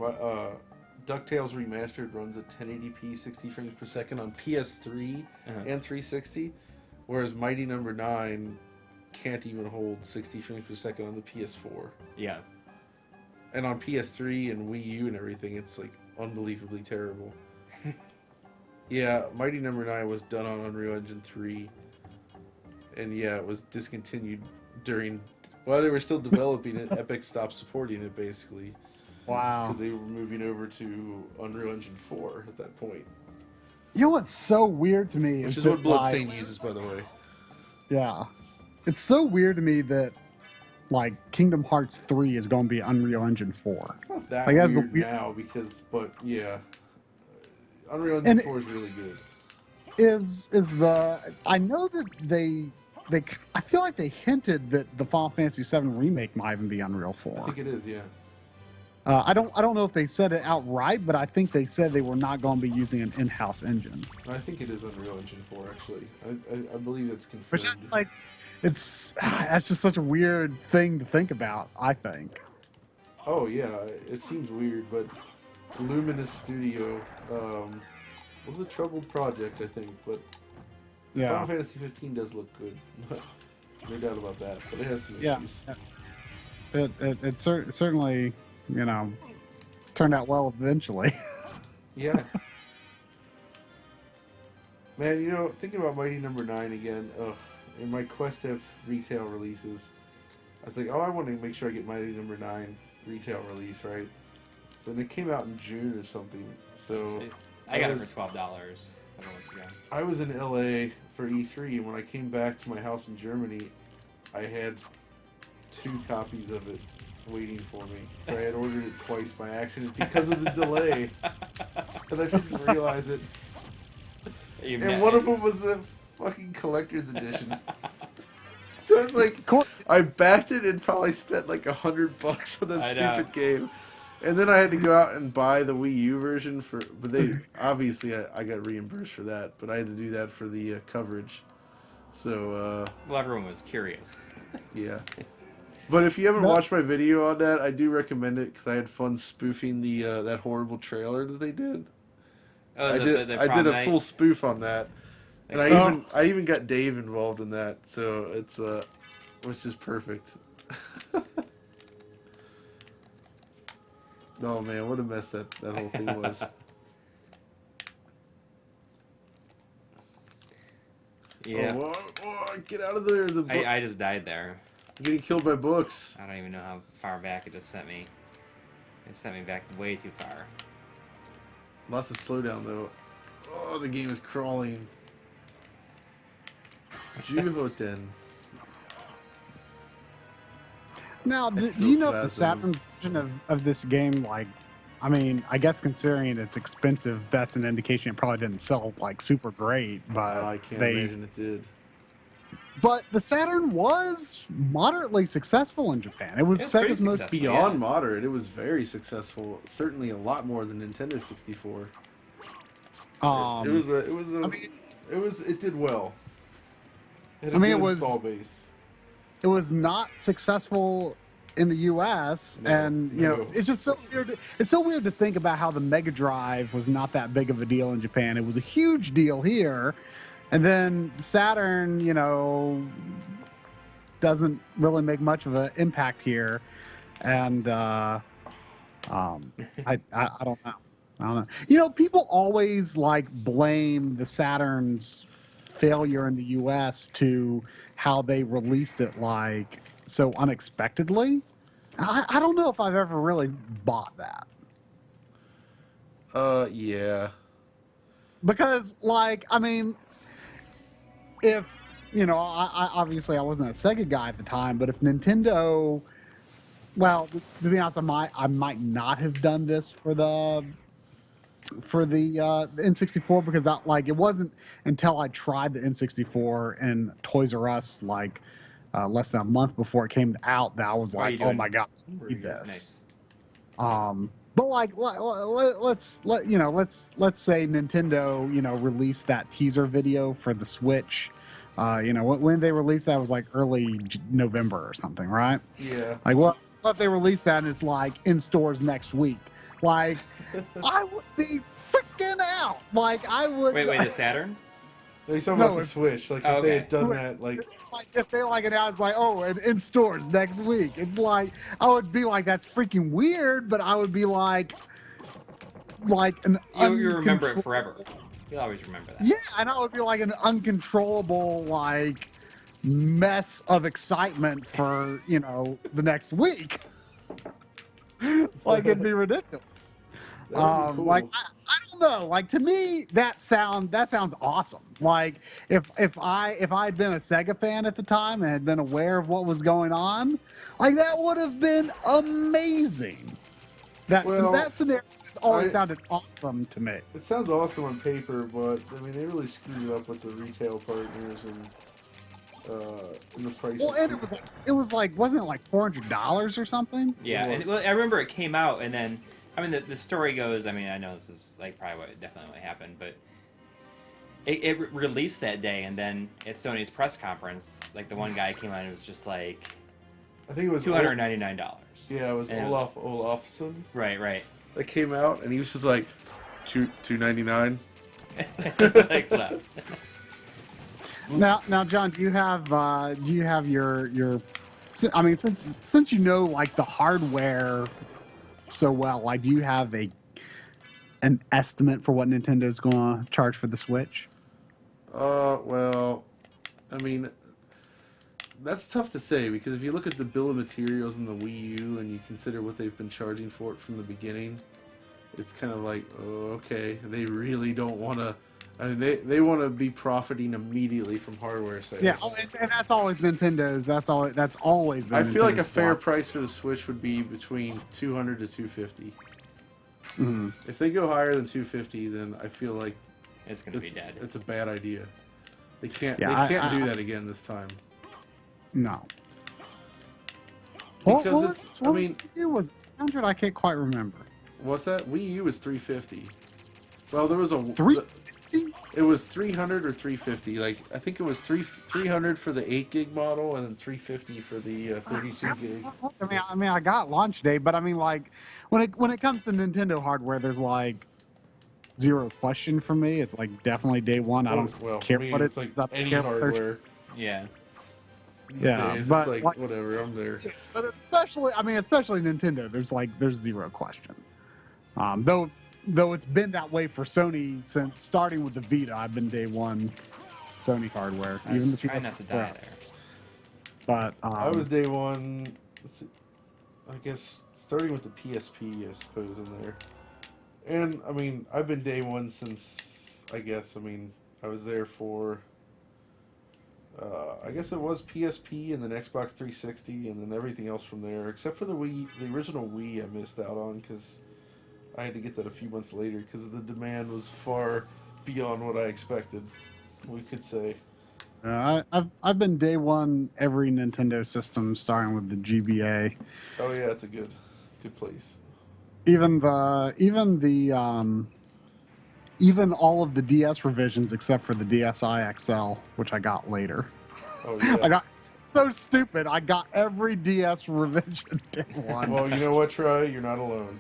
Speaker 2: DuckTales Remastered runs at 1080p 60 frames per second on PS3 and 360, whereas Mighty Number 9 can't even hold 60 frames per second on the PS4.
Speaker 1: Yeah.
Speaker 2: And on PS3 and Wii U and everything, it's like unbelievably terrible. Yeah, Mighty Number 9 was done on Unreal Engine 3, and yeah, it was discontinued while they were still developing it. Epic stopped supporting it, basically.
Speaker 3: Wow.
Speaker 2: Because they were moving over to Unreal Engine 4 at that point.
Speaker 3: You know what's so weird to me
Speaker 2: Which is
Speaker 3: that,
Speaker 2: what Bloodstained uses, by the way.
Speaker 3: Yeah. It's so weird to me that, Kingdom Hearts 3 is going to be Unreal Engine 4.
Speaker 2: It's not that
Speaker 3: weird
Speaker 2: now, but yeah. Unreal Engine 4 is really good.
Speaker 3: I know that they I feel like they hinted that the Final Fantasy VII remake might even be Unreal 4.
Speaker 2: I think it is, yeah.
Speaker 3: I don't know if they said it outright, but I think they said they were not going to be using an in-house engine.
Speaker 2: I think it is Unreal Engine 4, actually. I believe it's
Speaker 3: Which
Speaker 2: confirmed.
Speaker 3: is that's just such a weird thing to think about, I think.
Speaker 2: Oh, yeah, it seems weird, but Luminous Studio was a troubled project, I think, but Final Fantasy 15 does look good. No doubt about that, but it has some issues.
Speaker 3: It certainly, turned out well eventually.
Speaker 2: Yeah. Man, thinking about Mighty Number 9 again, in my quest to have retail releases, I was like, I want to make sure I get Mighty Number 9 retail release, right? So then it came out in June or something, so...
Speaker 1: I got it for $12 a couple months ago.
Speaker 2: I was in LA for E3, and when I came back to my house in Germany, I had 2 copies of it waiting for me. So I had ordered it twice by accident because of the delay. And I didn't realize it. And one of them was the fucking collector's edition. So I was like, I backed it and probably spent like $100 on that stupid game. And then I had to go out and buy the Wii U version but they obviously I got reimbursed for that, but I had to do that for the coverage. So
Speaker 1: well, everyone was curious.
Speaker 2: Yeah. But if you haven't watched my video on that, I do recommend it because I had fun spoofing the that horrible trailer that they did.
Speaker 1: Oh,
Speaker 2: I did a full spoof on that, and I even got Dave involved in that, so it's which is perfect. Oh man, what a mess that whole thing was.
Speaker 1: Yeah.
Speaker 2: Oh, get out of there!
Speaker 1: I just died there.
Speaker 2: I'm getting killed by books.
Speaker 1: I don't even know how far back it just sent me. It sent me back way too far.
Speaker 2: Lots of slowdown though. Oh, the game is crawling. Juhoten.
Speaker 3: Now, do you know if the
Speaker 2: Ectoplasm.
Speaker 3: Saturn version of this game, like, I mean, I guess considering it's expensive, that's an indication it probably didn't sell like super great. But
Speaker 2: I can't imagine it did.
Speaker 3: But the Saturn was moderately successful in Japan. It was
Speaker 1: It's pretty
Speaker 3: Sega's most
Speaker 1: successful.
Speaker 2: Beyond
Speaker 1: Yes.
Speaker 2: moderate, it was very successful. Certainly a lot more than Nintendo 64. It did well. It had a good install base.
Speaker 3: It was not successful in the U.S.
Speaker 2: No,
Speaker 3: and you know
Speaker 2: no.
Speaker 3: it's just so weird. It's so weird to think about how the Mega Drive was not that big of a deal in Japan. It was a huge deal here, and then Saturn, you know, doesn't really make much of an impact here, and I don't know. I don't know. You know, people always like blame the Saturn's failure in the U.S. to how they released it like so unexpectedly. I don't know if I've ever really bought that.
Speaker 2: Yeah.
Speaker 3: Because, like, I mean, if, you know, I obviously I wasn't a Sega guy at the time, but if Nintendo, well, to be honest, I might not have done this for the N64 because that, like, it wasn't until I tried the N64 in Toys R Us like less than a month before it came out that I was like, oh my god, I need this.
Speaker 1: Nice.
Speaker 3: But like, let's say Nintendo, you know, released that teaser video for the Switch. You know, when they released that was like early November or something, right?
Speaker 2: Yeah.
Speaker 3: Like, what if they released that and it's like in stores next week? Like, I would be freaking out. Like, I would.
Speaker 1: Wait, the Saturn?
Speaker 2: He's talking about the Switch. Like, if they had done
Speaker 3: Okay.
Speaker 2: that, like
Speaker 3: if they like announced like, oh, and in stores next week, it's like I would be like, that's freaking weird, but I would be like an.
Speaker 1: You remember it forever. You'll always remember that.
Speaker 3: Yeah, and I would be like an uncontrollable like mess of excitement for, you know, the next week. Like, it'd be ridiculous.
Speaker 2: that would be cool.
Speaker 3: Like I don't know. Like, to me, that sounds awesome. Like, if I'd been a Sega fan at the time and had been aware of what was going on, like, that would have been amazing. That scenario always sounded awesome to me.
Speaker 2: It sounds awesome on paper, but I mean, they really screwed it up with the retail partners and the prices.
Speaker 3: Well, and it was like wasn't it like $400 or something?
Speaker 1: Yeah, I remember it came out, and then, I mean, the story goes, I mean, I know this is like probably definitely what happened, but it released that day, and then at Sony's press conference, like, the one guy came on and was just like,
Speaker 2: I think it was
Speaker 1: $299.
Speaker 2: Yeah, it was Olaf Olafsson.
Speaker 1: Right.
Speaker 2: That came out, and he was just like, $299.
Speaker 1: Like, left.
Speaker 3: Now, John, do you have your? I mean, since you know like the hardware so well, like, do you have an estimate for what Nintendo's going to charge for the Switch?
Speaker 2: Well, I mean, that's tough to say because if you look at the bill of materials in the Wii U and you consider what they've been charging for it from the beginning, it's kind of like, oh, okay, they really don't want to. I mean, they want to be profiting immediately from hardware sales.
Speaker 3: Yeah, and that's always Nintendo's. That's always been.
Speaker 2: I feel like a
Speaker 3: Nintendo's
Speaker 2: fair
Speaker 3: philosophy.
Speaker 2: price for the Switch would be between $200 to $250.
Speaker 3: Mhm.
Speaker 2: If they go higher than $250, then I feel like
Speaker 1: It's going to be dead.
Speaker 2: it's a bad idea. They can't.
Speaker 3: Yeah,
Speaker 2: they can't do that again this time.
Speaker 3: No.
Speaker 2: Because
Speaker 3: it was 100. I can't quite remember.
Speaker 2: What's that? Wii U was $350. Well, there was a
Speaker 3: $350?
Speaker 2: It was $300 or $350. Like, I think it was $300 for the 8 GB model and then $350 for the 32 GB.
Speaker 3: I mean, I got launch day, but I mean, like, when it comes to Nintendo hardware, there's like zero question for me. It's like definitely day one. I don't care what
Speaker 2: it's like any hardware.
Speaker 1: Yeah.
Speaker 2: These
Speaker 3: Yeah,
Speaker 2: days,
Speaker 3: but,
Speaker 2: it's like whatever. I'm there.
Speaker 3: But especially Nintendo, there's zero question. Though it's been that way for Sony since starting with the Vita. I've been day one Sony hardware.
Speaker 1: I was trying not to die there.
Speaker 3: But
Speaker 2: I was day one. Let's see, I guess starting with the PSP, I suppose, in there. And I mean, I've been day one since I guess. I mean, I was there for. I guess it was PSP and then Xbox 360 and then everything else from there, except for the Wii, the original Wii. I missed out on because I had to get that a few months later because the demand was far beyond what I expected. We could say.
Speaker 3: I've been day one every Nintendo system, starting with the GBA.
Speaker 2: Oh yeah, it's a good place.
Speaker 3: Even all of the DS revisions except for the DSi XL, which I got later.
Speaker 2: Oh yeah.
Speaker 3: I got so stupid. I got every DS revision day one.
Speaker 2: Well, you know what, Troy? You're not alone.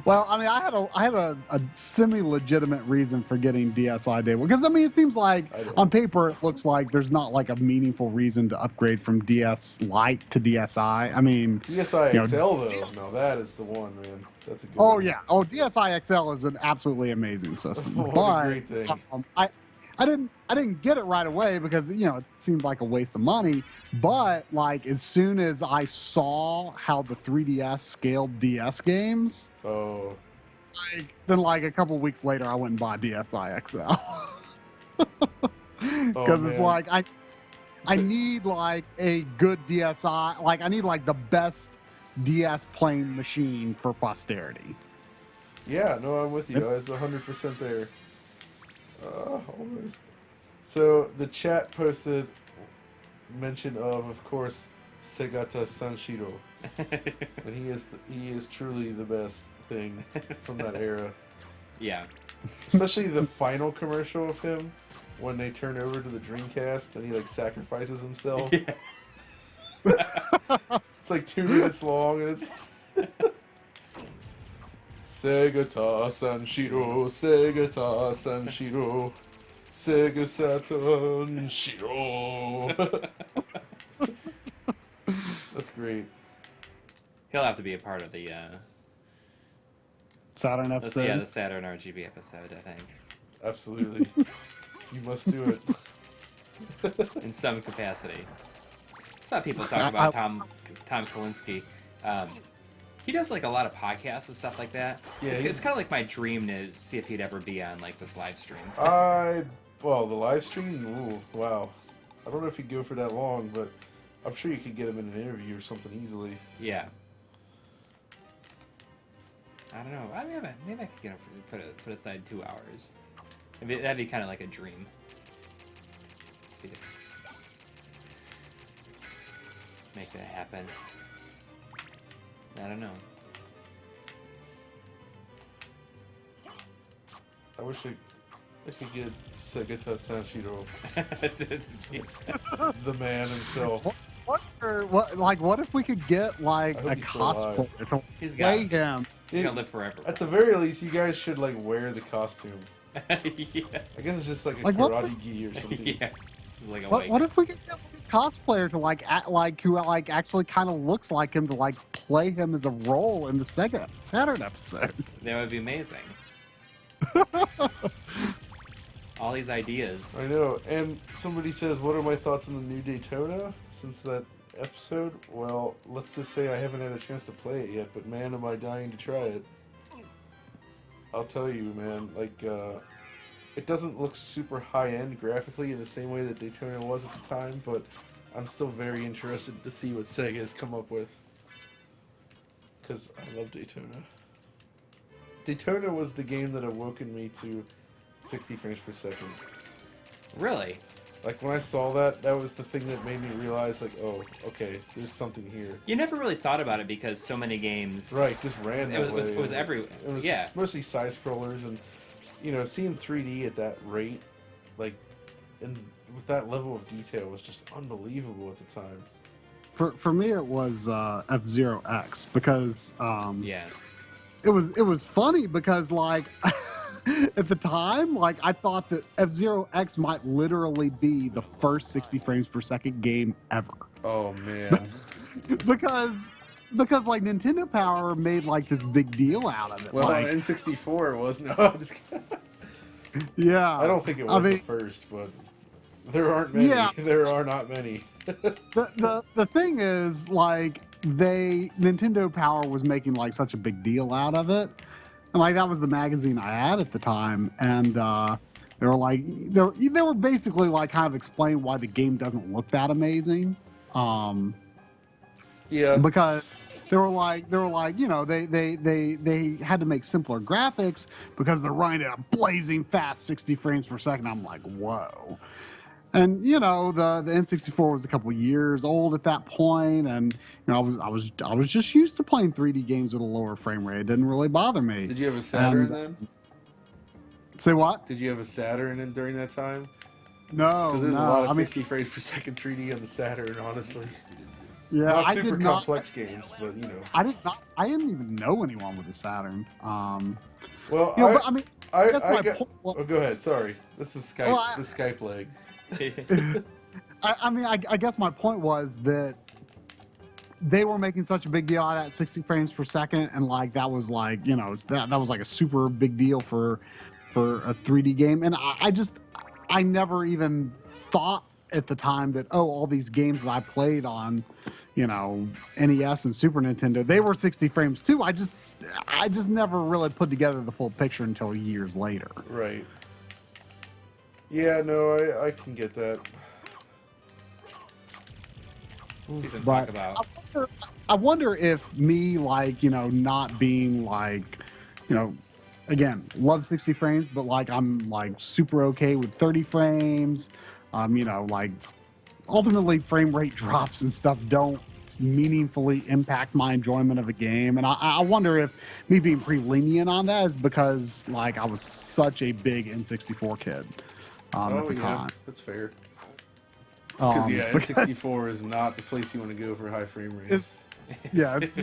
Speaker 3: Well, I mean, I had a semi-legitimate reason for getting DSi day one, because I mean, it seems like on paper it looks like there's not like a meaningful reason to upgrade from DS Lite to DSi. I mean,
Speaker 2: DSi XL though, no, that is the one, man. That's a good.
Speaker 3: Oh
Speaker 2: one.
Speaker 3: yeah, DSi XL is an absolutely amazing system.
Speaker 2: What
Speaker 3: but
Speaker 2: a great thing.
Speaker 3: I didn't get it right away because it seemed like a waste of money. But like as soon as I saw how the 3DS scaled DS games, then a couple weeks later I went and bought DSi XL because it's like I need like a good DSi, like I need like the best DS playing machine for posterity.
Speaker 2: Yeah, no, I'm with you. I was 100% there. Almost. So the chat posted mention of course, Segata Sanshiro, and he is truly the best thing from that era.
Speaker 1: Yeah.
Speaker 2: Especially the final commercial of him when they turn over to the Dreamcast and he like sacrifices himself.
Speaker 1: Yeah.
Speaker 2: It's like 2 minutes long and it's Segata Sanshiro, Segata Sanshiro, Sega Saturn Shiro. That's great.
Speaker 1: He'll have to be a part of the
Speaker 3: Saturn episode.
Speaker 1: the Saturn RGB episode, I think.
Speaker 2: Absolutely. You must do it.
Speaker 1: In some capacity. I saw people talk about Tom Kalinske. He does like a lot of podcasts and stuff like that.
Speaker 2: Yeah,
Speaker 1: it's kind of like my dream to see if he'd ever be on like this live stream.
Speaker 2: Well, the live stream, ooh, wow. I don't know if he'd go for that long, but I'm sure you could get him in an interview or something easily.
Speaker 1: Yeah. I don't know. Maybe I could get him put aside 2 hours. That'd be kind of like a dream. See if make that happen. I don't know.
Speaker 2: I wish I could get Segata Sanshiro, the man himself.
Speaker 3: What if we could get like
Speaker 2: I
Speaker 3: a
Speaker 2: hope he's still alive.
Speaker 3: cosplayer to
Speaker 1: He's
Speaker 3: play
Speaker 1: got
Speaker 3: him?
Speaker 1: He's gonna live forever.
Speaker 2: At the very least, you guys should like wear the costume.
Speaker 1: Yeah.
Speaker 2: I guess it's just like a
Speaker 3: Like, what
Speaker 2: karate gi or something.
Speaker 1: Yeah. It's like a
Speaker 3: What if we could get like a cosplayer to who actually kind of looks like him to like play him as a role in the Sega Saturn episode?
Speaker 1: That would be amazing. All these ideas.
Speaker 2: I know. And somebody says, what are my thoughts on the new Daytona since that episode? Well, let's just say I haven't had a chance to play it yet, but man, am I dying to try it. I'll tell you, man, like, it doesn't look super high-end graphically in the same way that Daytona was at the time, but I'm still very interested to see what Sega has come up with. Because I love Daytona. Daytona was the game that awoken me to 60 frames per second.
Speaker 1: Really?
Speaker 2: Like, when I saw that, that was the thing that made me realize, like, oh, okay, there's something here.
Speaker 1: You never really thought about it because so many games...
Speaker 2: Right, just ran that way.
Speaker 1: It was everywhere.
Speaker 2: It was
Speaker 1: yeah.
Speaker 2: mostly side-scrollers, and, seeing 3D at that rate, like, and with that level of detail was just unbelievable at the time.
Speaker 3: For me, it was F-Zero X because
Speaker 1: yeah.
Speaker 3: It was funny because like at the time, like I thought that F-Zero X might literally be the first 60 frames per second game ever.
Speaker 2: Oh man.
Speaker 3: because like Nintendo Power made like this big deal out of it.
Speaker 2: Well,
Speaker 3: like,
Speaker 2: N64 was no. I'm just
Speaker 3: yeah.
Speaker 2: I don't think it was the first, but there aren't many.
Speaker 3: Yeah.
Speaker 2: There are not many.
Speaker 3: the thing is like Nintendo Power was making like such a big deal out of it. And like that was the magazine I had at the time, and they were like they were basically like kind of explaining why the game doesn't look that amazing.
Speaker 2: Yeah.
Speaker 3: Because they were like you know they had to make simpler graphics because they're running at a blazing fast 60 frames per second. I'm like, whoa. And you know the N64 was a couple years old at that point, and you know I was just used to playing 3D games at a lower frame rate. It didn't really bother me.
Speaker 2: Did you have a Saturn then?
Speaker 3: Say what?
Speaker 2: Did you have a Saturn during that time?
Speaker 3: No,
Speaker 2: Because there's
Speaker 3: no.
Speaker 2: a lot of 60 frames per second 3D on the Saturn, honestly.
Speaker 3: Yeah,
Speaker 2: Not
Speaker 3: I
Speaker 2: super
Speaker 3: did not.
Speaker 2: complex games, but you know.
Speaker 3: I didn't even know anyone with a Saturn.
Speaker 2: Well,
Speaker 3: you know, but, I mean,
Speaker 2: I
Speaker 3: that's my
Speaker 2: got.
Speaker 3: point.
Speaker 2: Oh, go ahead. Sorry, this is Skype.
Speaker 3: Well,
Speaker 2: the Skype leg.
Speaker 3: I mean, I guess my point was that they were making such a big deal out of that 60 frames per second, and like that was like, you know, that was like a super big deal for a 3D game, and I never even thought at the time that all these games that I played on, you know, NES and Super Nintendo, they were 60 frames too. I just never really put together the full picture until years later.
Speaker 2: Right. Yeah, no, I can get that.
Speaker 1: See some
Speaker 3: But
Speaker 1: talk about.
Speaker 3: I wonder if me, like, you know, not being like, you know, again, love 60 frames, but like I'm like super okay with 30 frames. You know, like ultimately frame rate drops and stuff don't meaningfully impact my enjoyment of a game. And I wonder if me being pretty lenient on that is because like I was such a big N64 kid at the time.
Speaker 2: That's fair. Because yeah,
Speaker 3: Because-
Speaker 2: N64 is not the place you want to go for high frame rates.
Speaker 3: yeah, it's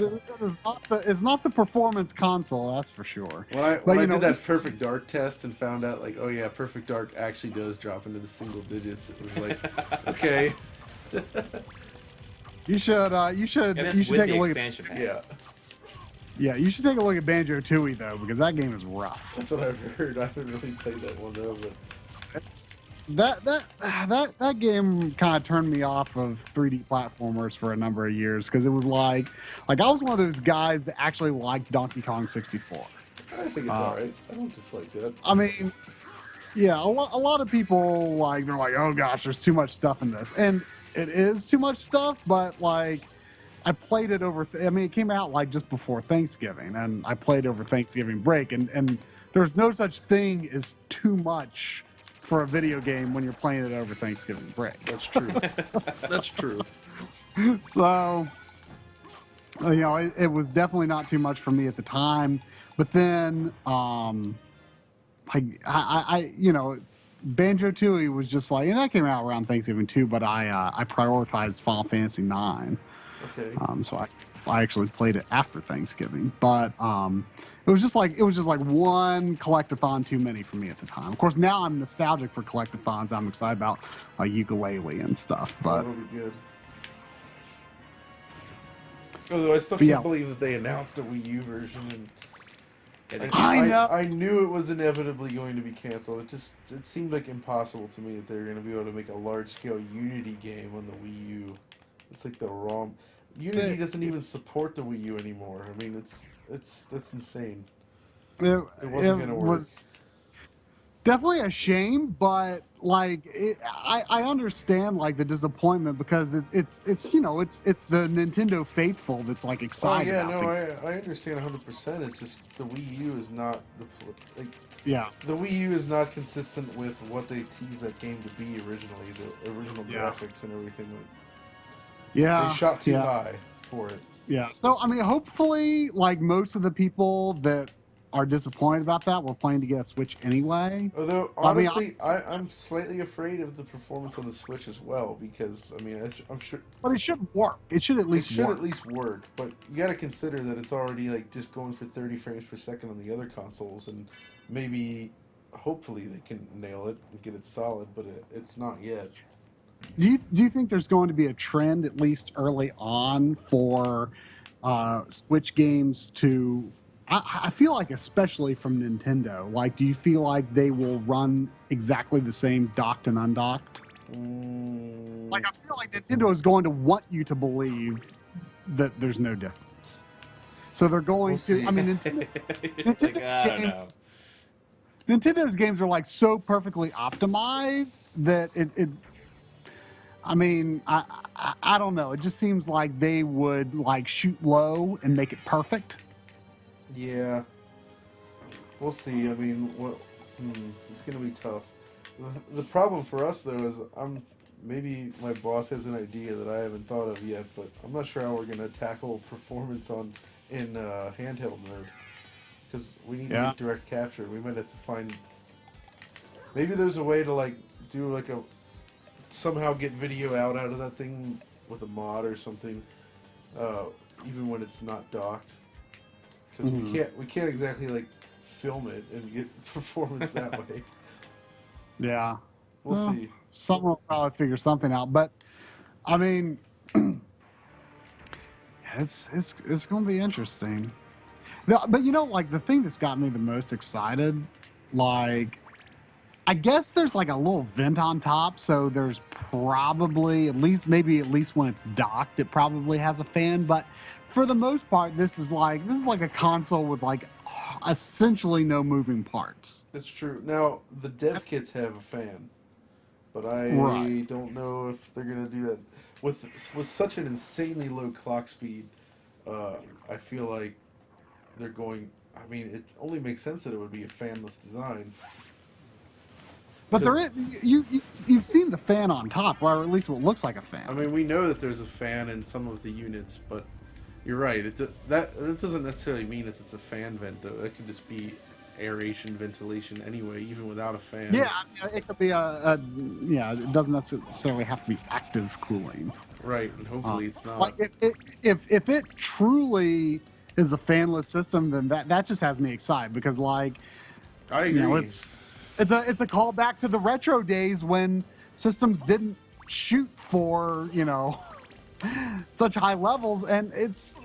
Speaker 3: not the performance console, that's for sure.
Speaker 2: When I
Speaker 3: you know,
Speaker 2: did that Perfect Dark test and found out like, oh yeah, Perfect Dark actually does drop into the single digits, it was like, okay.
Speaker 3: You should
Speaker 1: And it's
Speaker 3: take
Speaker 1: with
Speaker 3: a
Speaker 1: the
Speaker 3: look
Speaker 1: expansion pack.
Speaker 2: Yeah,
Speaker 3: Yeah, you should take a look at Banjo-Tooie though, because that game is rough.
Speaker 2: that's what I've heard. I haven't really played that one though, but
Speaker 3: It's, that game kind of turned me off of 3D platformers for a number of years because it was like I was one of those guys that actually liked Donkey Kong 64.
Speaker 2: I think it's alright. I don't dislike that.
Speaker 3: I mean, yeah, a lot of people like they're like, oh gosh, there's too much stuff in this, and it is too much stuff. But like, I played it over. I mean, it came out like just before Thanksgiving, and I played over Thanksgiving break, and there's no such thing as too much for a video game when you're playing it over Thanksgiving break.
Speaker 2: That's true. That's true.
Speaker 3: So, you know, it was definitely not too much for me at the time. But then, I you know, Banjo-Tooie was just like, and that came out around Thanksgiving too. But I prioritized Final Fantasy IX.
Speaker 2: Okay.
Speaker 3: So I actually played it after Thanksgiving. But it was just like one collectathon too many for me at the time. Of course, now I'm nostalgic for collectathons. I'm excited about like Ukulele and stuff. But
Speaker 2: That'll be good. Although I still can't
Speaker 3: yeah.
Speaker 2: believe that they announced a Wii U version, and
Speaker 3: I know.
Speaker 2: I knew it was inevitably going to be canceled. It seemed like impossible to me that they were going to be able to make a large scale Unity game on the Wii U. It's like the wrong. Unity doesn't even support the Wii U anymore. I mean, that's insane. It wasn't going to work.
Speaker 3: Was definitely a shame, but like I understand like the disappointment because it's you know it's the Nintendo faithful that's like
Speaker 2: Oh
Speaker 3: excited.
Speaker 2: yeah,
Speaker 3: about
Speaker 2: no,
Speaker 3: the-
Speaker 2: I understand 100%. It's just the Wii U is not
Speaker 3: yeah.
Speaker 2: the Wii U is not consistent with what they teased that game to be originally. The original
Speaker 3: Yeah.
Speaker 2: graphics and everything.
Speaker 3: Yeah.
Speaker 2: They shot too
Speaker 3: yeah.
Speaker 2: high for it.
Speaker 3: Yeah. So I mean, hopefully, like most of the people that are disappointed about that were planning to get a Switch anyway.
Speaker 2: Although
Speaker 3: I mean,
Speaker 2: honestly, I'm slightly afraid of the performance on the Switch as well because I mean I'm sure
Speaker 3: But it should work. It should at
Speaker 2: it
Speaker 3: least
Speaker 2: should
Speaker 3: work.
Speaker 2: at least work. But you got to consider that it's already like just going for 30 frames per second on the other consoles, and maybe hopefully they can nail it and get it solid. But it's not yet.
Speaker 3: Do you think there's going to be a trend, at least early on, for Switch games to? I feel like, especially from Nintendo, like, do you feel like they will run exactly the same docked and undocked? Like, I feel like Nintendo is going to want you to believe that there's no difference. So they're going
Speaker 2: We'll
Speaker 3: to.
Speaker 2: see.
Speaker 3: I mean, Nintendo,
Speaker 1: It's like, I don't know.
Speaker 3: Nintendo's games are like so perfectly optimized that it I mean, I don't know. It just seems like they would like shoot low and make it perfect.
Speaker 2: Yeah. We'll see. I mean, it's going to be tough. The problem for us, though, is maybe my boss has an idea that I haven't thought of yet, but I'm not sure how we're going to tackle performance in handheld mode. Because we need to do direct capture. We might have to find... Maybe there's a way to, like, do, like, somehow get video out of that thing with a mod or something, even when it's not docked. Because we can't exactly, like, film it and get performance that way.
Speaker 3: Yeah.
Speaker 2: We'll see.
Speaker 3: Someone will probably figure something out. But, I mean, it's going to be interesting. But, you know, like, the thing that's got me the most excited, like, I guess there's, like, a little vent on top, so there's probably, at least when it's docked, it probably has a fan. But for the most part, this is like a console with, like, essentially no moving parts.
Speaker 2: That's true. Now, the dev kits have a fan, but I don't know if they're going to do that. With such an insanely low clock speed, I feel like they're going... I mean, it only makes sense that it would be a fanless design.
Speaker 3: But there is, you've seen the fan on top, or at least what looks like a fan.
Speaker 2: I mean, we know that there's a fan in some of the units, but you're right. That doesn't necessarily mean that it's a fan vent, though. It could just be aeration, ventilation anyway, even without a fan.
Speaker 3: Yeah, I mean, it could be it doesn't necessarily have to be active cooling.
Speaker 2: Right, and hopefully it's not.
Speaker 3: Like, if it truly is a fanless system, then that just has me excited, because, like,
Speaker 2: I agree.
Speaker 3: You know, it's a callback to the retro days when systems didn't shoot for, you know, such high levels, and it's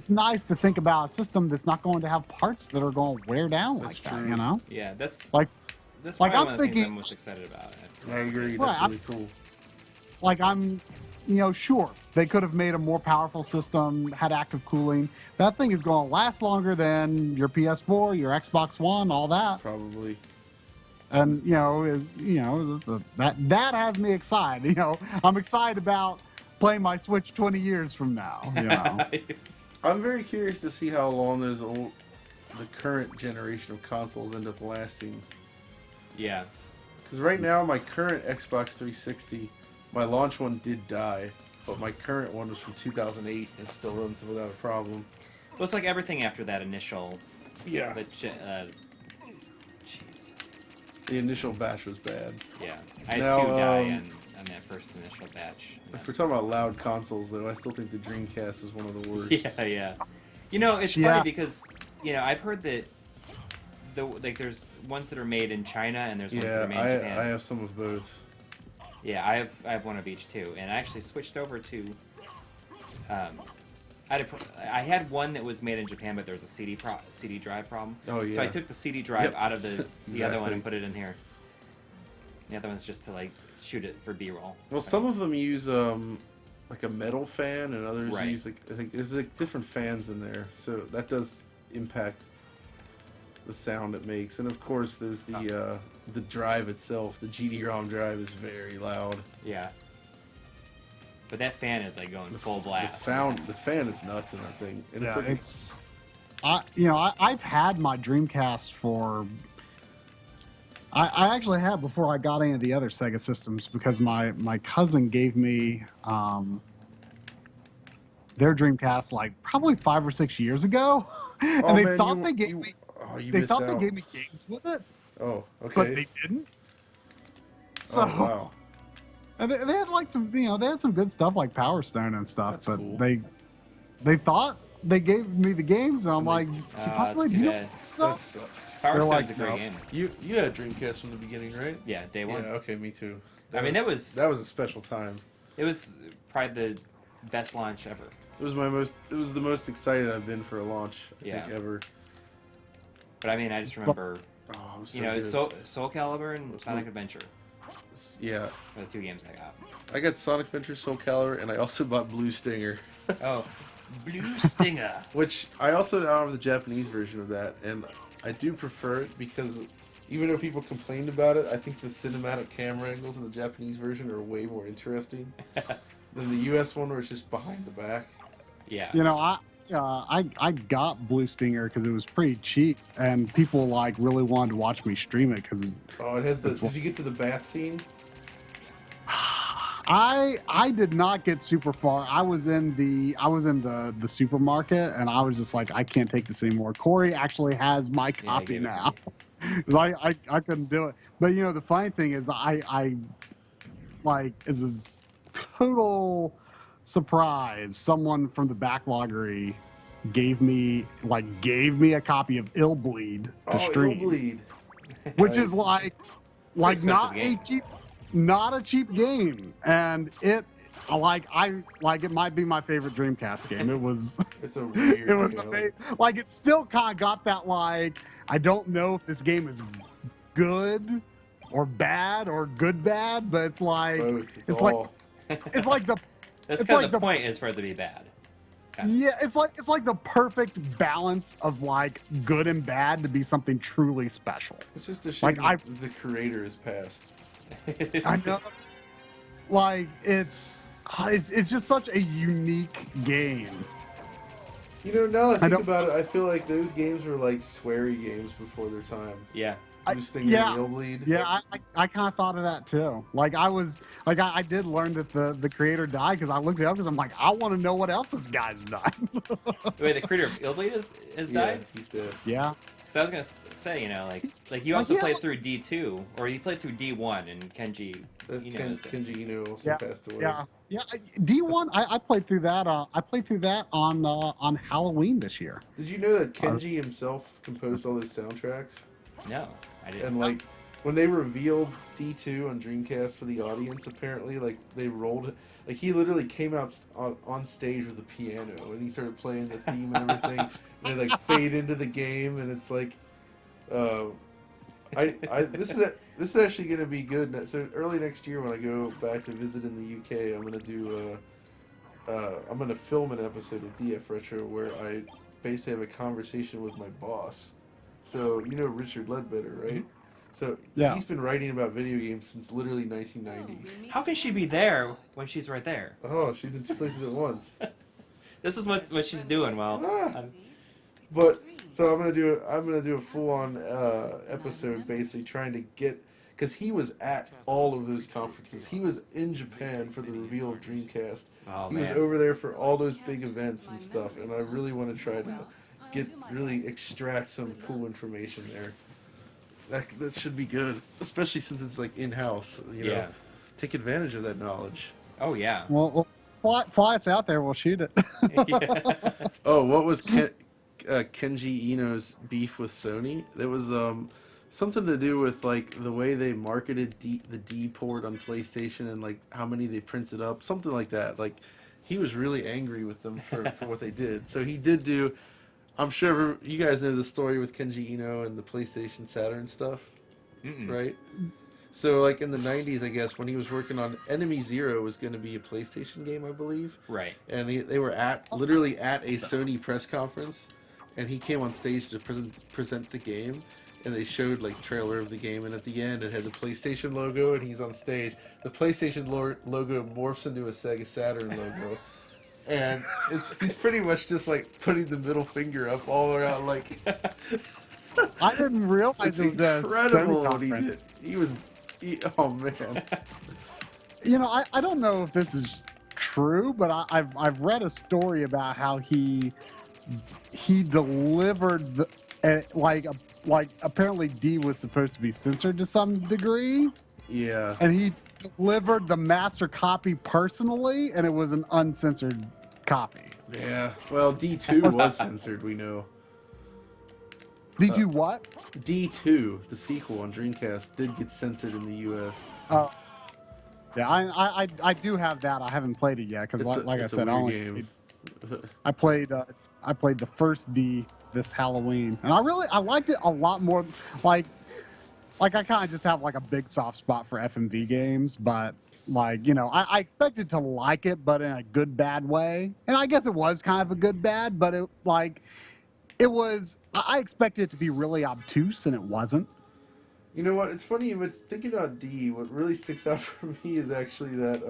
Speaker 3: nice to think about a system that's not going to have parts that are going to wear down like that, you know?
Speaker 1: Yeah, that's
Speaker 3: like
Speaker 1: probably
Speaker 3: I'm
Speaker 1: one of the things
Speaker 3: thinking,
Speaker 1: I'm most excited about.
Speaker 2: I agree. That's really cool.
Speaker 3: Like, I'm, you know, sure, they could have made a more powerful system, had active cooling. That thing is going to last longer than your PS4, your Xbox One, all that.
Speaker 2: Probably.
Speaker 3: And, that has me excited. You know, I'm excited about playing my Switch 20 years from now, you know.
Speaker 2: I'm very curious to see how long the current generation of consoles end up lasting.
Speaker 1: Yeah.
Speaker 2: Because right now, my current Xbox 360, my launch one did die, but my current one was from 2008 and still runs without a problem.
Speaker 1: Well, it's like everything after that initial...
Speaker 2: Yeah.
Speaker 1: Jeez.
Speaker 2: The initial batch was bad.
Speaker 1: Yeah. I had 2 die on that first initial batch.
Speaker 2: If we're talking about loud consoles, though, I still think the Dreamcast is one of the worst.
Speaker 1: Yeah. You know, it's funny because, you know, I've heard that there's ones that are made in China and there's ones that are made in Japan.
Speaker 2: I have some of both.
Speaker 1: Yeah, I have one of each too, and I actually switched over to. I had one that was made in Japan, but there was a CD drive problem.
Speaker 2: Oh yeah.
Speaker 1: So I took the CD drive out of the
Speaker 2: Exactly.
Speaker 1: other one and put it in here. The other one's just to like shoot it for B-roll.
Speaker 2: Well, some of them use like a metal fan, and others
Speaker 1: Right.
Speaker 2: use I think there's like different fans in there, so that does impact the sound it makes. And of course, there's the drive itself. The GD-ROM drive is very loud.
Speaker 1: Yeah. But that fan is like going full blast.
Speaker 2: The fan is nuts in that thing. And
Speaker 3: I've had my Dreamcast for. I actually have before I got any of the other Sega systems, because my cousin gave me their Dreamcast like probably 5 or 6 years ago, and they thought they gave me. They thought they gave me games with it.
Speaker 2: Oh, okay.
Speaker 3: But they didn't. So,
Speaker 2: oh, wow.
Speaker 3: And they had like some, they had some good stuff like Power Stone and stuff.
Speaker 2: That's
Speaker 3: but
Speaker 2: cool.
Speaker 3: they thought they gave me the games, and I'm like,
Speaker 1: that's too bad.
Speaker 2: That sucks.
Speaker 1: Power Stone's
Speaker 3: like,
Speaker 1: a great
Speaker 3: no.
Speaker 1: game.
Speaker 2: You had Dreamcast from the beginning, right?
Speaker 1: Yeah, day one.
Speaker 2: Yeah, okay, me too.
Speaker 1: That was
Speaker 2: a special time.
Speaker 1: It was probably the best launch ever.
Speaker 2: It was the most excited I've been for a launch, I think, ever.
Speaker 1: But I mean, I just remember,
Speaker 2: Oh, it was so good.
Speaker 1: Soul Calibur and Sonic Adventure
Speaker 2: Yeah.
Speaker 1: were the 2 games I got.
Speaker 2: I got Sonic Adventure, Soul Calibur, and I also bought Blue Stinger.
Speaker 1: Oh, Blue Stinger.
Speaker 2: Which I also now have the Japanese version of that, and I do prefer it because even though people complained about it, I think the cinematic camera angles in the Japanese version are way more interesting than the US one where it's just behind the back.
Speaker 1: Yeah.
Speaker 3: You know, I got Blue Stinger because it was pretty cheap, and people like really wanted to watch me stream it because
Speaker 2: Oh, it has the. Did you get to the bath scene?
Speaker 3: I did not get super far. I was in the supermarket, and I was just like, I can't take this anymore. Corey actually has my copy
Speaker 1: gave it to
Speaker 3: now. 'Cause I couldn't do it. But you know, the funny thing is, I like as a total surprise, someone from the backloggery gave me a copy of Ill Bleed to stream,
Speaker 2: Bleed.
Speaker 3: which
Speaker 2: Nice.
Speaker 3: is like
Speaker 1: expensive
Speaker 3: not
Speaker 1: game.
Speaker 3: not a cheap game, and it it might be my favorite Dreamcast game. It was
Speaker 2: It's a weird.
Speaker 3: it was
Speaker 2: game.
Speaker 3: amazing. Like it still kind of got that like I don't know if this game is good or bad or good bad, but it's like
Speaker 2: Both.
Speaker 3: it's
Speaker 2: all.
Speaker 3: it's like the
Speaker 1: That's
Speaker 3: it's
Speaker 1: kind
Speaker 3: like
Speaker 1: of the
Speaker 3: the-
Speaker 1: point is for it to be bad. Kind of.
Speaker 3: yeah, it's like the perfect balance of like good and bad to be something truly special.
Speaker 2: It's just a shame
Speaker 3: Like,
Speaker 2: that the creator has passed.
Speaker 3: I know. Like it's just such a unique game.
Speaker 2: You know, now that I think
Speaker 3: don't-
Speaker 2: about it, I feel like those games were like sweary games before their time.
Speaker 1: Yeah.
Speaker 2: Blue Stinger
Speaker 3: yeah.
Speaker 2: and Ill Bleed.
Speaker 3: Yeah, I kind of thought of that too. Like I did learn that the creator died because I looked it up because I'm like I want to know what else this guy's done.
Speaker 1: Wait, the creator of Illblade has died?
Speaker 2: Yeah, he's dead.
Speaker 3: Yeah.
Speaker 1: Because I was gonna say, you know, like you
Speaker 3: Like,
Speaker 1: also
Speaker 3: yeah.
Speaker 1: played through D2, or you played through D1, and Kenji, you know, is dead.
Speaker 2: Kenji Ino also
Speaker 3: Yeah,
Speaker 2: passed away.
Speaker 3: Yeah. D1. I played through that. I played through that on Halloween this year.
Speaker 2: Did you know that Kenji himself composed all those soundtracks?
Speaker 1: No, I didn't.
Speaker 2: And like when they revealed D2 on Dreamcast for the audience, apparently like they rolled like he literally came out on stage with a piano and he started playing the theme and everything. And they like fade into the game and it's like, this is actually gonna be good. So early next year when I go back to visit in the UK, I'm gonna do I'm gonna film an episode of DF Retro where I basically have a conversation with my boss. So you know Richard Ledbetter, right? So
Speaker 3: Yeah.
Speaker 2: he's been writing about video games since literally 1990.
Speaker 1: How can she be there when she's right there?
Speaker 2: Oh, she's in two places at once.
Speaker 1: This is what she's doing. Well,
Speaker 2: Ah. But so I'm gonna do a full on episode basically trying to get because he was at all of those conferences. He was in Japan for the reveal of Dreamcast.
Speaker 1: Oh,
Speaker 2: He was
Speaker 1: man.
Speaker 2: over there for all those big events and stuff, and I really want to try to extract some cool information there. That should be good, especially since it's like in house. You know,
Speaker 1: Yeah.
Speaker 2: take advantage of that knowledge.
Speaker 1: Oh yeah.
Speaker 3: Well, fly us out there. We'll shoot it.
Speaker 1: Yeah.
Speaker 2: Oh, what was Kenji Ino's beef with Sony? There was something to do with like the way they marketed the D port on PlayStation and like how many they printed up, something like that. Like he was really angry with them for what they did. So he did do. I'm sure you guys know the story with Kenji Ino and the PlayStation Saturn stuff, right? So like in the 90s, I guess, when he was working on Enemy Zero was going to be a PlayStation game, I believe.
Speaker 1: Right.
Speaker 2: And they were literally at a Sony press conference, and he came on stage to present the game, and they showed like trailer of the game, and at the end it had the PlayStation logo, and he's on stage. The PlayStation logo morphs into a Sega Saturn logo. And he's pretty much just like putting the middle finger up all around, like
Speaker 3: I didn't realize
Speaker 2: it's
Speaker 3: it was a
Speaker 2: incredible
Speaker 3: Sony
Speaker 2: what he
Speaker 3: conference.
Speaker 2: did. Oh man,
Speaker 3: You know, I don't know if this is true, but I've read a story about how he delivered the like apparently D was supposed to be censored to some degree,
Speaker 2: yeah.
Speaker 3: and he delivered the master copy personally, and it was an uncensored copy.
Speaker 2: Yeah, well, D2 was censored, we know.
Speaker 3: Did you what?
Speaker 2: D2, the sequel on Dreamcast, did get censored in the US.
Speaker 3: Oh, yeah, I do have that. I haven't played it yet because, like I
Speaker 2: It's a
Speaker 3: said,
Speaker 2: weird
Speaker 3: I played the first D this Halloween, and I liked it a lot more. Like like I kind of just have like a big soft spot for FMV games, but like, you know, I expected to like it, but in a good bad way. And I guess it was kind of a good bad, but it was, I expected it to be really obtuse, and it wasn't.
Speaker 2: You know what? It's funny, but thinking about D, what really sticks out for me is actually that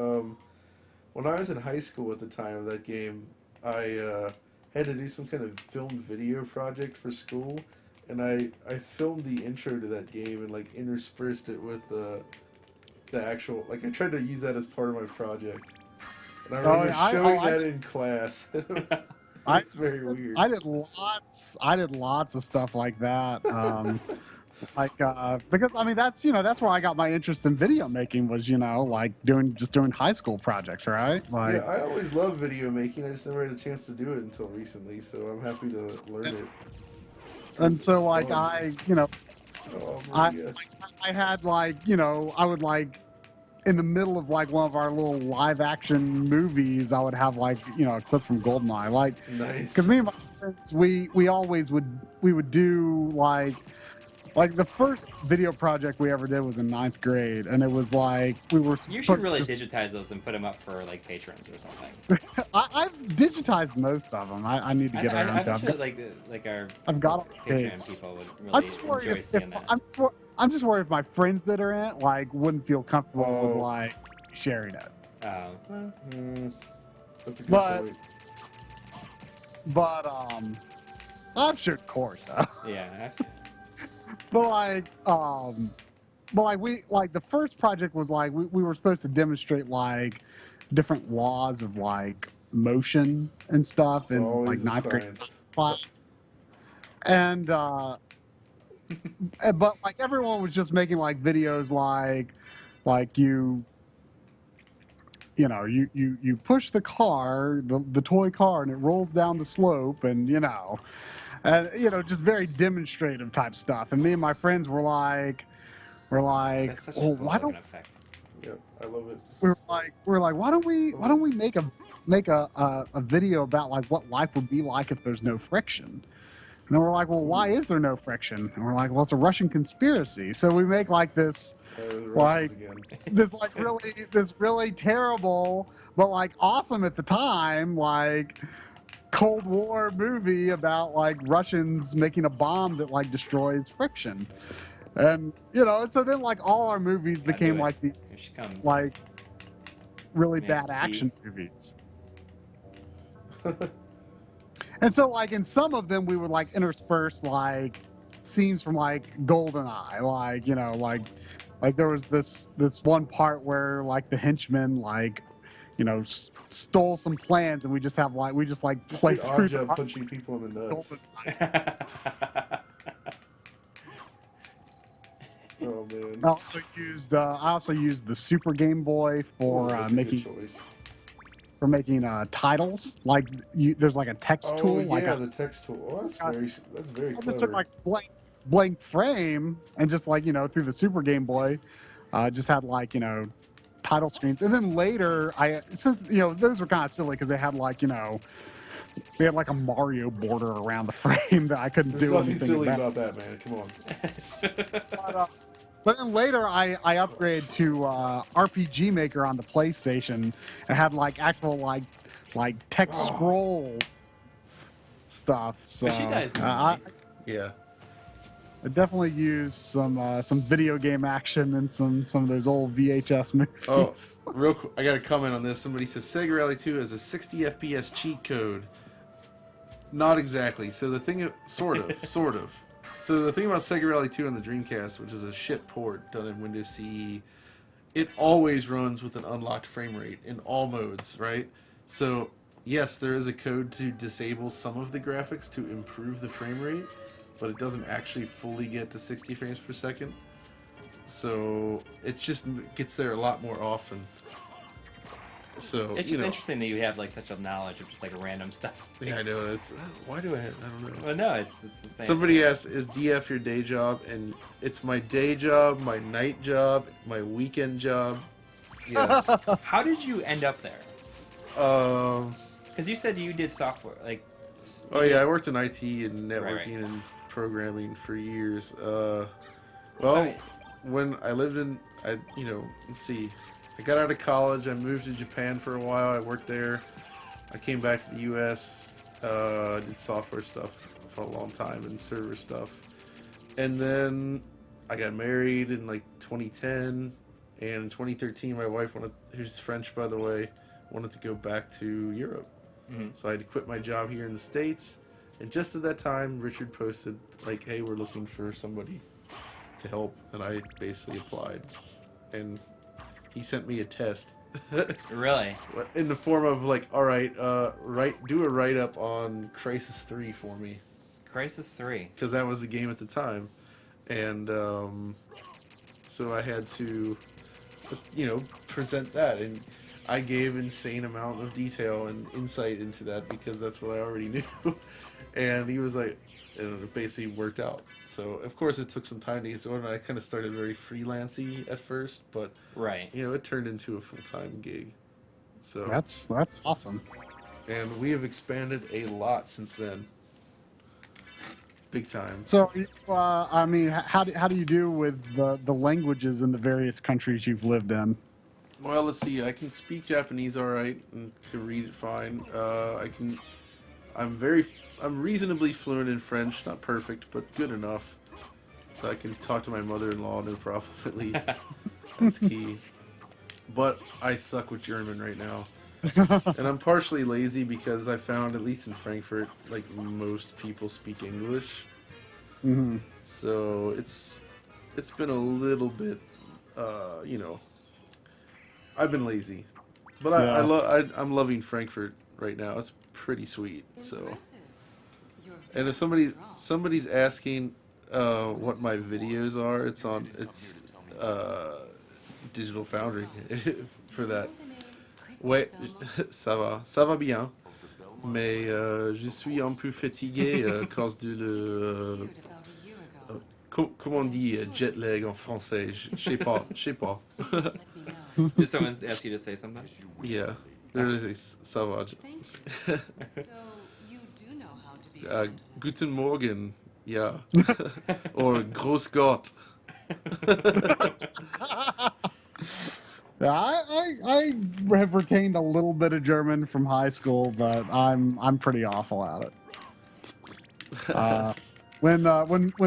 Speaker 2: when I was in high school at the time of that game, I had to do some kind of filmed video project for school, and I filmed the intro to that game and like interspersed it with the actual, like I tried to use that as part of my project. And I remember showing that in class. It was very weird.
Speaker 3: I did lots of stuff like that. Because I mean that's where I got my interest in video making was like doing high school projects, right? Like,
Speaker 2: yeah, I always loved video making. I just never had a chance to do it until recently, so I'm happy to learn it.
Speaker 3: And so like
Speaker 2: fun.
Speaker 3: I had like I would like in the middle of like one of our little live action movies, I would have like a clip from Goldeneye, like
Speaker 2: nice.
Speaker 3: Because me and my friends we always would do like the first video project we ever did was in 9th grade, and it was like we were.
Speaker 1: You should really digitize those and put them up for like patrons or something.
Speaker 3: I've digitized most of them. I need to get around to
Speaker 1: them. Like our
Speaker 3: I've got
Speaker 1: Patreon people would really enjoy seeing that.
Speaker 3: I'm just worried if my friends that are in it like wouldn't feel comfortable with like sharing it.
Speaker 2: That's a good point.
Speaker 3: But I'm sure Coury though.
Speaker 1: Yeah, absolutely.
Speaker 3: But we the first project was like we were supposed to demonstrate like different laws of like motion and stuff in like 9th grade class. And but like everyone was just making like videos like you push the car, the toy car, and it rolls down the slope, and and just very demonstrative type stuff. And me and my friends were like,
Speaker 1: That's such
Speaker 3: well,
Speaker 1: a
Speaker 3: why don't?
Speaker 2: Yep, I love it.
Speaker 3: We're like, why don't we make a video about like what life would be like if there's no friction? And then we're like, well, why is there no friction? And we're like, well, it's a Russian conspiracy. So we make like this, this really terrible, but like awesome at the time, like Cold War movie about like Russians making a bomb that like destroys friction. And so then like all our movies became like these like really bad action movies. And so like in some of them we would like intersperse like scenes from like GoldenEye, like there was this one part where like the henchmen like stole some plans, and we just play through
Speaker 2: punching people in the nuts. Oh man!
Speaker 3: I also used the Super Game Boy for making titles. Like there's like a text tool.
Speaker 2: The text tool. Oh, that's very clever. I just took like
Speaker 3: blank frame and just like through the Super Game Boy, just had like title screens. And then later since those were kind of silly because they had like they had like a Mario border around the frame that I couldn't do anything
Speaker 2: silly about that, man. Come on.
Speaker 3: But then later I upgraded to RPG Maker on the PlayStation and had like actual like text scrolls stuff. So
Speaker 1: but you guys
Speaker 2: yeah.
Speaker 3: I definitely used some video game action and some of those old VHS movies.
Speaker 2: Oh, real quick, I got a comment on this. Somebody says Sega Rally 2 has a 60 FPS cheat code. Not exactly. So the thing, sort of. So the thing about Sega Rally 2 on the Dreamcast, which is a shit port done in Windows CE, it always runs with an unlocked frame rate in all modes, right? So yes, there is a code to disable some of the graphics to improve the frame rate, but it doesn't actually fully get to 60 frames per second. So it just gets there a lot more often. So
Speaker 1: it's just interesting that you have like such a knowledge of just like random stuff.
Speaker 2: Yeah, I know. Why do I don't know.
Speaker 1: Well, no, it's the same.
Speaker 2: Somebody asked, "Is DF your day job?" And it's my day job, my night job, my weekend job. Yes.
Speaker 1: How did you end up there? Because you said you did software, like.
Speaker 2: Oh yeah, I worked in IT and networking and programming for years. Well, when I lived in, let's see, I got out of college. I moved to Japan for a while. I worked there. I came back to the U.S. Did software stuff for a long time and server stuff. And then I got married in like 2010. And in 2013, my wife who's French, by the way, wanted to go back to Europe.
Speaker 1: Mm-hmm.
Speaker 2: So I had to quit my job here in the States. And just at that time, Richard posted, like, hey, we're looking for somebody to help. And I basically applied. And he sent me a test.
Speaker 1: Really?
Speaker 2: In the form of, like, all right, do a write-up on Crisis 3 for me.
Speaker 1: Crisis 3.
Speaker 2: Because that was the game at the time. And so I had to, present that. And I gave insane amount of detail and insight into that because that's what I already knew. And he was like, and it basically worked out. So, of course, it took some time to get started. I kind of started very freelance-y at first, but,
Speaker 1: right.
Speaker 2: It turned into a full-time gig. So
Speaker 3: That's awesome.
Speaker 2: And we have expanded a lot since then. Big time.
Speaker 3: So, I mean, how do you do with the languages in the various countries you've lived in?
Speaker 2: Well, let's see. I can speak Japanese all right and can read it fine. I'm reasonably fluent in French. Not perfect, but good enough. So I can talk to my mother-in-law, no problem, at least. That's key. But I suck with German right now. And I'm partially lazy because I found, at least in Frankfurt, like most people speak English.
Speaker 3: Mm-hmm.
Speaker 2: So it's been a little bit, I've been lazy. But I'm loving Frankfurt right now. It's pretty sweet. So, and if somebody's asking what my videos are, it's DigitalFoundry for that. Ouais, ça va bien. Mais je suis un peu fatigué à cause de comment on dit jet lag en français? Je sais pas.
Speaker 1: Did someone ask you to say something?
Speaker 2: Yeah. Ça va.
Speaker 5: So you do know how to be a gentleman.
Speaker 2: Guten Morgen. Yeah. Or Groß Gott.
Speaker 3: Yeah, I have retained a little bit of German from high school, but I'm pretty awful at it. When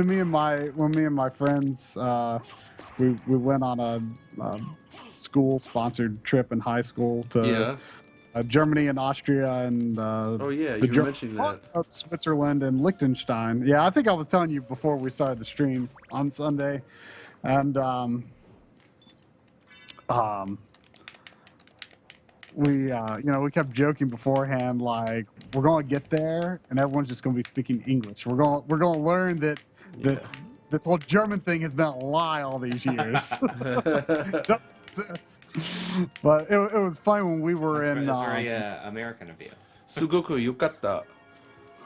Speaker 3: me and my friends we went on a school sponsored trip in high school to Germany and Austria and
Speaker 2: Oh yeah, you were mentioning that.
Speaker 3: Switzerland and Liechtenstein. Yeah, I think I was telling you before we started the stream on Sunday, and we kept joking beforehand, like we're going to get there and everyone's just going to be speaking English. We're going to learn that this whole German thing has been a lie all these years. Doesn't exist. But it was fun when we were in.
Speaker 1: That's very American of you.
Speaker 2: Sugoku yokatta.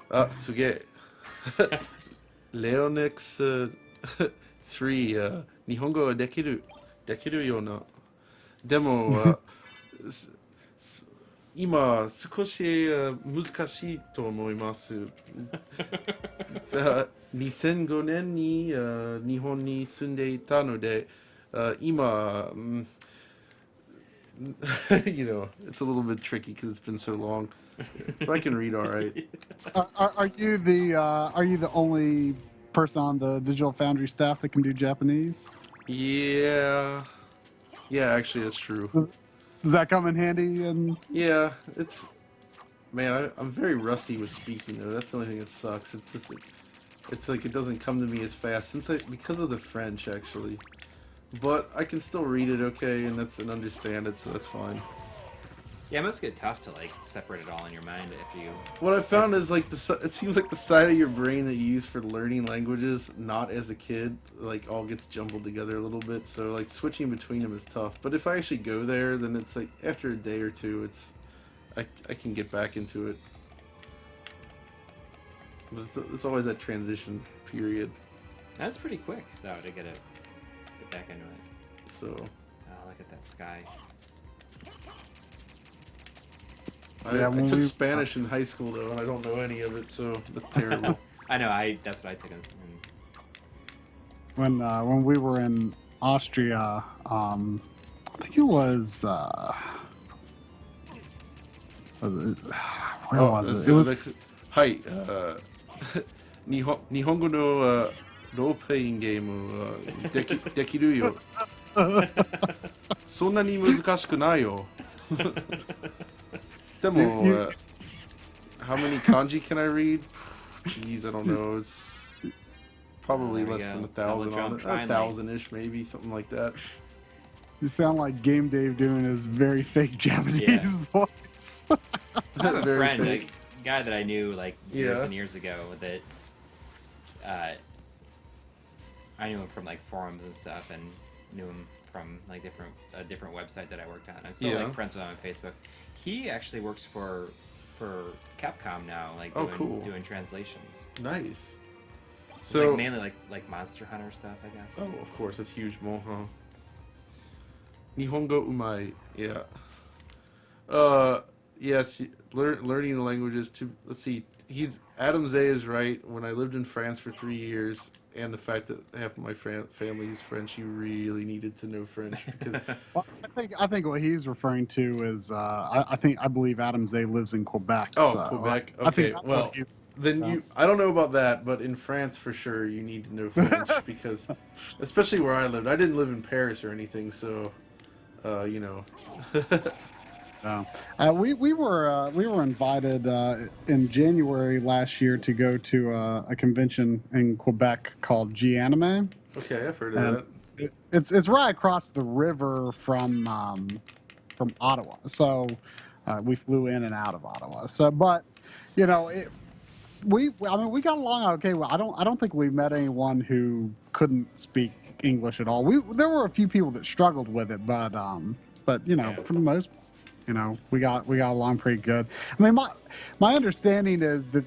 Speaker 2: Ah, suge. Leonix 3 Nihongo wa dekiru yo na. Demo 今少し難しいと思います。2005年に日本に住んでいたので、今 it's a little bit tricky because it's been so long. But I can read all right.
Speaker 3: Are you the only person on the DigitalFoundry staff that can do Japanese?
Speaker 2: Yeah, actually that's true.
Speaker 3: Does that come in handy? And
Speaker 2: Yeah, I'm very rusty with speaking though. That's the only thing that sucks. It's like it doesn't come to me as fast because of the French actually. But I can still read it okay and understand it, so that's fine.
Speaker 1: Yeah, it must get tough to like separate it all in your mind if you.
Speaker 2: What I found is like it seems like the side of your brain that you use for learning languages, not as a kid, like all gets jumbled together a little bit. So like switching between them is tough. But if I actually go there, then it's like after a day or two, I can get back into it. But it's always that transition period.
Speaker 1: That's pretty quick though to get back into it.
Speaker 2: So.
Speaker 1: Oh, look at that sky.
Speaker 2: I took Spanish in high school though, and I don't know any of it, so that's terrible.
Speaker 1: I know. That's what I took.
Speaker 3: When we were in Austria. I think it was. Where was it? It was.
Speaker 2: はい、日本語のロールプレイングゲームできるよ。そんなに難しくないよ。でも、how many kanji can I read? Jeez, I don't know. It's probably less than 1,000 on it. 1,000-ish, maybe, something like that.
Speaker 3: You sound like Game Dave doing his very fake Japanese voice.
Speaker 1: I have a
Speaker 2: Very
Speaker 1: friend,
Speaker 2: fake.
Speaker 1: a guy that I knew like years
Speaker 2: Yeah.
Speaker 1: and years ago that I knew him from like forums and stuff, and knew him from like a different website that I worked on. I'm still
Speaker 2: Yeah.
Speaker 1: like friends with him on Facebook. He actually works for Capcom now, like
Speaker 2: Oh, cool.
Speaker 1: doing translations.
Speaker 2: Nice.
Speaker 1: So
Speaker 2: So,
Speaker 1: like, mainly like Monster Hunter stuff, I guess.
Speaker 2: oh, of course, that's huge, Moha. Nihongo umai, yeah. Yes, learning the languages too. Let's see. Adam Zay is right. When I lived in France for 3 years, and the fact that half of my family is French, you really needed to know French because
Speaker 3: Well, I think what he's referring to is I believe Adam Zay lives in Quebec.
Speaker 2: oh,
Speaker 3: so
Speaker 2: Quebec.
Speaker 3: I think
Speaker 2: Okay,
Speaker 3: that's
Speaker 2: well
Speaker 3: what he's-
Speaker 2: then I don't know about that, but in France for sure you need to know French because, especially where I lived, I didn't live in Paris or anything, so you know.
Speaker 3: we were invited in January last year to go to a convention in Quebec called G Anime.
Speaker 2: Okay, I've heard of that.
Speaker 3: It's right across the river from Ottawa. So we flew in and out of Ottawa. So, but you know, we got along okay. Well, I don't think we met anyone who couldn't speak English at all. There were a few people that struggled with it, but you know, for the most, you know, we got along pretty good. I mean, my understanding is that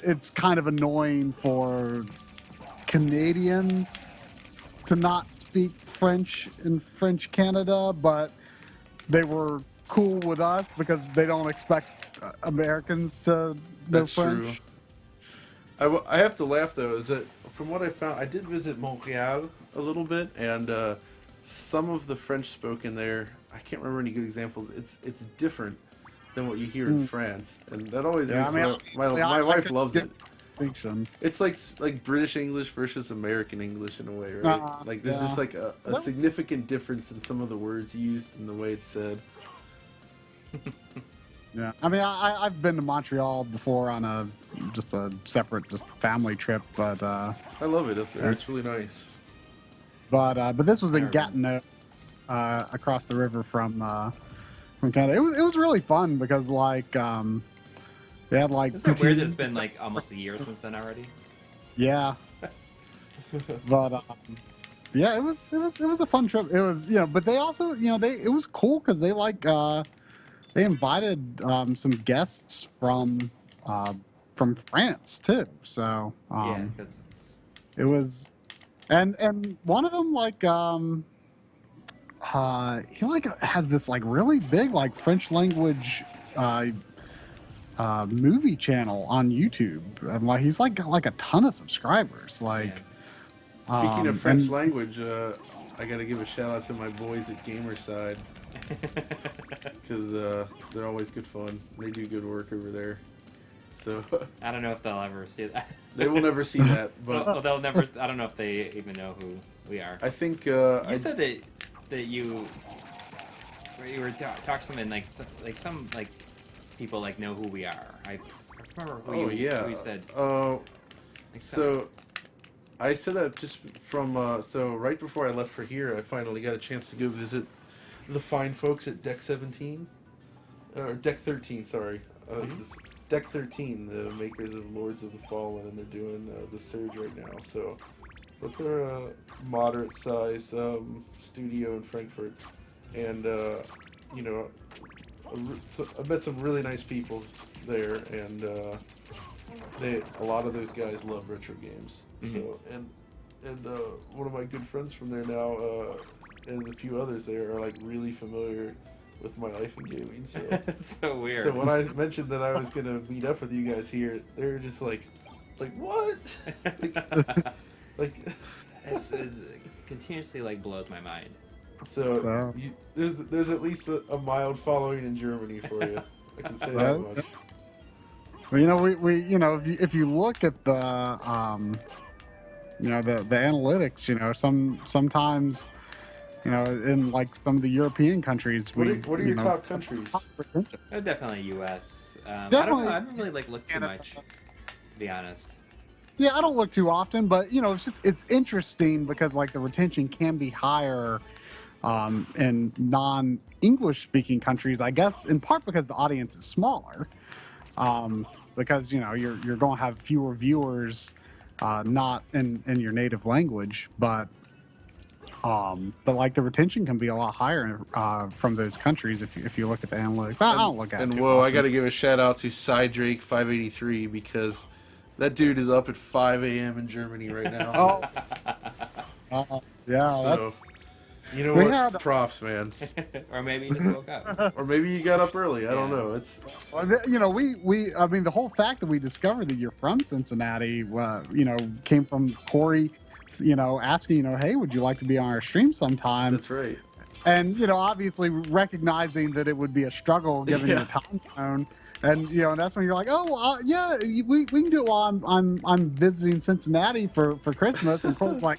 Speaker 3: it's kind of annoying for Canadians to not speak French in French Canada, but they were cool with us because they don't expect Americans to know
Speaker 2: That's
Speaker 3: French.
Speaker 2: true. I have to laugh though. Is that from what I found, I did visit Montreal a little bit, and some of the French spoken there, I can't remember any good examples. It's different than what you hear in France, and that always
Speaker 3: Yeah,
Speaker 2: makes
Speaker 3: I mean,
Speaker 2: my wife
Speaker 3: could
Speaker 2: loves
Speaker 3: get
Speaker 2: it.
Speaker 3: Distinction.
Speaker 2: It's like British English versus American English in a way, right? Like there's
Speaker 3: yeah.
Speaker 2: just like a significant difference in some of the words used and the way it's said.
Speaker 3: Yeah, I mean, I've been to Montreal before on just a separate family trip, but
Speaker 2: I love it up there. It's really nice.
Speaker 3: but this was in
Speaker 1: Never
Speaker 3: Gatineau, across the river from Canada. It was really fun because like they had like
Speaker 1: Isn't it weird that
Speaker 3: poutine.
Speaker 1: it's been like almost a year since then already?
Speaker 3: Yeah, but yeah, it was a fun trip. It was, you know, but they also, you know, it was cool because they like they invited some guests from France too. So
Speaker 1: Yeah, because
Speaker 3: it was, and one of them like he like has this like really big like French language movie channel on YouTube, and like he's like got like a ton of subscribers. Like,
Speaker 2: Speaking of French
Speaker 3: and-
Speaker 2: language, I got to give a shout out to my boys at Gamerside because they're always good fun. They do good work over there. So
Speaker 1: I don't know if they'll ever see that.
Speaker 2: they will never see that, but
Speaker 1: Well, they'll never. I don't know if they even know who we are.
Speaker 2: I think
Speaker 1: You said that you were talking to them and like some people like know who we are. I remember who who you said. Like,
Speaker 2: So I said that just from so right before I left for here, I finally got a chance to go visit the fine folks at Deck 17 or Deck 13. Sorry, Deck 13, the makers of Lords of the Fallen, and they're doing the Surge right now. So, but they're a moderate size studio in Frankfurt, and you know, I met some really nice people there, and a lot of those guys love retro games. So and one of my good friends from there now, and a few others there are like really familiar with my life in gaming. So
Speaker 1: It's so weird.
Speaker 2: so when I mentioned that I was gonna meet up with you guys here, they were just like what? like
Speaker 1: This continuously like blows my mind.
Speaker 2: So
Speaker 3: Wow.
Speaker 2: there's at least a mild following in Germany for you. I can say that much.
Speaker 3: Well, you know, we you know, if you look at the you know, the analytics, you know, sometimes, you know, in like some of the European countries,
Speaker 2: What are
Speaker 3: you
Speaker 2: your
Speaker 3: know,
Speaker 2: top countries?
Speaker 1: Oh, definitely U.S. I don't
Speaker 3: Definitely.
Speaker 1: know. I don't really like look too much, to be honest.
Speaker 3: Yeah, I don't look too often, but you know, it's interesting because like the retention can be higher in non-English speaking countries. I guess in part because the audience is smaller, because you know you're going to have fewer viewers, not in your native language, but like the retention can be a lot higher from those countries if you look at the analytics. I don't look at it.
Speaker 2: And
Speaker 3: too
Speaker 2: whoa, I
Speaker 3: often.
Speaker 2: got to give a shout out to Cydrake 583 because that dude is up at 5 a.m. in Germany right now.
Speaker 3: Yeah,
Speaker 2: So,
Speaker 3: that's.
Speaker 2: you know
Speaker 3: We
Speaker 2: what?
Speaker 3: had-
Speaker 2: Props, man.
Speaker 1: Or maybe you just woke up.
Speaker 2: Or maybe you got up early. I don't
Speaker 1: Yeah.
Speaker 2: know. It's
Speaker 3: You know, I mean, the whole fact that we discovered that you're from Cincinnati, you know, came from Coury, you know, asking, you know, hey, would you like to be on our stream sometime?
Speaker 2: that's right.
Speaker 3: And, you know, obviously recognizing that it would be a struggle given
Speaker 2: Yeah.
Speaker 3: your time zone. And, you know, and that's when you're like, oh, yeah, we can do it while I'm visiting Cincinnati for Christmas. And Cole's like,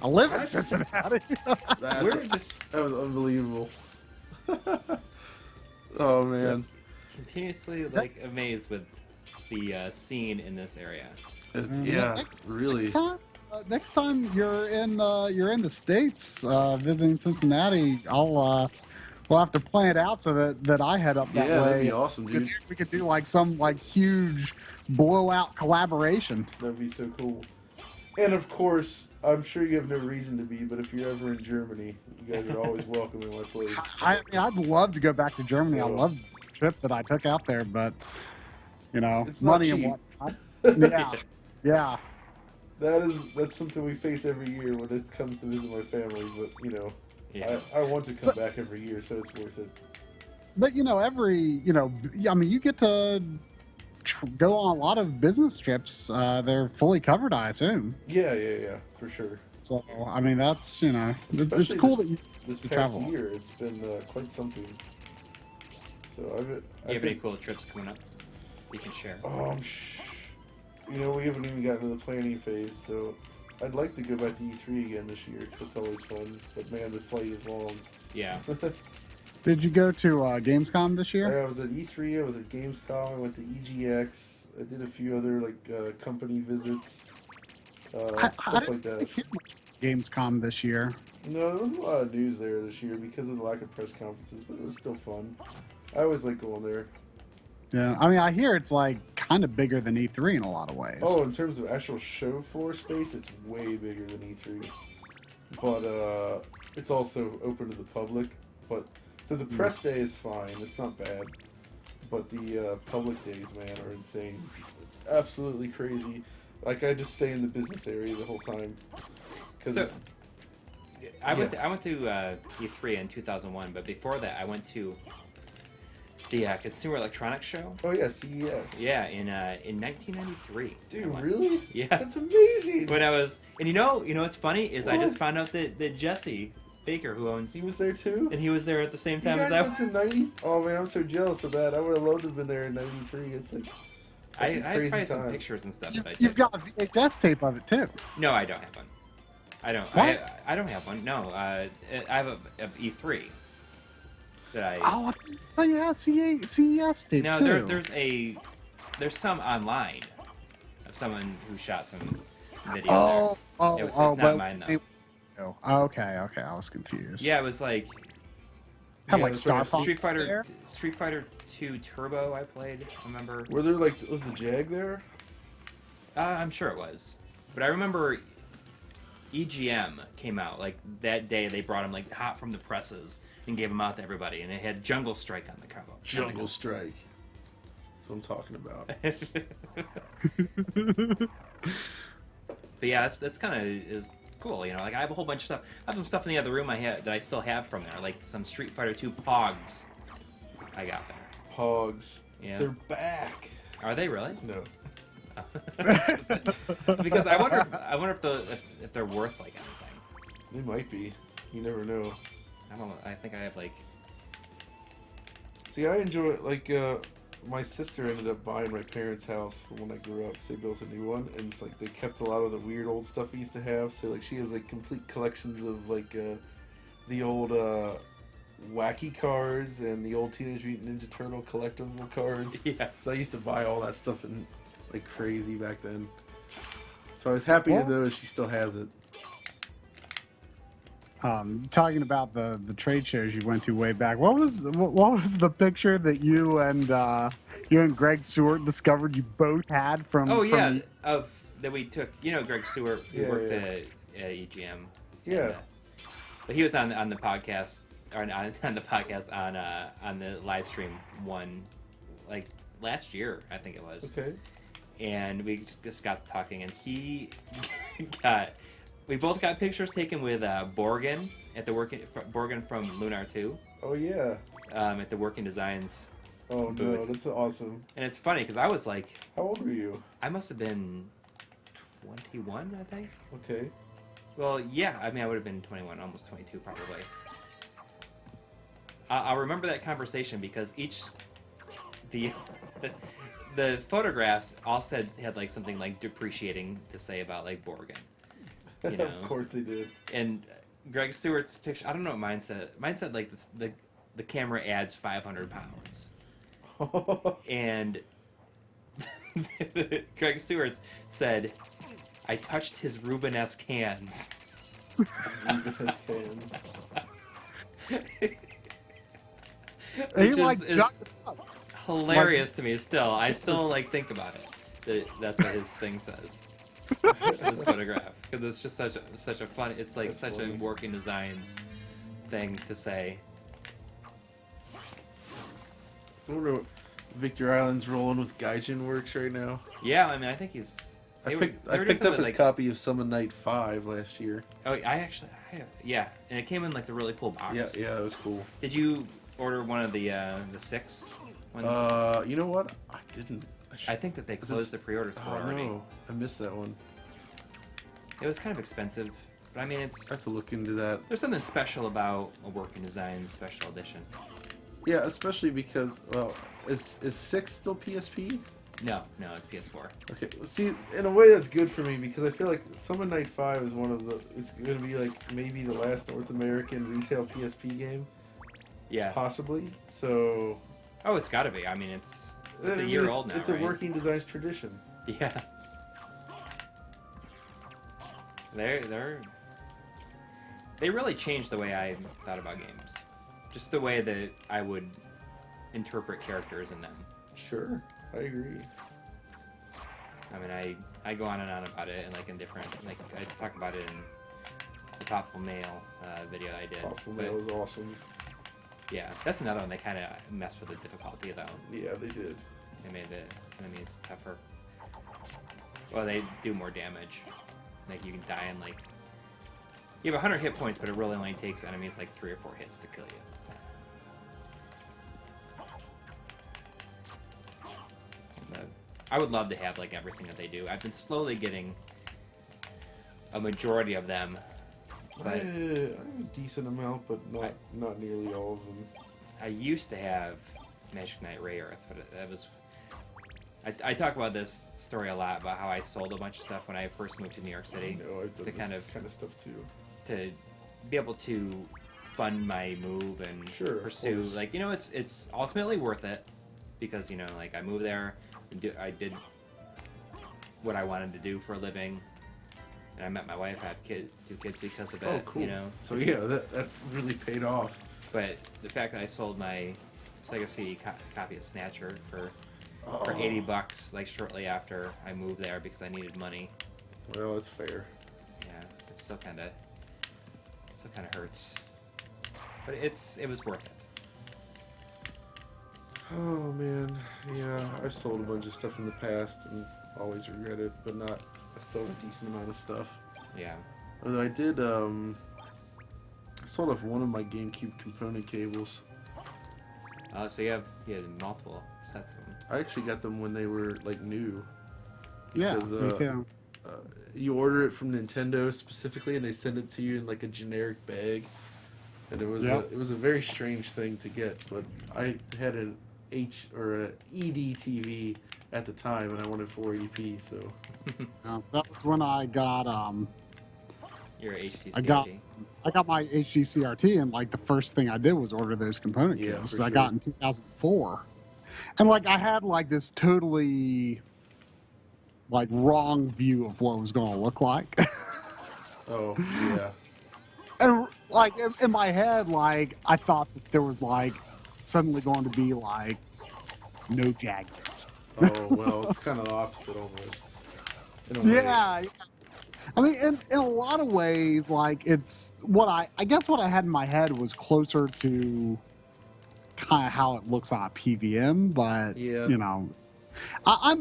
Speaker 3: I live in
Speaker 1: What?
Speaker 3: Cincinnati.
Speaker 1: We're just
Speaker 2: That was unbelievable. Oh man,
Speaker 1: continuously like amazed with the scene in this area.
Speaker 2: yeah,
Speaker 3: Next-
Speaker 2: really.
Speaker 3: Next time you're in the States visiting Cincinnati, we'll have to plan it out so that I head up that
Speaker 2: Yeah,
Speaker 3: way.
Speaker 2: that'd be awesome, dude.
Speaker 3: We could do like some like huge blowout collaboration.
Speaker 2: That'd be so cool. And of course, I'm sure you have no reason to be, but if you're ever in Germany, you guys are always welcome in my place.
Speaker 3: I mean, I'd love to go back to Germany. I
Speaker 2: So-
Speaker 3: love the trip that I took out there, but you know,
Speaker 2: It's not
Speaker 3: money
Speaker 2: cheap.
Speaker 3: and whatnot. Yeah.
Speaker 2: That's something we face every year when it comes to visit my family. But you know,
Speaker 1: Yeah.
Speaker 2: I want to come back every year, so it's worth it.
Speaker 3: But you know, I mean, you get to go on a lot of business trips. They're fully covered, I assume.
Speaker 2: Yeah, for sure.
Speaker 3: So I mean, that's it's
Speaker 2: Especially
Speaker 3: cool that you.
Speaker 2: This
Speaker 3: You
Speaker 2: past
Speaker 3: travel.
Speaker 2: year, it's been quite something. So
Speaker 1: You have any cool trips coming up? You can share.
Speaker 2: You know, we haven't even gotten to the planning phase, so I'd like to go back to E3 again this year, 'cause it's always fun. But man, the flight is long.
Speaker 1: Yeah.
Speaker 3: Did you go to Gamescom this year?
Speaker 2: I was at E3, I was at Gamescom, I went to EGX, I did a few other like company visits,
Speaker 3: I
Speaker 2: stuff
Speaker 3: didn't
Speaker 2: like that.
Speaker 3: hear much Gamescom this year.
Speaker 2: No, there wasn't a lot of news there this year because of the lack of press conferences, but it was still fun. I always like going there.
Speaker 3: Yeah, I mean, I hear it's like kind of bigger than E3 in a lot of ways.
Speaker 2: Oh, in terms of actual show floor space, it's way bigger than E3. But it's also open to the public. But so the press day is fine; it's not bad. But the public days, man, are insane. It's absolutely crazy. Like I just stay in the business area the whole time. 'Cause
Speaker 1: So-
Speaker 2: it's-
Speaker 1: I went to E3 in 2001, but before that, I went to the Consumer Electronics Show.
Speaker 2: oh yeah, CES.
Speaker 1: Yeah, in 1993. I
Speaker 2: Dude,
Speaker 1: went.
Speaker 2: really?
Speaker 1: Yeah.
Speaker 2: That's amazing.
Speaker 1: When I was, and you know what's funny is I just
Speaker 2: What?
Speaker 1: found out that Jesse Baker, who owns,
Speaker 2: He was there too.
Speaker 1: and he was there at the same
Speaker 2: You
Speaker 1: time
Speaker 2: guys
Speaker 1: as I
Speaker 2: went to
Speaker 1: was.
Speaker 2: 90? Oh man, I'm so jealous of that. I would have loved to have been there in '93. It's like
Speaker 1: I
Speaker 2: that's a
Speaker 1: have
Speaker 2: crazy
Speaker 1: probably some
Speaker 2: time.
Speaker 1: pictures and stuff
Speaker 3: You,
Speaker 1: that I
Speaker 3: you've
Speaker 1: took.
Speaker 3: got a VHS tape of it too.
Speaker 1: No, I don't have one. I don't.
Speaker 3: What?
Speaker 1: I don't have one. No, I have of E3 that I.
Speaker 3: Oh yeah, CES tape
Speaker 1: No,
Speaker 3: too.
Speaker 1: there's some online of someone who shot some video
Speaker 3: Oh,
Speaker 1: It was- it's
Speaker 3: oh,
Speaker 1: not
Speaker 3: but-
Speaker 1: mine, though.
Speaker 3: Oh, okay, I was confused.
Speaker 1: there. Yeah, it was like
Speaker 3: Kind of
Speaker 2: Yeah,
Speaker 3: like
Speaker 2: that's
Speaker 3: Star
Speaker 2: right.
Speaker 3: Fox
Speaker 1: Street Fighter
Speaker 3: there.
Speaker 1: Street Fighter 2 Turbo. I played. Remember?
Speaker 2: Were there like was the Jag there?
Speaker 1: I'm sure it was, but I remember EGM came out like that day. They brought him like hot from the presses and gave them out to everybody, and it had Jungle Strike on the cover.
Speaker 2: Jungle Strike. That's what I'm talking about.
Speaker 1: But yeah, that's kind of is cool. You know, like I have a whole bunch of stuff. I have some stuff in the other room that I still have from there, like some Street Fighter 2 Pogs. I got there.
Speaker 2: Pogs.
Speaker 1: Yeah.
Speaker 2: They're back.
Speaker 1: Are they really?
Speaker 2: No.
Speaker 1: Because I wonder if they're worth like anything.
Speaker 2: They might be. You never know.
Speaker 1: I don't know. I think I have like.
Speaker 2: See, I enjoy it. Like, my sister ended up buying my parents' house from when I grew up because they built a new one, and it's like they kept a lot of the weird old stuff we used to have. So like, she has like complete collections of like the old wacky cards and the old Teenage Mutant Ninja Turtle collectible cards.
Speaker 1: Yeah.
Speaker 2: So I used to buy all that stuff and like crazy back then. So I was happy to know she still has it.
Speaker 3: Talking about the trade shows you went to way back, what was the picture that you and Greg Stewart discovered you both had from?
Speaker 1: Oh yeah,
Speaker 3: from
Speaker 1: of that we took. You know, Greg Stewart who worked at EGM.
Speaker 2: Yeah.
Speaker 1: And, but he was on the podcast, or on the podcast on the live stream one, like last year, I think it was.
Speaker 2: Okay.
Speaker 1: And we just got talking, and he we both got pictures taken with Borgen at the Borgen from Lunar 2.
Speaker 2: Oh yeah.
Speaker 1: At the Working Designs.
Speaker 2: Oh
Speaker 1: booth.
Speaker 2: no, that's awesome.
Speaker 1: And it's funny because I was like,
Speaker 2: How old were you?
Speaker 1: I must have been 21, I think.
Speaker 2: Okay.
Speaker 1: Well, yeah, I mean, I would have been 21, almost 22 probably. I'll remember that conversation because the photographs all had like something like depreciating to say about like Borgen. You know?
Speaker 2: Of course they did.
Speaker 1: And Greg Stewart's picture, I don't know what mine said. Mine said like this, the camera adds 500 pounds. And Greg Stewart's said, I touched his Rubenesque hands.
Speaker 2: Rubenesque hands.
Speaker 1: Which is hilarious to me still. I still like think about it. That's what his thing says. This photograph. Because it's just such a fun, it's like such a Working Designs thing to say.
Speaker 2: I wonder what Victor Island's rolling with Gaijin Works right now.
Speaker 1: Yeah, I mean, I think he's...
Speaker 2: I picked up his copy of Summon Night 5 last year.
Speaker 1: Oh, yeah, and it came in like the really cool box.
Speaker 2: Yeah, that was cool.
Speaker 1: Did you order one of the 6?
Speaker 2: You know what? I didn't.
Speaker 1: I think that they closed the pre-orders for already.
Speaker 2: No, I missed that one.
Speaker 1: It was kind of expensive, but I mean,
Speaker 2: I have to look into that.
Speaker 1: There's something special about a Working Designs special edition.
Speaker 2: Yeah, especially because, well, is 6 still PSP?
Speaker 1: No, it's PS4.
Speaker 2: Okay, see, in a way that's good for me because I feel like Summon Night 5 is it's going to be like maybe the last North American retail PSP game.
Speaker 1: Yeah.
Speaker 2: Possibly. So.
Speaker 1: Oh, it's got to be. I mean, it's a year old now.
Speaker 2: It's a Working Designs tradition.
Speaker 1: Yeah. They really changed the way I thought about games. Just the way that I would interpret characters in them.
Speaker 2: Sure, I agree.
Speaker 1: I mean, I go on and on about it, and like in different, like I talk about it in the Thoughtful Mail video I did.
Speaker 2: Thoughtful Mail was awesome.
Speaker 1: Yeah, that's another one. They kind of messed with the difficulty though.
Speaker 2: Yeah, they did.
Speaker 1: They made the enemies tougher. Well, they do more damage. Like you can die in like you have 100 hit points, but it really only takes enemies like 3 or 4 hits to kill you. I would love to have like everything that they do. I've been slowly getting a majority of them.
Speaker 2: I have a decent amount, but not nearly all of them.
Speaker 1: I used to have Magic Knight Ray Earth, but that was... I talk about this story a lot, about how I sold a bunch of stuff when I first moved to New York City.
Speaker 2: I know, I've done this kind of stuff too.
Speaker 1: To be able to fund my move and pursue... Like, you know, it's ultimately worth it. Because, you know, like, I moved there, I did what I wanted to do for a living, and I met my wife, I have 2 kids because of it.
Speaker 2: Oh, cool.
Speaker 1: You know?
Speaker 2: So yeah, that really paid off.
Speaker 1: But the fact that I sold my Legacy copy of Snatcher for $80, like shortly after I moved there because I needed money.
Speaker 2: Well, it's fair.
Speaker 1: Yeah, it still kind of hurts, but it was worth it.
Speaker 2: Oh man, yeah, I've sold a bunch of stuff in the past and always regret it, but I still have a decent amount of stuff.
Speaker 1: Yeah.
Speaker 2: Although I did, I sold off one of my GameCube component cables.
Speaker 1: Oh, so you had multiple sets of them.
Speaker 2: I actually got them when they were like new.
Speaker 3: Yeah,
Speaker 2: Because,
Speaker 3: me too.
Speaker 2: you order it from Nintendo specifically, and they send it to you in like a generic bag. And it was
Speaker 3: Yep.
Speaker 2: it was a very strange thing to get. But I had an a ED TV at the time, and I wanted 480p. So
Speaker 3: That was when I got
Speaker 1: Your HTC.
Speaker 3: I got my HD CRT, and like the first thing I did was order those component
Speaker 2: Yeah,
Speaker 3: kits
Speaker 2: for
Speaker 3: that I
Speaker 2: sure.
Speaker 3: got in 2004, and like I had like this totally like wrong view of what it was going to look like.
Speaker 2: oh yeah,
Speaker 3: And like in my head, like I thought that there was like suddenly going to be like no Jaguars.
Speaker 2: oh well, it's kind of the opposite almost. In a way.
Speaker 3: Yeah, I mean, in a lot of ways, like it's what I guess what I had in my head was closer to kind of how it looks on a PVM, but
Speaker 2: Yeah.
Speaker 3: you know, I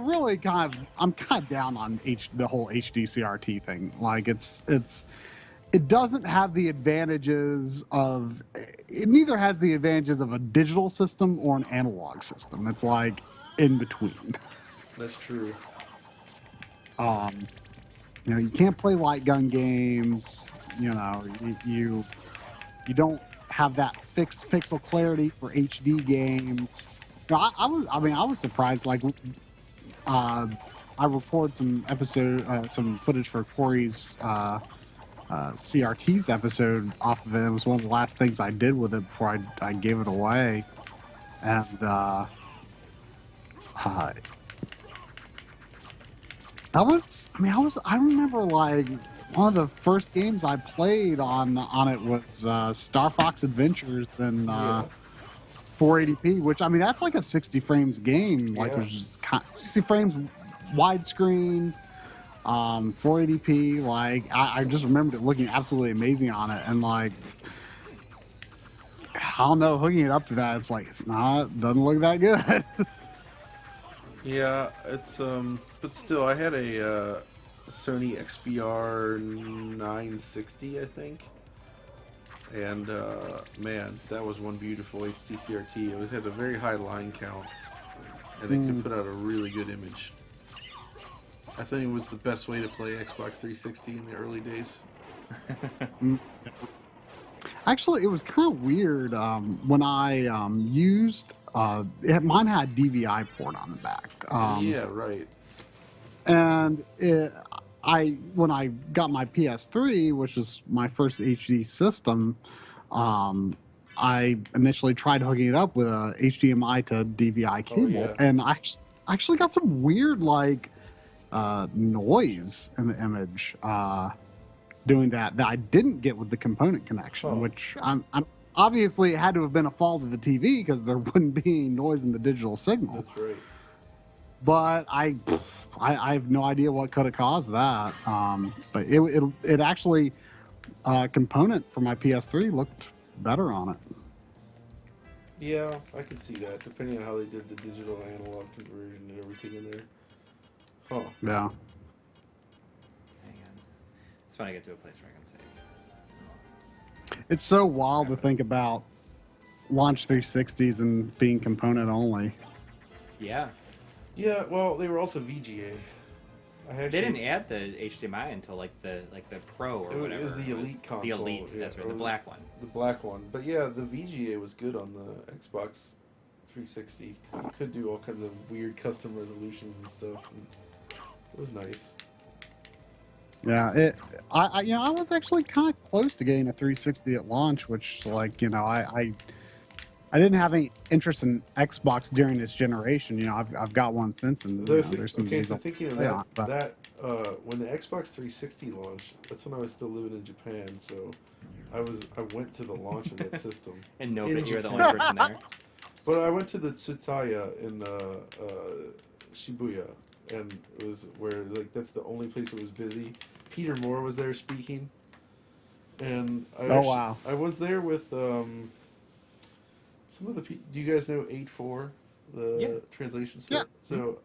Speaker 3: really I'm kind of down on the whole HD CRT thing. Like it doesn't have the advantages of it neither has the advantages of a digital system or an analog system. It's like in between.
Speaker 2: That's true.
Speaker 3: You know, you can't play light gun games. You know, you don't have that fixed pixel clarity for HD games. You know, I was surprised. Like, I recorded some footage for Coury's CRT's episode off of it. It was one of the last things I did with it before I gave it away, and I remember like one of the first games I played on it was Star Fox Adventures and
Speaker 2: Yeah.
Speaker 3: 480p, which I mean that's like a 60 frames game, like
Speaker 2: Yeah.
Speaker 3: it was just 60 frames widescreen, 480p. Like I just remembered it looking absolutely amazing on it, and like I don't know, hooking it up to that, it's like doesn't look that good.
Speaker 2: Yeah, it's but still, I had a Sony XBR 960, I think, and man, that was one beautiful HD CRT. It had a very high line count, and it could put out a really good image. I think it was the best way to play Xbox 360 in the early days.
Speaker 3: Actually, it was kind of weird when I used mine had a DVI port on the back.
Speaker 2: Yeah, right.
Speaker 3: And when I got my PS3, which was my first HD system, I initially tried hooking it up with a HDMI to DVI cable,
Speaker 2: yeah.
Speaker 3: and I actually got some weird like noise in the image doing that I didn't get with the component connection,
Speaker 2: Oh.
Speaker 3: which I'm obviously it had to have been a fault of the TV because there wouldn't be any noise in the digital signal.
Speaker 2: That's right.
Speaker 3: But I have no idea what could have caused that. But it actually component for my PS3 looked better on it.
Speaker 2: Yeah, I can see that, depending on how they did the digital analog conversion and everything in there. Huh.
Speaker 3: Yeah.
Speaker 1: Hang on. Just want to get to a place where I can save.
Speaker 3: It's so wild to think about launch 360s and being component only.
Speaker 1: Yeah.
Speaker 2: Yeah, well, they were also VGA.
Speaker 1: They didn't add the HDMI until like the Pro or whatever.
Speaker 2: It was the Elite console.
Speaker 1: The Elite,
Speaker 2: yeah,
Speaker 1: that's right,
Speaker 2: or
Speaker 1: the black one.
Speaker 2: The black one. But yeah, the VGA was good on the Xbox 360 because you could do all kinds of weird custom resolutions and stuff. And it was nice.
Speaker 3: Yeah, I was actually kind of close to getting a 360 at launch, which I didn't have any interest in Xbox during this generation. You know, I've got one since, and there's some games
Speaker 2: so
Speaker 3: I'll
Speaker 2: thinking of
Speaker 3: play
Speaker 2: that,
Speaker 3: on, but-
Speaker 2: when the Xbox 360 launched, that's when I was still living in Japan. So I went to the launch of that system.
Speaker 1: And nobody,
Speaker 2: In
Speaker 1: you're the
Speaker 2: Japan.
Speaker 1: only person there.
Speaker 2: But I went to the Tsutaya in Shibuya, and it was where like that's the only place that was busy. Peter Moore was there speaking, and
Speaker 3: wow.
Speaker 2: I was there with some of the people. Do you guys know 8.4, the translation set?
Speaker 3: Yeah.
Speaker 2: So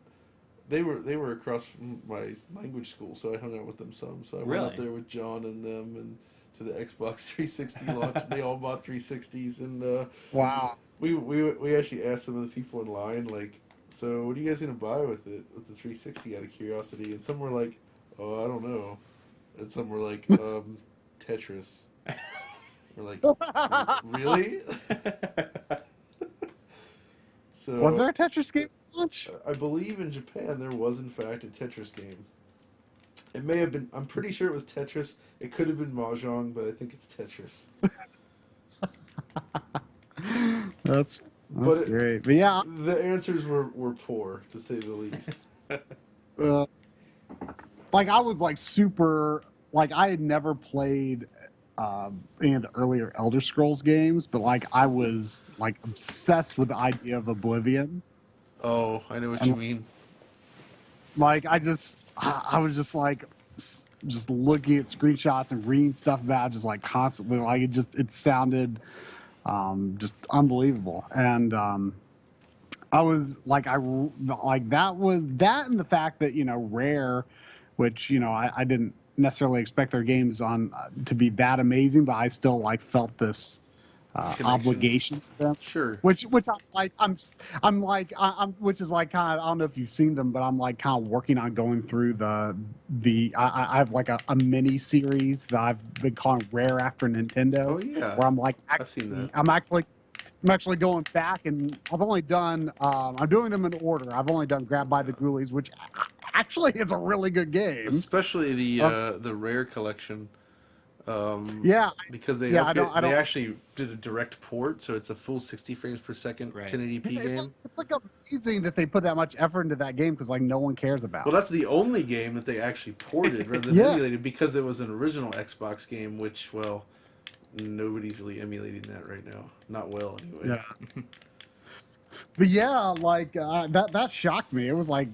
Speaker 2: they were across from my language school, so I hung out with them some. So I went up
Speaker 1: Really?
Speaker 2: there with John and them, and to the Xbox 360 launch. They all bought 360s, and
Speaker 3: Wow.
Speaker 2: we actually asked some of the people in line, like, So what are you guys gonna buy with it, with the 360? Out of curiosity, and some were like, oh, I don't know, and some were like, Tetris. We're like, really? So
Speaker 3: Was there a Tetris game launch?
Speaker 2: I believe in Japan there was in fact a Tetris game. It may have been. I'm pretty sure it was Tetris. It could have been Mahjong, but I think it's Tetris.
Speaker 3: That's
Speaker 2: But
Speaker 3: great. But yeah,
Speaker 2: the answers were poor, to say the least.
Speaker 3: like I was like super, like I had never played any of the earlier Elder Scrolls games, but like I was like obsessed with the idea of Oblivion.
Speaker 2: Oh, I know what you mean.
Speaker 3: Like I was just like just looking at screenshots and reading stuff about it, just like constantly, like it sounded just unbelievable. And I was like, that was that, and the fact that, you know, Rare, which, you know, I didn't necessarily expect their games on to be that amazing, but I still like felt this obligation to them.
Speaker 2: Sure.
Speaker 3: Which I'm like, which is like kind of, I don't know if you've seen them, but I'm like kind of working on going through I have like a mini series that I've been calling Rare After Nintendo.
Speaker 2: Oh yeah.
Speaker 3: Where I'm like,
Speaker 2: I've seen that.
Speaker 3: I'm actually going back, and I've only done, I'm doing them in order. I've only done Grab by the Ghoulies, which actually is a really good game.
Speaker 2: Especially the Rare collection.
Speaker 3: Yeah.
Speaker 2: Because they they actually did a direct port, so it's a full 60 frames per second 1080p game.
Speaker 3: It's like amazing that they put that much effort into that game, because like no one cares about
Speaker 2: Well,
Speaker 3: it.
Speaker 2: that's the only game that they actually ported rather than emulated, because it was an original Xbox game, which, well, nobody's really emulating that right now. Not well, anyway.
Speaker 3: Yeah. But yeah, like that shocked me. It was like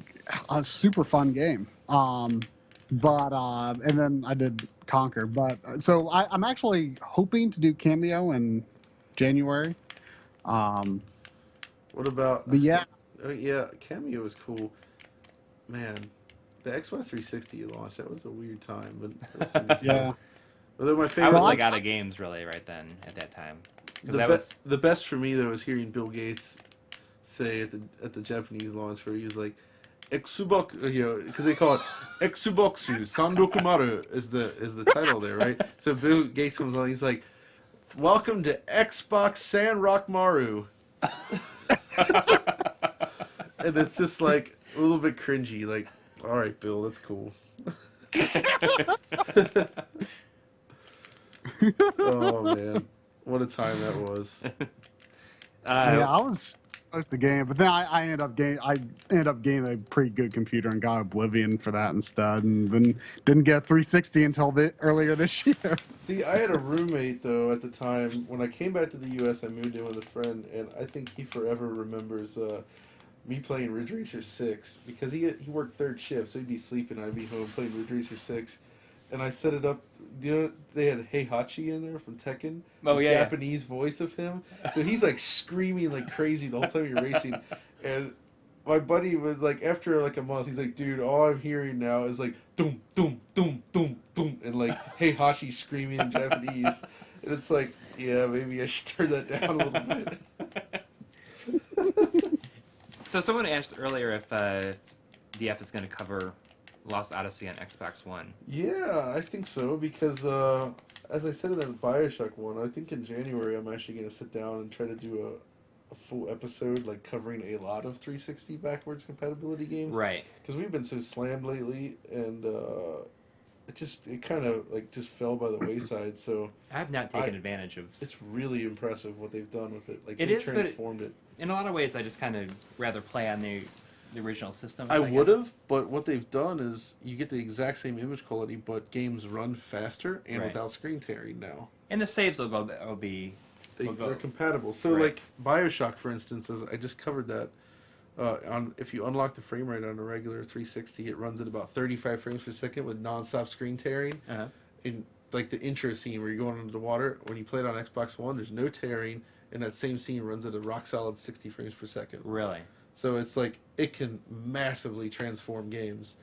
Speaker 3: a super fun game. And then I did Conquer. But so I'm actually hoping to do Cameo in January.
Speaker 2: What about?
Speaker 3: But yeah.
Speaker 2: Yeah, Cameo was cool. Man, the Xbox 360 launch, that was a weird time, but there was some good
Speaker 3: Yeah.
Speaker 2: stuff. Although my
Speaker 1: I
Speaker 2: favorite
Speaker 1: was like out of games really right then at that time. 'Cause
Speaker 2: the best for me though was hearing Bill Gates say at the Japanese launch, where he was like, Xbox, you know, because they call it Xboxu Sandokumaru is the title there, right? So Bill Gates comes on, he's like, "Welcome to Xbox Sandrock Maru," and it's just like a little bit cringy. Like, all right, Bill, that's cool. Oh man, what a time that was!
Speaker 3: Yeah, I was close to game, but then I ended up getting a pretty good computer and got Oblivion for that instead, and then didn't get 360 until earlier this year.
Speaker 2: See, I had a roommate though at the time when I came back to the U.S. I moved in with a friend, and I think he forever remembers me playing Ridge Racer 6, because he worked third shift, so he'd be sleeping, I'd be home playing Ridge Racer 6. And I set it up. You know, they had Heihachi in there from Tekken.
Speaker 1: Oh,
Speaker 2: the
Speaker 1: yeah.
Speaker 2: Japanese voice of him. So he's like screaming like crazy the whole time you're racing. And my buddy was like, after like a month, he's like, dude, all I'm hearing now is like doom doom doom doom doom, and like Heihachi screaming in Japanese. And it's like, yeah, maybe I should turn that down a little bit.
Speaker 1: So someone asked earlier if DF is going to cover Lost Odyssey on Xbox One.
Speaker 2: Yeah, I think so, because as I said in that Bioshock one, I think in January I'm actually going to sit down and try to do a full episode, like covering a lot of 360 backwards compatibility games.
Speaker 1: Right.
Speaker 2: Because we've been so slammed lately, and it kind of like just fell by the wayside. So
Speaker 1: I have not taken advantage of.
Speaker 2: It's really impressive what they've done with it. Like
Speaker 1: It
Speaker 2: they
Speaker 1: is, but
Speaker 2: transformed it.
Speaker 1: In a lot of ways, I just kind of rather play on the original system.
Speaker 2: I would have, but what they've done is you get the exact same image quality, but games run faster and without screen tearing now.
Speaker 1: And the saves will be.
Speaker 2: They're compatible. So, like Bioshock, for instance, as I just covered that. If you unlock the frame rate on a regular 360, it runs at about 35 frames per second with non-stop screen tearing. In like the intro scene where you're going under the water, when you play it on Xbox One, there's no tearing, and that same scene runs at a rock solid 60 frames per second.
Speaker 1: Really?
Speaker 2: So it's like it can massively transform games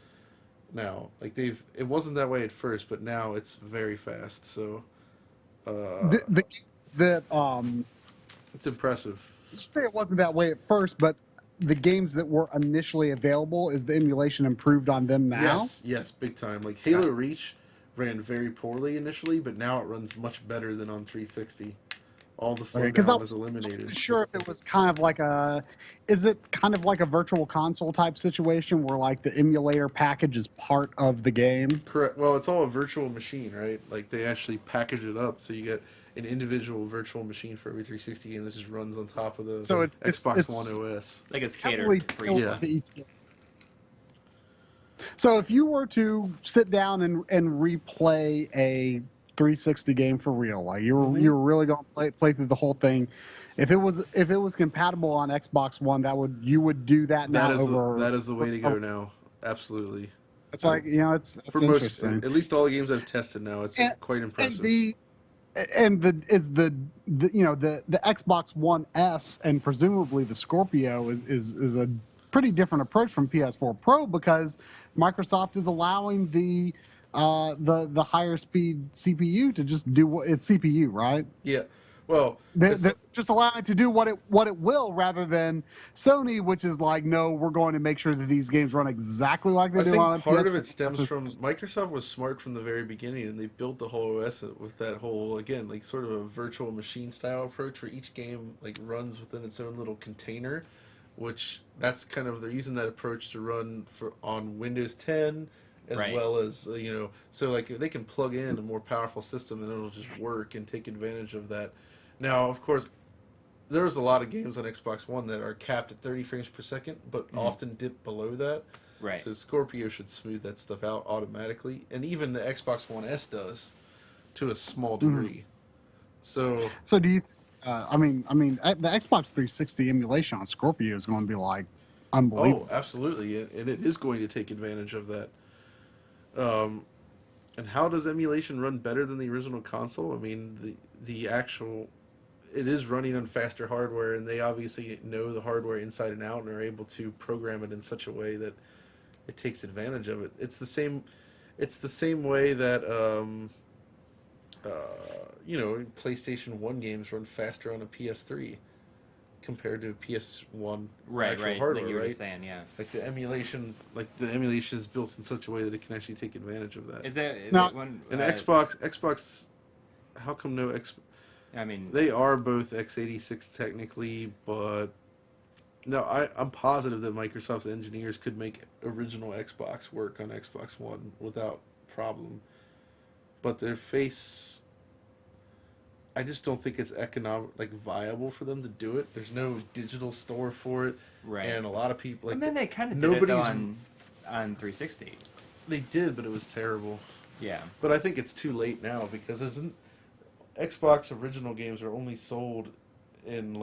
Speaker 2: now. Like it wasn't that way at first, but now it's very fast. So
Speaker 3: It's
Speaker 2: impressive.
Speaker 3: it wasn't that way at first, but the games that were initially available, is the emulation improved on them now?
Speaker 2: Yes, big time. Like Halo Reach ran very poorly initially, but now it runs much better than on 360. All the
Speaker 3: Okay, 'cause
Speaker 2: slowdown is
Speaker 3: I
Speaker 2: eliminated.
Speaker 3: wasn't sure if it was kind of like is it kind of like a virtual console type situation where like the emulator package is part of the game?
Speaker 2: Correct. Well, it's all a virtual machine, right? Like they actually package it up, so you get an individual virtual machine for every 360 game that just runs on top of the
Speaker 3: So
Speaker 2: Xbox One OS.
Speaker 1: Like it's
Speaker 3: heavily
Speaker 1: catered for
Speaker 3: tailored
Speaker 1: each
Speaker 2: Yeah.
Speaker 1: one.
Speaker 3: to each game. So if you were to sit down and replay a 360 game for real, like you were really going to play through the whole thing, if it was compatible on Xbox One, you would do that now
Speaker 2: That is the way to go now. Absolutely.
Speaker 3: It's like, it's
Speaker 2: For most,
Speaker 3: interesting.
Speaker 2: at least all the games I've tested now, it's quite impressive.
Speaker 3: And the Xbox One S and presumably the Scorpio is a pretty different approach from PS4 Pro, because Microsoft is allowing the higher speed CPU to just do what it's CPU, right?
Speaker 2: Yeah. Well,
Speaker 3: They're just allowing it to do what it will, rather than Sony, which is like, no, we're going to make sure that these games run exactly like they
Speaker 2: I
Speaker 3: do
Speaker 2: think
Speaker 3: on a
Speaker 2: part
Speaker 3: PS4.
Speaker 2: of it stems from Microsoft was smart from the very beginning, and they built the whole OS with that whole, again, like sort of a virtual machine style approach where each game like runs within its own little container, which that's kind of, they're using that approach to run on Windows 10 as well as so like they can plug in a more powerful system and it'll just work and take advantage of that. Now, of course, there's a lot of games on Xbox One that are capped at 30 frames per second, but often dip below that.
Speaker 1: Right.
Speaker 2: So Scorpio should smooth that stuff out automatically, and even the Xbox One S does, to a small degree. So
Speaker 3: do you? The Xbox 360 emulation on Scorpio is going to be like unbelievable.
Speaker 2: Oh, absolutely, and it is going to take advantage of that. And how does emulation run better than the original console? I mean, the actual, it is running on faster hardware, and they obviously know the hardware inside and out and are able to program it in such a way that it takes advantage of it. It's the same way that PlayStation 1 games run faster on a PS3 compared to a PS1 actual hardware,
Speaker 1: like you were
Speaker 2: right?
Speaker 1: saying, yeah.
Speaker 2: Like the emulation is built in such a way that it can actually take advantage of that.
Speaker 1: Is that one?
Speaker 2: And Xbox, how come no X?
Speaker 1: I mean,
Speaker 2: They are both x86 technically, but no, I'm positive that Microsoft's engineers could make original Xbox work on Xbox One without problem. But I just don't think it's viable for them to do it. There's no digital store for it,
Speaker 1: right?
Speaker 2: And a lot of people
Speaker 1: and then they kind of did it on 360.
Speaker 2: They did, but it was terrible.
Speaker 1: Yeah.
Speaker 2: But I think it's too late now, because Xbox original games are only sold in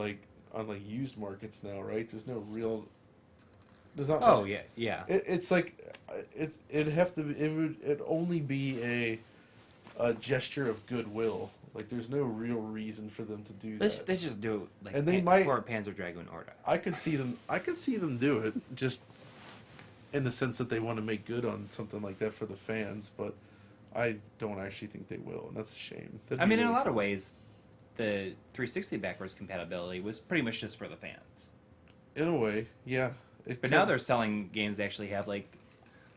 Speaker 2: on used markets now, right? There's no real. There's not.
Speaker 1: Oh yeah.
Speaker 2: It's like it'd only be a gesture of goodwill. Like there's no real reason for them to do that.
Speaker 1: They just do it
Speaker 2: and they might
Speaker 1: for Panzer Dragoon Orta.
Speaker 2: I could see them do it, just in the sense that they want to make good on something like that for the fans, but I don't actually think they will, and that's a shame.
Speaker 1: I mean, in a lot of ways, the 360 backwards compatibility was pretty much just for the fans.
Speaker 2: In a way, yeah.
Speaker 1: But now they're selling games that actually have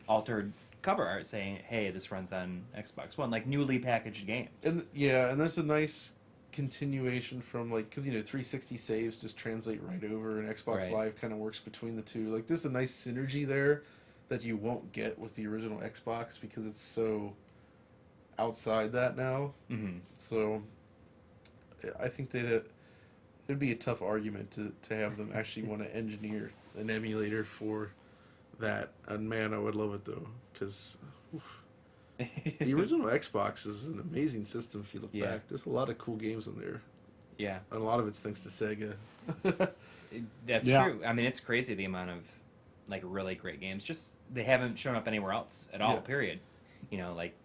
Speaker 1: altered cover art saying, "Hey, this runs on Xbox One," like newly packaged games.
Speaker 2: And there's a nice continuation from because 360 saves just translate right over, and Xbox Live kind of works between the two. Like there's a nice synergy there that you won't get with the original Xbox because it's so outside that now.
Speaker 1: Mm-hmm.
Speaker 2: So I think that it'd be a tough argument to have them actually want to engineer an emulator for that. And man, I would love it though, because the original Xbox is an amazing system if you look back. There's a lot of cool games on there.
Speaker 1: Yeah.
Speaker 2: And a lot of it's thanks to Sega.
Speaker 1: That's true. I mean, it's crazy the amount of really great games. Just they haven't shown up anywhere else at all, period.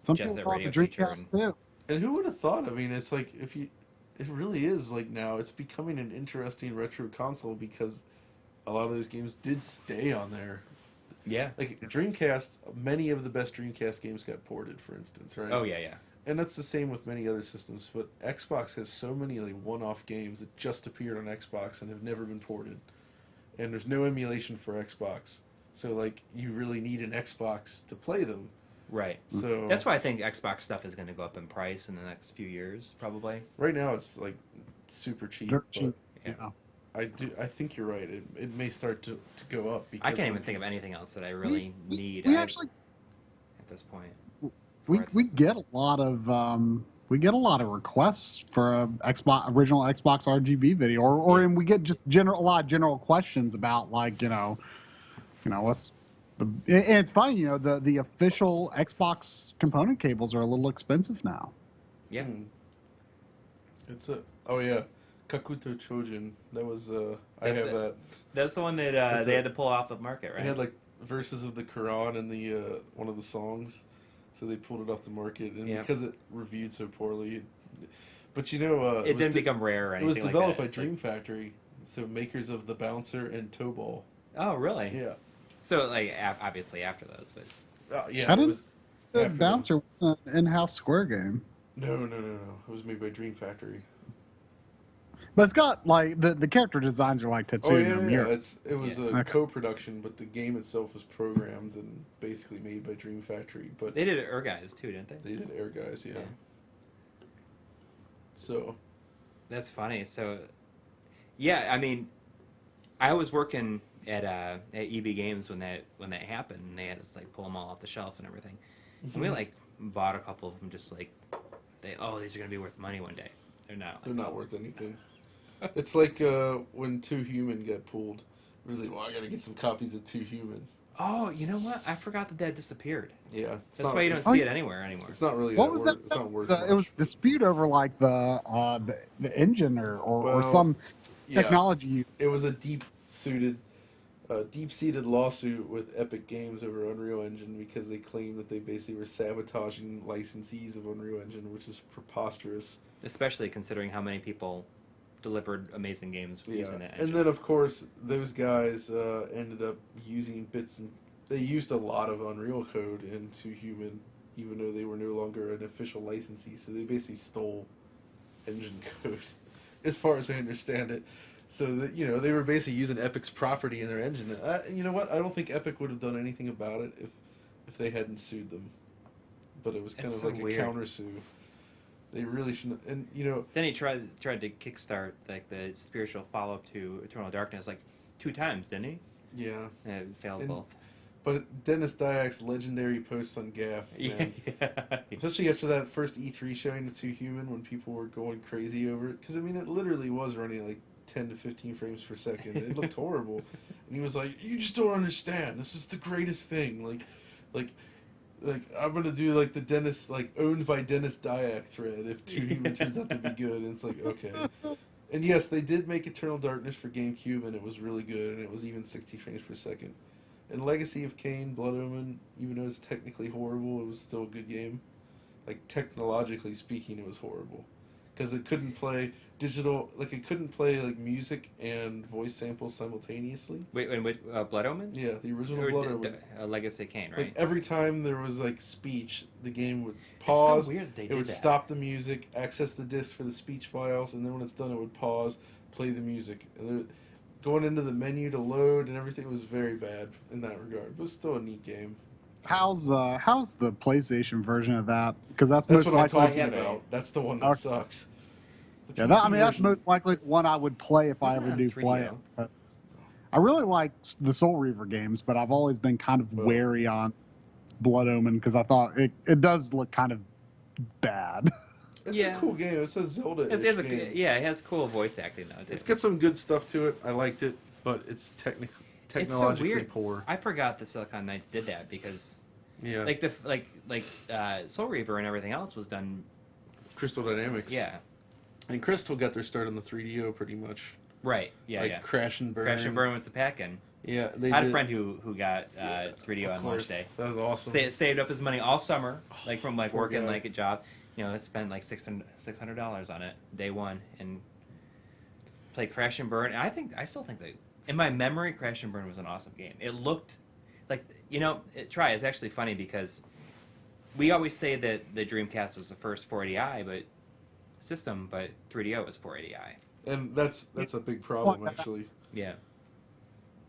Speaker 3: Some
Speaker 1: just
Speaker 3: people
Speaker 1: that radio
Speaker 3: the
Speaker 1: feature.
Speaker 3: Dreamcast too.
Speaker 2: And who would have thought? I mean, it's it really is now it's becoming an interesting retro console because a lot of those games did stay on there.
Speaker 1: Yeah.
Speaker 2: Dreamcast, many of the best Dreamcast games got ported, for instance, right?
Speaker 1: Oh, yeah.
Speaker 2: And that's the same with many other systems, but Xbox has so many one-off games that just appeared on Xbox and have never been ported. and there's no emulation for Xbox. So like you really need an Xbox to play them.
Speaker 1: Right.
Speaker 2: So
Speaker 1: That's why I think Xbox stuff is going to go up in price in the next few years, probably.
Speaker 2: right now it's like super cheap.
Speaker 3: Dirt
Speaker 2: But
Speaker 3: cheap.
Speaker 1: Yeah.
Speaker 3: Yeah.
Speaker 2: I think you're right. It may start to go up because
Speaker 1: I can't even think of anything else that I really need.
Speaker 3: We actually
Speaker 1: at this point.
Speaker 3: we
Speaker 1: for its
Speaker 3: we
Speaker 1: system.
Speaker 3: get a lot of requests for a original Xbox RGB video, or
Speaker 1: Yeah.
Speaker 3: and we get just a lot of general questions about like what's the, and it's funny, the official Xbox component cables are a little expensive now.
Speaker 1: Yeah.
Speaker 2: It's Kakuto Chojin. That was I
Speaker 1: That's
Speaker 2: have
Speaker 1: it.
Speaker 2: that.
Speaker 1: That's the one that
Speaker 2: But
Speaker 1: they had to pull off the market,
Speaker 2: It
Speaker 1: right?
Speaker 2: had like verses of the Quran in the one of the songs, so they pulled it off the market, and
Speaker 1: Yeah.
Speaker 2: because it reviewed so poorly, but
Speaker 1: it
Speaker 2: was
Speaker 1: didn't become rare or
Speaker 2: It was
Speaker 1: anything
Speaker 2: developed
Speaker 1: like
Speaker 2: by
Speaker 1: that.
Speaker 2: Dream Factory, so makers of the Bouncer and Toe Ball.
Speaker 1: Oh, really?
Speaker 2: Yeah,
Speaker 1: So, like, obviously after those, but
Speaker 2: yeah.
Speaker 3: I
Speaker 2: It
Speaker 3: didn't-
Speaker 2: was
Speaker 3: The
Speaker 2: after
Speaker 3: Bouncer was an in-house Square game,
Speaker 2: them. No. It was made by Dream Factory.
Speaker 3: but it's got like the character designs are like Tetsuya
Speaker 2: Oh yeah.
Speaker 3: Nomura.
Speaker 2: It was
Speaker 1: Yeah.
Speaker 2: a
Speaker 3: Okay.
Speaker 2: co-production, but the game itself was programmed and basically made by Dream Factory. But
Speaker 1: they did it Guys too, didn't they?
Speaker 2: they did Air Guys, yeah.
Speaker 1: Yeah.
Speaker 2: So
Speaker 1: That's funny. So, yeah, I mean, I was working at EB Games when that happened, and they had us like pull them all off the shelf and everything. And we like bought a couple of them, just like these are gonna be worth money one day. They're not.
Speaker 2: they're not worth anything. It's like when Two Human got pulled. It was like, well, I gotta get some copies of Two Human.
Speaker 1: Oh, you know what? I forgot that disappeared.
Speaker 2: Yeah,
Speaker 1: That's why you don't
Speaker 2: it's-
Speaker 1: see it anywhere anymore.
Speaker 2: It's not really
Speaker 3: What
Speaker 2: that
Speaker 3: was
Speaker 2: worth.
Speaker 3: that?
Speaker 2: It's not worth
Speaker 3: It was
Speaker 2: much.
Speaker 3: dispute over like the engine or
Speaker 2: Well,
Speaker 3: some
Speaker 2: Yeah,
Speaker 3: technology.
Speaker 2: it was a deep-seated lawsuit with Epic Games over Unreal Engine because they claimed that they basically were sabotaging licensees of Unreal Engine, which is preposterous.
Speaker 1: Especially considering how many people delivered amazing games
Speaker 2: Yeah,
Speaker 1: using that
Speaker 2: and
Speaker 1: engine.
Speaker 2: then of course those guys ended up using they used a lot of Unreal code into Human, even though they were no longer an official licensee. So they basically stole engine code, as far as I understand it. So that they were basically using Epic's property in their engine. You know what? I don't think Epic would have done anything about it if they hadn't sued them. But it was kind
Speaker 1: It's
Speaker 2: of
Speaker 1: so
Speaker 2: like
Speaker 1: weird.
Speaker 2: a counter sue. They really shouldn't. And
Speaker 1: Then he tried to kickstart like the spiritual follow up to Eternal Darkness like 2 times, didn't he?
Speaker 2: yeah.
Speaker 1: And it failed
Speaker 2: And-
Speaker 1: both.
Speaker 2: But Dennis Diak's legendary posts on Gaff, man.
Speaker 1: Yeah.
Speaker 2: Especially after that first E3 showing of Two Human, when people were going crazy over it. Because, I mean, it literally was running like 10 to 15 frames per second. It looked horrible. And he was like, you just don't understand. This is the greatest thing. Like I'm going to do like the Dennis, like owned by Dennis Diak thread if Two Human turns out to be good. And it's like, okay. And yes, they did make Eternal Darkness for GameCube, and it was really good. And it was even 60 frames per second. And Legacy of Kain, Blood Omen, even though it's technically horrible, it was still a good game. Like, technologically speaking, it was horrible. Because it couldn't play it couldn't play, like, music and voice samples simultaneously.
Speaker 1: Wait, Blood Omen?
Speaker 2: Yeah, the original
Speaker 1: Or
Speaker 2: Blood Omen.
Speaker 1: Legacy of Kain, right?
Speaker 2: Like, every time there was, like, speech, the game would
Speaker 1: It's
Speaker 2: pause.
Speaker 1: so weird that they
Speaker 2: It
Speaker 1: did
Speaker 2: would
Speaker 1: that.
Speaker 2: stop the music, access the disc for the speech files, and then when it's done, it would pause, play the music. And going into the menu to load and everything was very bad in that regard. But it was still a neat game.
Speaker 3: How's the PlayStation version of that? Because that's
Speaker 2: That's
Speaker 3: most
Speaker 2: what I'm
Speaker 3: likely.
Speaker 2: talking
Speaker 1: have a-
Speaker 2: about. That's the one that
Speaker 3: Okay.
Speaker 2: sucks. The
Speaker 3: Yeah,
Speaker 2: PC
Speaker 3: that's
Speaker 2: version-
Speaker 3: most likely the one I would play if I
Speaker 1: Wasn't
Speaker 3: ever
Speaker 1: it on
Speaker 3: do
Speaker 1: 3DO?
Speaker 3: play it. I really like the Soul Reaver games, but I've always been kind of
Speaker 2: Well-
Speaker 3: wary on Blood Omen because I thought it does look kind of bad.
Speaker 2: It's
Speaker 1: Yeah.
Speaker 2: a cool game. It's a Zelda
Speaker 1: It has cool voice acting though.
Speaker 2: It's got some good stuff to it. I liked it, but it's technologically
Speaker 1: weird.
Speaker 2: poor.
Speaker 1: I forgot the Silicon Knights did that because
Speaker 2: Yeah.
Speaker 1: like Soul Reaver and everything else was done.
Speaker 2: Crystal Dynamics.
Speaker 1: Yeah.
Speaker 2: And Crystal got their start on the 3DO pretty much.
Speaker 1: Right. Yeah.
Speaker 2: Like
Speaker 1: yeah.
Speaker 2: Crash and Burn.
Speaker 1: Crash and Burn was the pack-in.
Speaker 2: Yeah. They
Speaker 1: I had a
Speaker 2: did-
Speaker 1: friend who got 3DO
Speaker 2: of
Speaker 1: on launch
Speaker 2: course.
Speaker 1: day.
Speaker 2: That was awesome.
Speaker 1: Saved up his money all summer, like from like
Speaker 2: Poor
Speaker 1: working
Speaker 2: guy.
Speaker 1: like a job. Spent like $600 on it day one and played Crash and Burn. And I still think that in my memory, Crash and Burn was an awesome game. It looked like It's actually funny because we always say that the Dreamcast was the first 480i, but 3DO was 480i.
Speaker 2: And that's a big problem, actually.
Speaker 1: Yeah.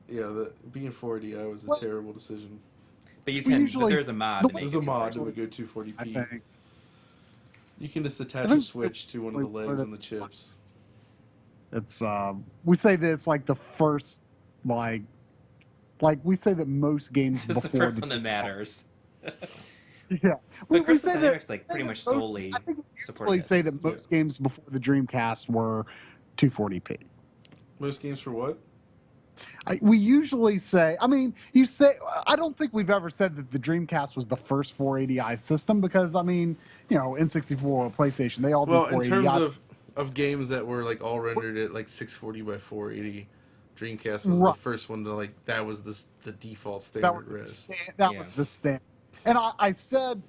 Speaker 2: Yeah, being 480i was a
Speaker 3: Well-
Speaker 2: terrible decision.
Speaker 1: But you
Speaker 3: We
Speaker 1: can.
Speaker 3: usually-
Speaker 1: But there's a mod
Speaker 3: the
Speaker 1: to
Speaker 3: way-
Speaker 1: make
Speaker 2: There's
Speaker 1: it
Speaker 2: a mod that
Speaker 1: 240.
Speaker 2: would go 240p.
Speaker 3: I think.
Speaker 2: You can just attach
Speaker 3: I think
Speaker 2: a switch to one of the legs on the chips.
Speaker 3: It's we say that it's like the first like we say that most games
Speaker 1: This is the
Speaker 3: before
Speaker 1: first one that matters.
Speaker 3: yeah.
Speaker 1: But Crystal
Speaker 3: say
Speaker 1: Dynamics
Speaker 3: that-
Speaker 1: like
Speaker 3: say
Speaker 1: pretty
Speaker 3: that
Speaker 1: much
Speaker 3: most-
Speaker 1: solely
Speaker 3: I think we
Speaker 1: supported
Speaker 3: usually
Speaker 1: that
Speaker 3: say
Speaker 1: system.
Speaker 3: that most games before the Dreamcast were 240p.
Speaker 2: Most games for what?
Speaker 3: We usually say, I mean, I don't think we've ever said that the Dreamcast was the first 480i system because, I mean, N64 or PlayStation, they all do
Speaker 2: Well, in
Speaker 3: 480i.
Speaker 2: terms of games that were like all rendered at like 640 by 480, Dreamcast was the
Speaker 3: Right.
Speaker 2: first one to like that was the default
Speaker 3: that
Speaker 2: standard
Speaker 3: was,
Speaker 2: res.
Speaker 3: that
Speaker 1: Yeah.
Speaker 3: was the standard. And I said,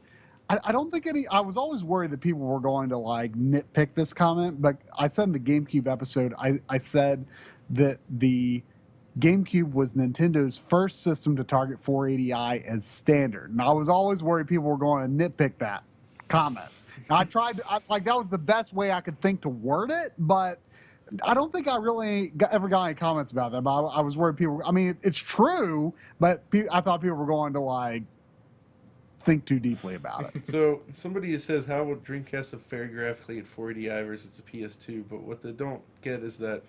Speaker 3: I don't think I was always worried that people were going to like nitpick this comment, but I said in the GameCube episode, I said that the GameCube was Nintendo's first system to target 480i as standard. And I was always worried people were going to nitpick that comment. And I tried like that was the best way I could think to word it, but I don't think I really ever got any comments about that. But I was worried people. I mean, it's true, but I thought people were going to like think too deeply about it.
Speaker 2: So somebody says, how would Dreamcast have fared graphically at 480i versus the PS2? But what they don't get is that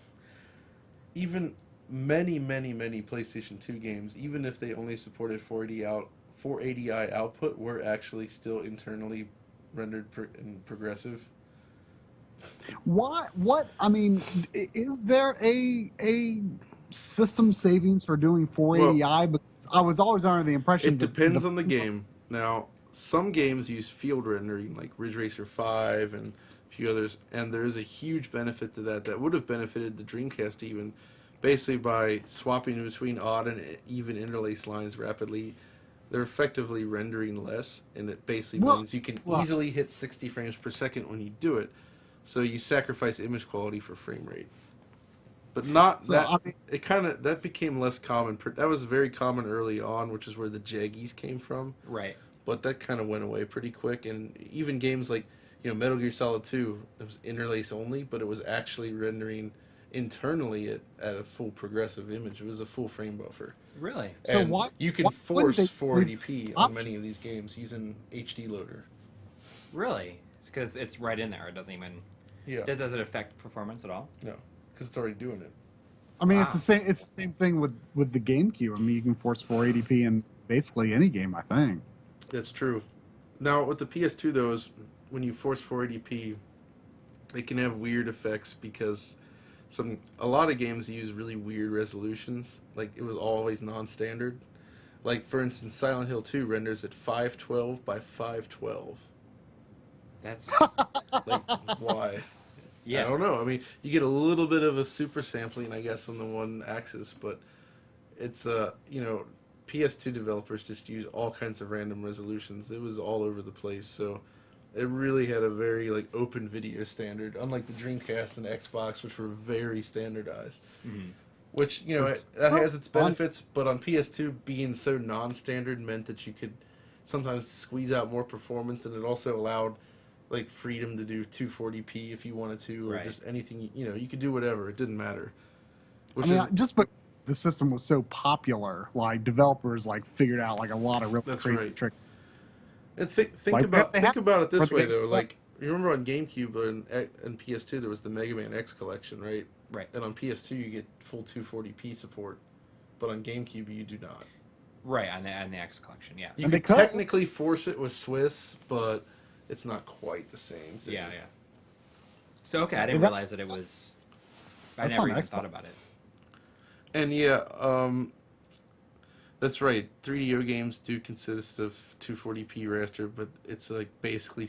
Speaker 2: even many PlayStation 2 games, even if they only supported 480i output, were actually still internally rendered and progressive.
Speaker 3: What? I mean, is there a system savings for doing 480i? Because I was always under the impression
Speaker 2: It depends on the game. Now, some games use field rendering, like Ridge Racer 5 and a few others, and there is a huge benefit to that. That would have benefited the Dreamcast even, basically by swapping between odd and even interlace lines rapidly. They're effectively rendering less, and it basically means you can easily hit 60 frames per second when you do it. So you sacrifice image quality for frame rate. But not that.
Speaker 3: I mean,
Speaker 2: That became less common. That was very common early on, which is where the jaggies came from.
Speaker 1: Right.
Speaker 2: But that kind of went away pretty quick. And even games like Metal Gear Solid 2, it was interlace only, but it was actually rendering internally at a full progressive image. It was a full frame buffer.
Speaker 1: Really?
Speaker 3: So
Speaker 2: And
Speaker 3: why-
Speaker 2: you can
Speaker 3: why
Speaker 2: force
Speaker 3: wouldn't they
Speaker 2: 480p on
Speaker 3: option?
Speaker 2: many of these games using HD loader.
Speaker 1: Really? Because it's right in there. It doesn't even.
Speaker 2: Yeah.
Speaker 1: Does it affect performance at all?
Speaker 2: No, because it's already doing it.
Speaker 3: I mean,
Speaker 1: Wow.
Speaker 3: it's the same. It's the same thing with the GameCube. I mean, you can force 480p in basically any game. I think.
Speaker 2: That's true. Now, with the PS2, though, is when you force 480p, it can have weird effects because a lot of games use really weird resolutions. Like, it was always non-standard. Like, for instance, Silent Hill 2 renders at 512 by 512.
Speaker 1: That's.
Speaker 2: Like, why?
Speaker 1: Yeah.
Speaker 2: I don't know. I mean, you get a little bit of a super sampling, I guess, on the one axis, but it's PS2 developers just use all kinds of random resolutions. It was all over the place, so it really had a very open video standard, unlike the Dreamcast and Xbox, which were very standardized.
Speaker 1: Mm-hmm.
Speaker 2: Which that has its benefits, but on PS2, being so non-standard meant that you could sometimes squeeze out more performance, and it also allowed freedom to do 240p if you wanted to, or
Speaker 1: Right.
Speaker 2: just anything. You could do whatever. It didn't matter. Which
Speaker 3: I mean,
Speaker 2: is
Speaker 3: just because the system was so popular, developers figured out a lot of really
Speaker 2: That's
Speaker 3: crazy
Speaker 2: right.
Speaker 3: tricks.
Speaker 2: And think
Speaker 3: Like,
Speaker 2: about
Speaker 3: they
Speaker 2: think
Speaker 3: have-
Speaker 2: about it this
Speaker 3: but they-
Speaker 2: way though. Like, you remember on GameCube and PS2 there was the Mega Man X collection, right?
Speaker 1: Right.
Speaker 2: And on PS2 you get full 240p support, but on GameCube you do not.
Speaker 1: Right on the X collection. Yeah.
Speaker 2: You
Speaker 3: And they
Speaker 2: could
Speaker 3: could-
Speaker 2: technically force it with Swiss, but it's not quite the same thing.
Speaker 1: Yeah. So okay, I didn't
Speaker 3: that-
Speaker 1: realize that it was. I
Speaker 3: That's
Speaker 1: never
Speaker 3: on
Speaker 1: even
Speaker 3: Xbox.
Speaker 1: thought about it.
Speaker 2: And that's right. 3DO games do consist of 240p raster, but it's basically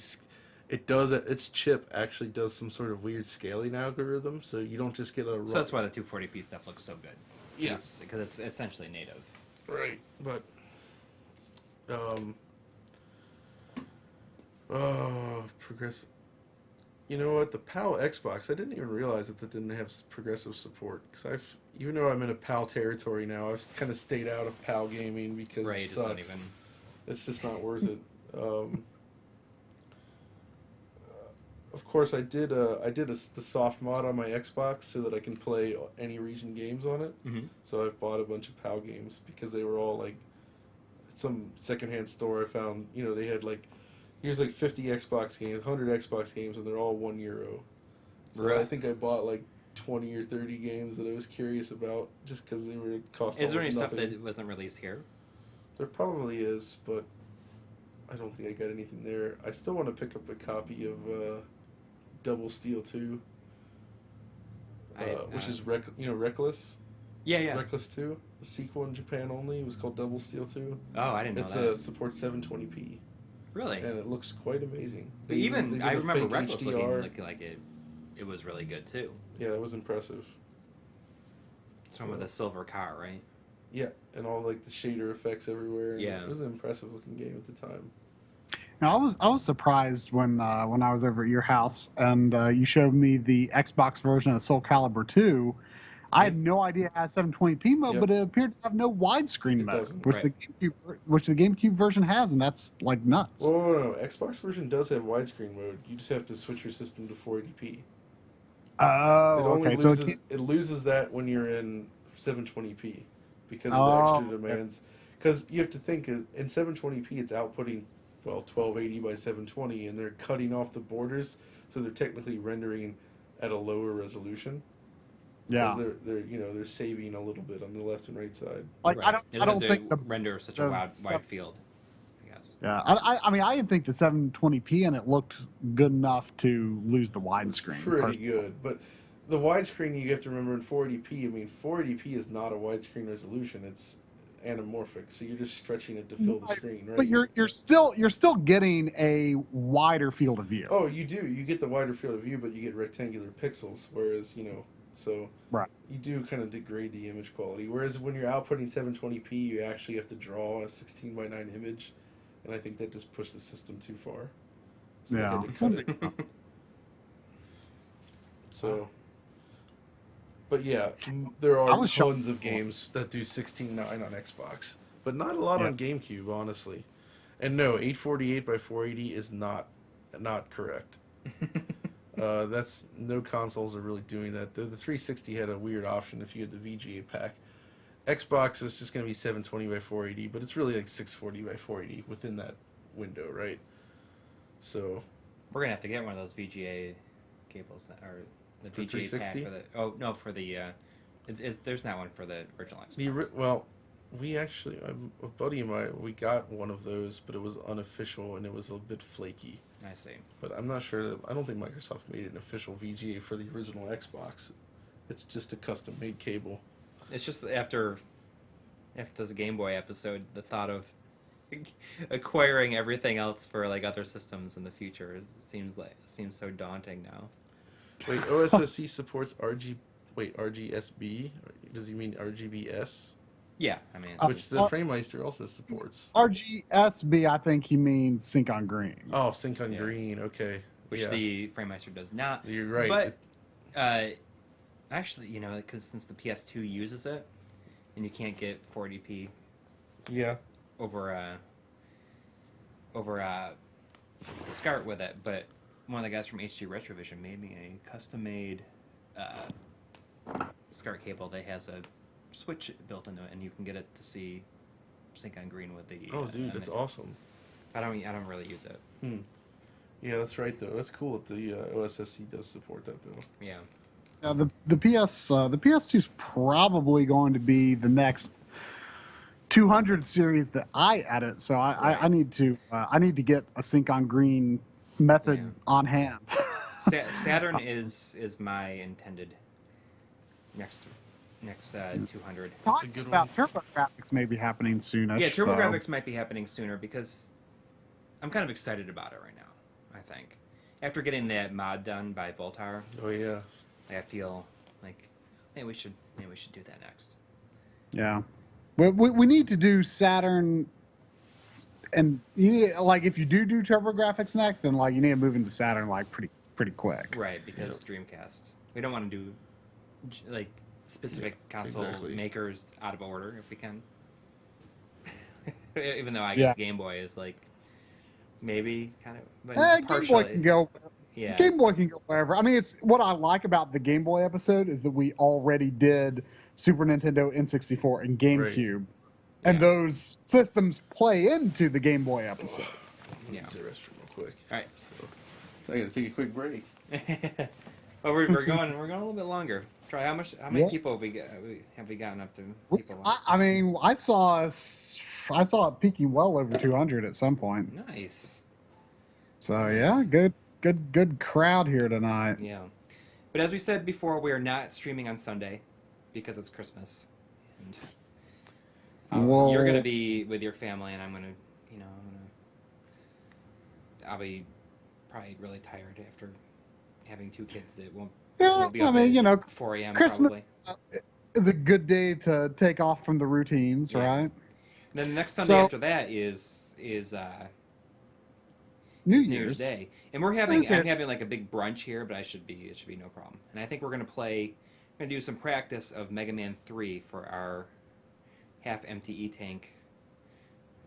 Speaker 2: its chip actually does some sort of weird scaling algorithm, so you don't just get a
Speaker 1: So that's why the 240p stuff looks so good.
Speaker 2: Yeah.
Speaker 1: Because it's essentially native.
Speaker 2: Right, but progressive. You know what? The PAL Xbox, I didn't even realize that didn't have progressive support. Because even though I'm in a PAL territory now, I've kind of stayed out of PAL gaming because
Speaker 1: Right.
Speaker 2: it
Speaker 1: It's
Speaker 2: sucks.
Speaker 1: not even.
Speaker 2: It's just not worth it. of course, I did the soft mod on my Xbox so that I can play any region games on it.
Speaker 1: Mm-hmm.
Speaker 2: So I've bought a bunch of PAL games because they were all like at some secondhand store I found. They had like here's like 50 Xbox games, 100 Xbox games, and they're all €1. So
Speaker 1: Right.
Speaker 2: I think I bought like 20 or 30 games that I was curious about just because they were cost.
Speaker 1: Is there any
Speaker 2: almost
Speaker 1: stuff
Speaker 2: nothing.
Speaker 1: that wasn't released here?
Speaker 2: There probably is, but I don't think I got anything there. I still want to pick up a copy of Double Steel 2, which is Reckless.
Speaker 1: Yeah.
Speaker 2: Reckless 2, the sequel in Japan only. It was called Double Steel 2.
Speaker 1: Oh, I didn't know
Speaker 2: It's
Speaker 1: that.
Speaker 2: supports 720p,
Speaker 1: Really?
Speaker 2: and it looks quite amazing.
Speaker 1: But
Speaker 2: They
Speaker 1: even
Speaker 2: did
Speaker 1: I
Speaker 2: a
Speaker 1: remember
Speaker 2: fake
Speaker 1: Reckless
Speaker 2: HDR.
Speaker 1: looking like it was really good too.
Speaker 2: Yeah, it was impressive.
Speaker 1: Some of the silver car, right?
Speaker 2: Yeah, and all like the shader effects everywhere. And
Speaker 1: Yeah.
Speaker 2: it was an impressive looking game at the time.
Speaker 3: Now, I was surprised when I was over at your house and you showed me the Xbox version of Soul Calibur 2. I had no idea it has 720p mode,
Speaker 2: Yep.
Speaker 3: but it appeared to have no widescreen
Speaker 2: It
Speaker 3: mode,
Speaker 2: doesn't,
Speaker 3: which
Speaker 1: right.
Speaker 3: the GameCube version has, and that's like nuts.
Speaker 2: Oh no, Xbox version does have widescreen mode. You just have to switch your system to 480p.
Speaker 3: Oh,
Speaker 2: It only
Speaker 3: okay. So
Speaker 2: loses it loses that when you're in 720p because of the extra demands. Because you have to think in 720p it's outputting 1280 by 720, and they're cutting off the borders, so they're technically rendering at a lower resolution.
Speaker 3: yeah,
Speaker 2: Because they're saving a little bit on the left and right side.
Speaker 3: like
Speaker 1: Right.
Speaker 3: I don't think the
Speaker 1: render such
Speaker 3: the
Speaker 1: a wide
Speaker 3: stuff-
Speaker 1: field. I guess.
Speaker 3: yeah. I mean I didn't think the 720p and it looked good enough to lose the
Speaker 2: It's
Speaker 3: widescreen.
Speaker 2: pretty good, but the widescreen you have to remember in 480p. I mean, 480p is not a widescreen resolution; it's anamorphic, so you're just stretching it to fill the screen, right?
Speaker 3: But you're still getting a wider field of view.
Speaker 2: Oh, you do. You get the wider field of view, but you get rectangular pixels, whereas so
Speaker 3: Right.
Speaker 2: you do kind of degrade the image quality. Whereas when you're outputting 720p, you actually have to draw a 16:9 image, and I think that just pushed the system too far. So they
Speaker 3: Yeah.
Speaker 2: had to cut it. So, but yeah, there
Speaker 3: I
Speaker 2: are
Speaker 3: was shocked.
Speaker 2: tons of games that do 16:9 on Xbox, but not a lot
Speaker 3: Yeah.
Speaker 2: on GameCube, honestly. And no, 848 by 480 is not correct. That's no consoles are really doing that. The 360 had a weird option if you had the VGA pack. Xbox is just going to be 720 by 480, but it's really like 640 by 480 within that window, right? So
Speaker 1: We're gonna have to get one of those VGA cables or the
Speaker 2: For
Speaker 1: VGA pack
Speaker 2: 360?
Speaker 1: for the. Oh no, for the. There's not one for the original Xbox.
Speaker 2: we actually, a buddy of mine, we got one of those, but it was unofficial and it was a bit flaky.
Speaker 1: I see.
Speaker 2: But I'm not sure. I don't think Microsoft made an official VGA for the original Xbox. It's just a custom-made cable.
Speaker 1: It's just after this Game Boy episode, the thought of acquiring everything else for like other systems in the future seems so daunting now.
Speaker 2: Wait, OSSC supports RGSB? Does he mean RGBS?
Speaker 1: Yeah, I mean,
Speaker 2: Which the FrameMeister also supports.
Speaker 3: RGSB, I think he means sync on green.
Speaker 2: Oh, Sync on
Speaker 1: Yeah.
Speaker 2: Green. Okay.
Speaker 1: which
Speaker 2: Yeah.
Speaker 1: the FrameMeister does not.
Speaker 2: You're right.
Speaker 1: But actually, because since the PS2 uses it, and you can't get 480p
Speaker 2: Yeah.
Speaker 1: over SCART with it, but one of the guys from HD Retrovision made me a custom-made SCART cable that has a switch built into it, and you can get it to see sync on green with the.
Speaker 2: Oh, dude, that's
Speaker 1: image.
Speaker 2: awesome.
Speaker 1: I don't really use it.
Speaker 2: Yeah, that's right, though. That's cool that the OSSC does support that, though.
Speaker 1: Yeah.
Speaker 3: The PS2 is probably going to be the next 200 series that I edit, so I need to get a sync on green method
Speaker 1: Yeah.
Speaker 3: on hand.
Speaker 1: Saturn is my intended next 200.
Speaker 3: Talking
Speaker 2: good
Speaker 3: about TurboGrafx may be happening soonish.
Speaker 1: Yeah,
Speaker 3: so-
Speaker 1: TurboGrafx might be happening sooner because I'm kind of excited about it right now. I think after getting that mod done by Voltar,
Speaker 2: Oh, yeah.
Speaker 1: I feel like maybe we should do that next.
Speaker 3: Yeah, we need to do Saturn, and you need, like if you do TurboGrafx next, then like you need to move into Saturn like pretty quick.
Speaker 1: Right, because Dreamcast. We don't want to do like specific console
Speaker 2: exactly.
Speaker 1: makers out of order if we can. Even though I guess
Speaker 3: Yeah.
Speaker 1: Game Boy is like maybe kind of, but
Speaker 3: Game Boy
Speaker 1: partially.
Speaker 3: can go.
Speaker 1: Yeah.
Speaker 3: Game Boy can go wherever. I mean, it's what I like about the Game Boy episode is that we already did Super Nintendo, N64, and GameCube, and
Speaker 1: Yeah.
Speaker 3: those systems play into the Game Boy episode.
Speaker 1: Yeah.
Speaker 2: Use the restroom real quick.
Speaker 1: All right.
Speaker 2: So I'm gonna take a quick break.
Speaker 1: Well, we're going a little bit longer. Try how many
Speaker 3: Yes.
Speaker 1: people have we gotten up to? People?
Speaker 3: I mean, I saw it peaking well over 200 at some point.
Speaker 1: Nice.
Speaker 3: So yeah, good crowd here tonight.
Speaker 1: Yeah. But as we said before, we are not streaming on Sunday because it's Christmas. And
Speaker 3: Well,
Speaker 1: you're gonna be with your family, and I'll be probably really tired after having two kids that won't be up at 4 a.m.
Speaker 3: Christmas
Speaker 1: probably.
Speaker 3: is a good day to take off from the routines,
Speaker 1: Yeah.
Speaker 3: right?
Speaker 1: And then the next Sunday after that is
Speaker 3: New
Speaker 1: New Year's
Speaker 3: Year's
Speaker 1: Day, and I'm having like a big brunch here, but it should be no problem. And I think we're gonna do some practice of Mega Man 3 for our half-empty E-Tank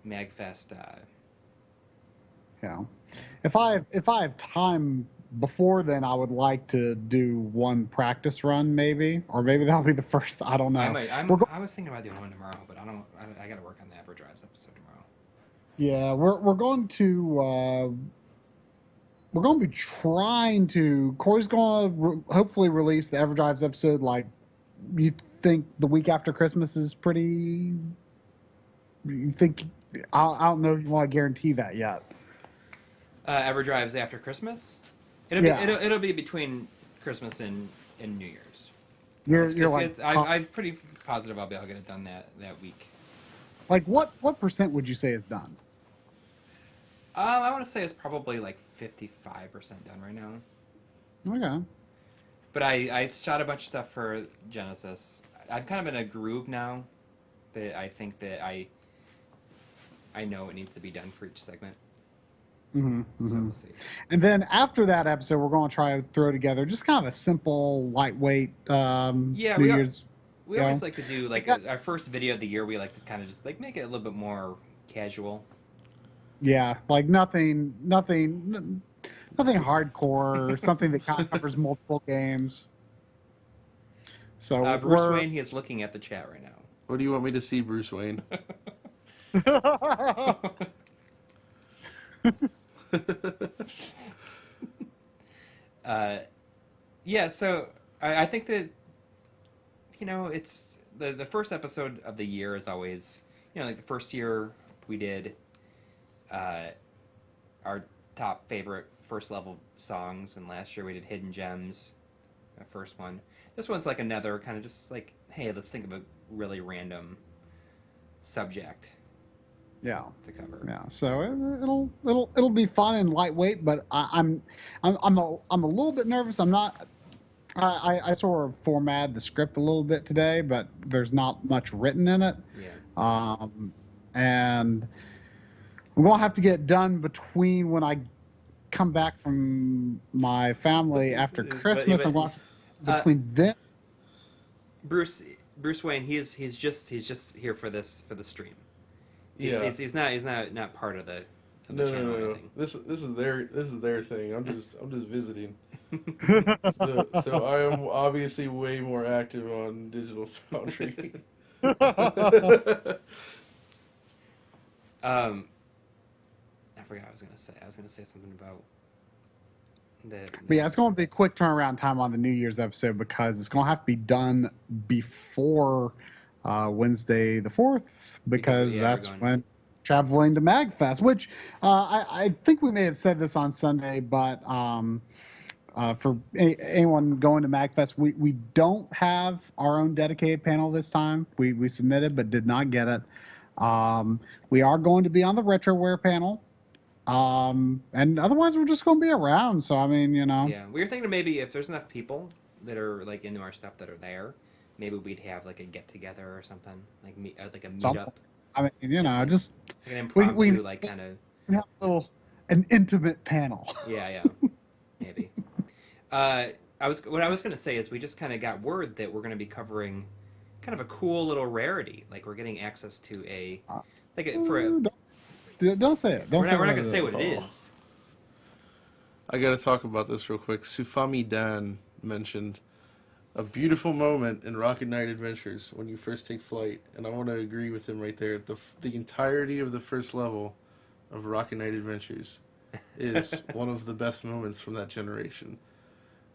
Speaker 1: Magfest.
Speaker 3: Yeah. If I have time before then, I would like to do one practice run, maybe, or maybe that'll be the first. I don't know.
Speaker 1: I was thinking about doing one tomorrow, but I got to work on the Everdrives episode tomorrow.
Speaker 3: Yeah, we're going to be trying to. Corey's going to hopefully release the Everdrives episode. Like, you think the week after Christmas is pretty? You think? I don't know if you want to guarantee that yet.
Speaker 1: Everdrives after Christmas. It'll be between Christmas and New Year's. I'm pretty positive I'll be able to get it done that week.
Speaker 3: Like what percent would you say is done?
Speaker 1: I want to say it's probably like 55% done right now.
Speaker 3: Okay.
Speaker 1: But I shot a bunch of stuff for Genesis. I'm kind of in a groove now that I think that I know it needs to be done for each segment.
Speaker 3: Mm-hmm,
Speaker 1: So
Speaker 3: mm-hmm.
Speaker 1: we'll see.
Speaker 3: And then after that episode, we're going to try to throw together just kind of a simple, lightweight New Year's.
Speaker 1: We always like to do our first video of the year. We like to kind of just like make it a little bit more casual.
Speaker 3: Yeah, like nothing hardcore or something that kind of covers multiple games. So
Speaker 1: Bruce Wayne, he is looking at the chat right now.
Speaker 2: What do you want me to see, Bruce Wayne?
Speaker 1: So I think that it's the first episode of the year is always like the first year we did our top favorite first level songs, and last year we did Hidden Gems, the first one. This one's like another kind of just like, hey, let's think of a really random subject.
Speaker 3: Yeah.
Speaker 1: To cover.
Speaker 3: Yeah. So it'll be fun and lightweight, but I'm a little bit nervous. I'm not. I sort of formatted the script a little bit today, but there's not much written in it.
Speaker 1: Yeah.
Speaker 3: And I'm gonna have to get it done between when I come back from my family after Christmas. I'm going between then.
Speaker 1: Bruce Wayne, he's just here for the stream. He's not part of the channel or anything.
Speaker 2: This is their thing. I'm just visiting. so I am obviously way more active on DigitalFoundry.
Speaker 3: I
Speaker 1: forgot what I was gonna say. I was gonna say something about
Speaker 3: But yeah, it's going to be a quick turnaround time on the New Year's episode because it's going to have to be done before Wednesday the 4th because that's when traveling to MagFest, which I think we may have said this on Sunday, but for anyone going to MagFest, we don't have our own dedicated panel this time. We submitted but did not get it. We are going to be on the Retroware panel. And otherwise we're just going to be around. So, I mean,
Speaker 1: Yeah, we were thinking maybe if there's enough people that are like into our stuff that are there, maybe we'd have like a get together or something, like a meetup.
Speaker 3: I mean, just
Speaker 1: like an impromptu, like kind of
Speaker 3: have an intimate panel.
Speaker 1: Yeah, maybe. What I was going to say is we just kind of got word that we're going to be covering kind of a cool little rarity. Like we're getting access to
Speaker 3: Don't say it.
Speaker 1: We're not going to say what it is.
Speaker 2: I got to talk about this real quick. Sufami Dan mentioned a beautiful moment in Rocket Knight Adventures when you first take flight, and I want to agree with him right there. The entirety of the first level of Rocket Knight Adventures is one of the best moments from that generation.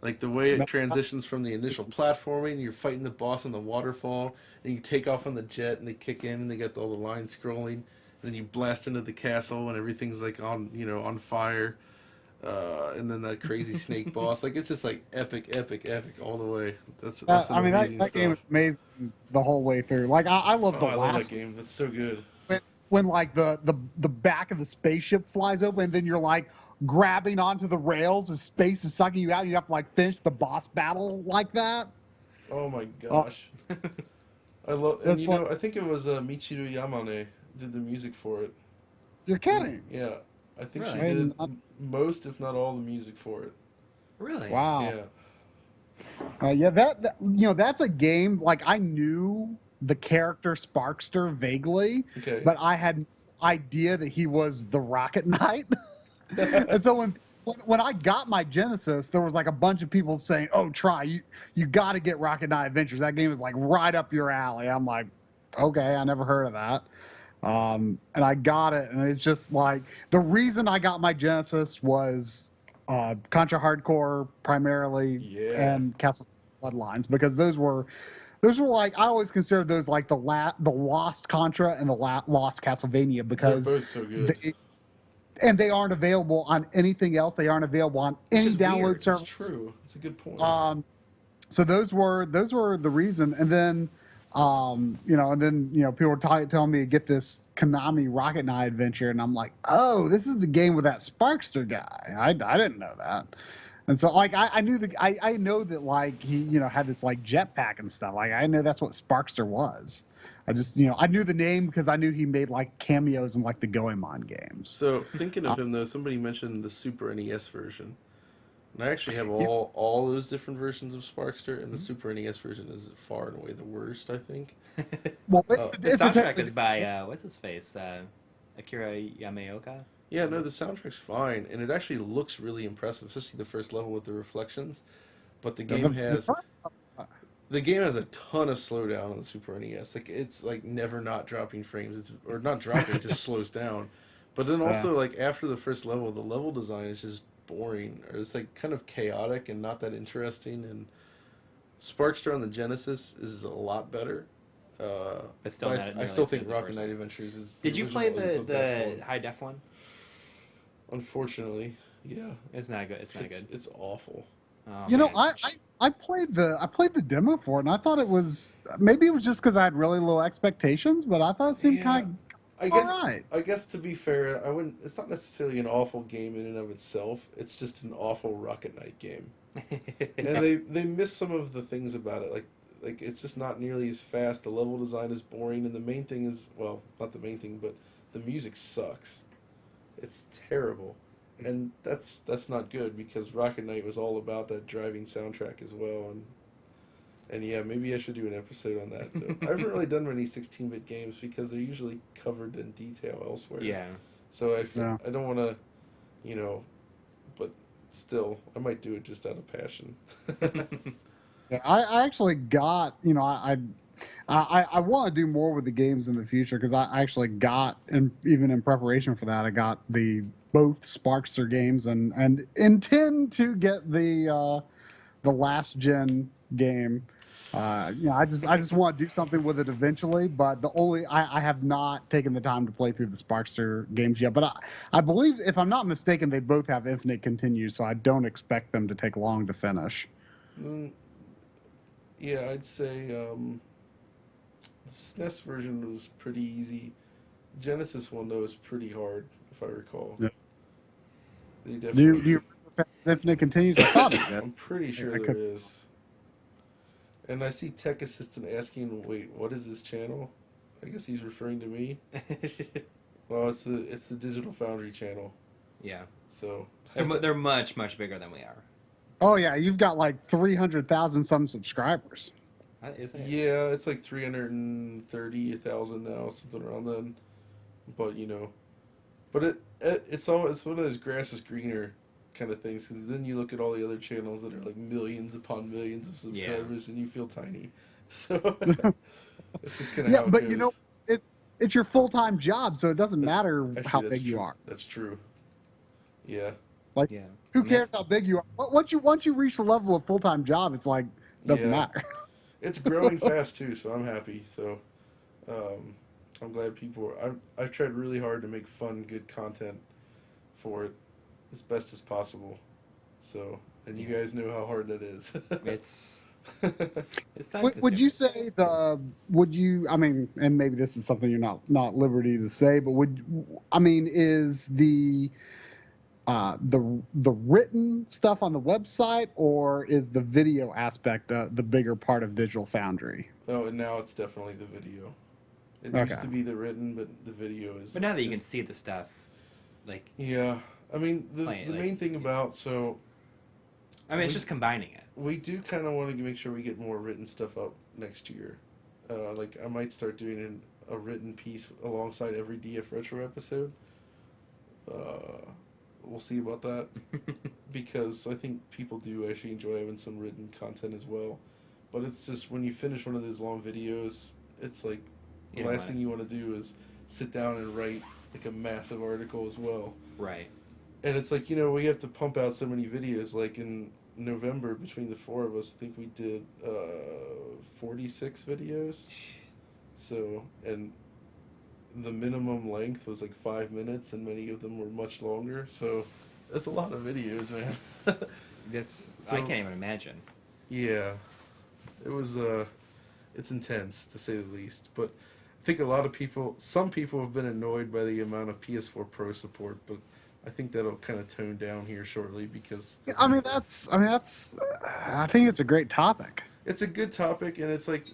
Speaker 2: Like the way it transitions from the initial platforming, you're fighting the boss on the waterfall, and you take off on the jet, and they kick in, and they get all the lines scrolling, and then you blast into the castle, and everything's like on fire. And then that crazy snake boss, like it's just like epic all the way. That's amazing
Speaker 3: that
Speaker 2: stuff.
Speaker 3: game is amazing the whole way through. Like I love the
Speaker 2: I
Speaker 3: last
Speaker 2: love that game. That's so good.
Speaker 3: when like the back of the spaceship flies open, and then you're like grabbing onto the rails as space is sucking you out. You have to like finish the boss battle like that.
Speaker 2: Oh my gosh. I love, and I think it was Michiru Yamane did the music for it.
Speaker 3: You're kidding.
Speaker 2: Yeah, I think
Speaker 1: Really?
Speaker 2: she did most, if not all, the music for it.
Speaker 1: Really?
Speaker 3: Wow.
Speaker 2: Yeah.
Speaker 3: That's a game, like I knew the character Sparkster vaguely,
Speaker 2: Okay.
Speaker 3: but I had no idea that he was the Rocket Knight. And so when I got my Genesis, there was like a bunch of people saying, "Oh, you got to get Rocket Knight Adventures. That game is like right up your alley." I'm like, "Okay, I never heard of that." And I got it, and it's just like the reason I got my Genesis was Contra Hardcore primarily, and Castle Bloodlines, because those were like, I always considered those like the Lost Contra and the Lost Castlevania, because
Speaker 2: they're both so good.
Speaker 3: They aren't available on anything else. They aren't available on any download service.
Speaker 2: It's true. It's a good point.
Speaker 3: So those were the reason. And then people were telling me to get this Konami Rocket Knight adventure, and I'm like, oh, this is the game with that Sparkster guy. I didn't know that. And so like I knew I know that like he had this like jetpack and stuff. Like I know that's what Sparkster was. I just I knew the name because I knew he made like cameos in like the Goemon games.
Speaker 2: So thinking of him though, somebody mentioned the Super NES version. And I actually have all those different versions of Sparkster, and the Super NES version is far and away the worst, I think.
Speaker 3: Well,
Speaker 1: the soundtrack is by what's his face, Akira Yamaoka.
Speaker 2: Yeah, no, the soundtrack's fine, and it actually looks really impressive, especially the first level with the reflections. But the game has a ton of slowdown on the Super NES. Like it's like never not dropping frames, or not dropping, it just slows down. But then also like after the first level, the level design is just boring, or it's like kind of chaotic and not that interesting. And Sparkster on the Genesis is a lot I still think Rocket Knight Adventures is.
Speaker 1: Did you play the
Speaker 2: one.
Speaker 1: high def one?
Speaker 2: Unfortunately, yeah.
Speaker 1: It's not good. It's not good.
Speaker 2: It's awful.
Speaker 1: Oh,
Speaker 3: I played the demo for it, and I thought it was, maybe it was just because I had really low expectations, but I thought it seemed kind of.
Speaker 2: I guess to be fair, it's not necessarily an awful game in and of itself. It's just an awful Rocket Knight game, and they miss some of the things about it. Like it's just not nearly as fast. The level design is boring, and the main thing is, well, not the main thing, but the music sucks. It's terrible, and that's not good, because Rocket Knight was all about that driving soundtrack as well. And yeah, maybe I should do an episode on that. I haven't really done many 16-bit games because they're usually covered in detail elsewhere.
Speaker 1: Yeah.
Speaker 2: So I don't want to, but still, I might do it just out of passion.
Speaker 3: Yeah, I actually got, I want to do more with the games in the future, because I actually got, and even in preparation for that, I got both Sparkster games, and intend to get the last gen game. I just want to do something with it eventually, but I have not taken the time to play through the Sparkster games yet. But I believe, if I'm not mistaken, they both have infinite continues, so I don't expect them to take long to finish.
Speaker 2: Yeah, I'd say the SNES version was pretty easy. Genesis one, though, is pretty hard, if I recall.
Speaker 3: Yeah.
Speaker 2: They definitely.
Speaker 3: Do you infinite continues? I thought it did.
Speaker 2: I'm pretty sure there is. And I see Tech Assistant asking, "Wait, what is this channel?" I guess he's referring to me. Well, it's the DigitalFoundry channel.
Speaker 1: Yeah.
Speaker 2: So
Speaker 1: they're much bigger than we are.
Speaker 3: Oh yeah, you've got like 300,000 some subscribers.
Speaker 1: Isn't it?
Speaker 2: Yeah, it's like 330,000 now, something around then. But but it's one of those grass is greener kind of things, because then you look at all the other channels that are like millions upon millions of subscribers, and you feel tiny. So it's just kind of how it
Speaker 3: but
Speaker 2: goes.
Speaker 3: you know, it's your full-time job, so it doesn't matter how
Speaker 2: that's
Speaker 3: big you
Speaker 2: true.
Speaker 3: are.
Speaker 2: That's true. Yeah.
Speaker 3: Like,
Speaker 1: Yeah.
Speaker 3: who
Speaker 1: I mean,
Speaker 3: cares how big you are? Once you reach the level of full-time job, it's like doesn't matter.
Speaker 2: It's growing fast too, so I'm happy. So I'm glad I've tried really hard to make fun, good content for it as best as possible. So, and you guys know how hard that is.
Speaker 1: It's time
Speaker 3: Would you say I mean, and maybe this is something you're not liberty to say, but is the written stuff on the website, or is the video aspect the bigger part of DigitalFoundry?
Speaker 2: Oh, and now it's definitely the video. It used to be the written, but the video is.
Speaker 1: But now that you can see the stuff, like.
Speaker 2: Yeah, I mean the main thing about
Speaker 1: it's just combining it.
Speaker 2: We do kind of want to make sure we get more written stuff up next year. Like I might start doing a written piece alongside every DF Retro episode. We'll see about that because I think people do actually enjoy having some written content as well. But it's just when you finish one of those long videos, it's like the last thing you want to do is sit down and write like a massive article as well.
Speaker 1: Right.
Speaker 2: And it's like, we have to pump out so many videos. Like in November, between the four of us, I think we did 46 videos. So, and the minimum length was like 5 minutes, and many of them were much longer. So, that's a lot of videos, man.
Speaker 1: I can't even imagine.
Speaker 2: Yeah, it was. It's intense to say the least. But I think some people have been annoyed by the amount of PS4 Pro support, but I think that'll kind of tone down here shortly because.
Speaker 3: I think it's a great topic.
Speaker 2: It's a good topic, and it's like.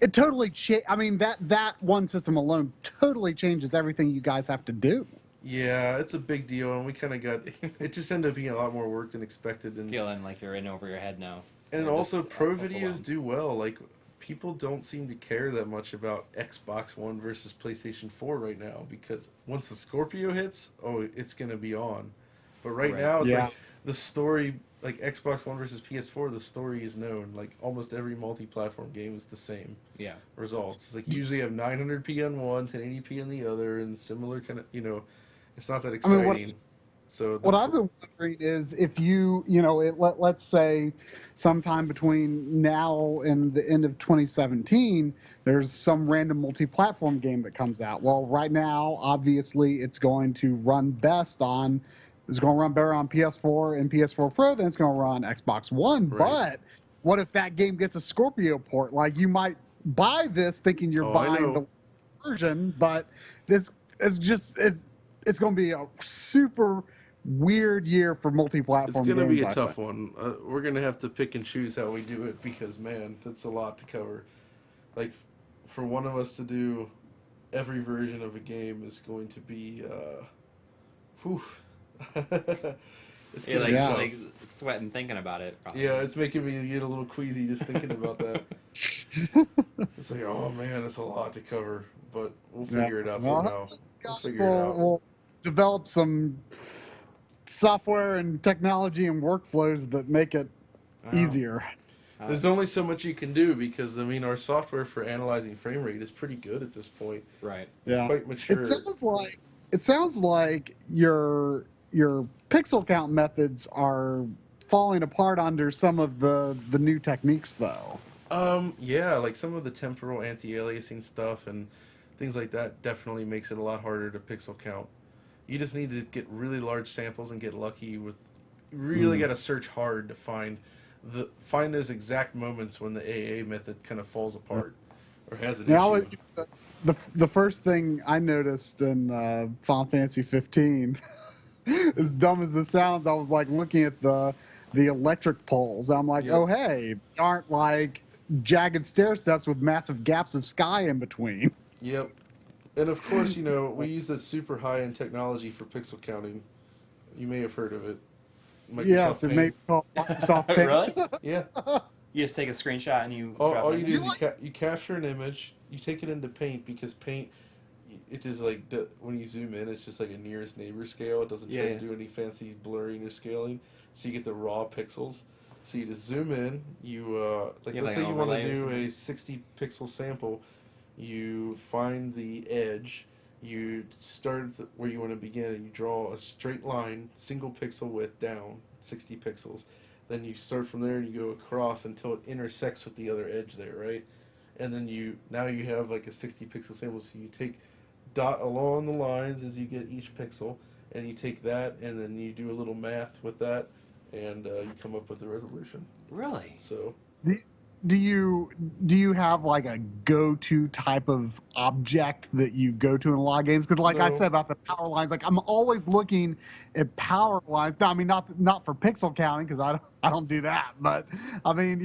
Speaker 3: It totally that one system alone totally changes everything you guys have to do.
Speaker 2: Yeah, it's a big deal, and we kind of it just ended up being a lot more work than expected. And
Speaker 1: feeling like you're in over your head now.
Speaker 2: And also, pro videos do well. Like, people don't seem to care that much about Xbox One versus PlayStation 4 right now, because once the Scorpio hits, it's going to be on. But right now, it's like the story, like Xbox One versus PS4, the story is known. Like, almost every multi-platform game is the same results. It's like, you usually have 900p on one, 1080p on the other, and similar kind of, it's not that exciting. What
Speaker 3: I've been wondering is if let's say sometime between now and the end of 2017, there's some random multi-platform game that comes out. Well, right now, obviously, it's going to run better on PS4 and PS4 Pro than it's going to run on Xbox One. Right. But what if that game gets a Scorpio port? Like, you might buy this thinking you're buying the version, but it's going to be a super weird year for multi-platform games.
Speaker 2: It's going to be a tough one. We're going to have to pick and choose how we do it because, man, that's a lot to cover. Like, for one of us to do every version of a game is going to be, it's going to be tough.
Speaker 1: Like sweating thinking about it. Probably.
Speaker 2: Yeah, it's making me get a little queasy just thinking about that. It's like, oh man, it's a lot to cover, but we'll figure it out somehow.
Speaker 3: We'll develop some software and technology and workflows that make it easier.
Speaker 2: There's only so much you can do because, our software for analyzing frame rate is pretty good at this point.
Speaker 1: Right.
Speaker 2: It's quite mature.
Speaker 3: It sounds like your pixel count methods are falling apart under some of the new techniques, though.
Speaker 2: Yeah, like some of the temporal anti-aliasing stuff and things like that definitely makes it a lot harder to pixel count. You just need to get really large samples and get lucky with. You really got to search hard to find those exact moments when the AA method kind of falls apart or has an issue.
Speaker 3: The first thing I noticed in Final Fantasy 15, as dumb as this sounds, I was like looking at the electric poles. I'm like, oh hey, they aren't like jagged stair steps with massive gaps of sky in between.
Speaker 2: Yep. And of course, we use this super high-end technology for pixel counting. You may have heard of it.
Speaker 3: Yes, it may be called Microsoft Paint.
Speaker 1: Really?
Speaker 2: Yeah.
Speaker 1: You just take a screenshot and you.
Speaker 2: All you do is you capture an image, you take it into Paint because Paint, it is like when you zoom in, it's just like a nearest neighbor scale. It doesn't try to do any fancy blurring or scaling, so you get the raw pixels. So you just zoom in. You let's say you want to do a 60 pixel sample. You find the edge. You start where you want to begin, and you draw a straight line, single pixel width down 60 pixels. Then you start from there and you go across until it intersects with the other edge there, right? And then now you have like a 60 pixel sample. So you take dot along the lines as you get each pixel, and you take that, and then you do a little math with that, and you come up with the resolution.
Speaker 1: Really?
Speaker 2: So
Speaker 3: Do you have like a go-to type of object that you go to in a lot of games? Because like I said about the power lines, like I'm always looking at power lines. No, I mean not for pixel counting, because I don't do that. But I mean,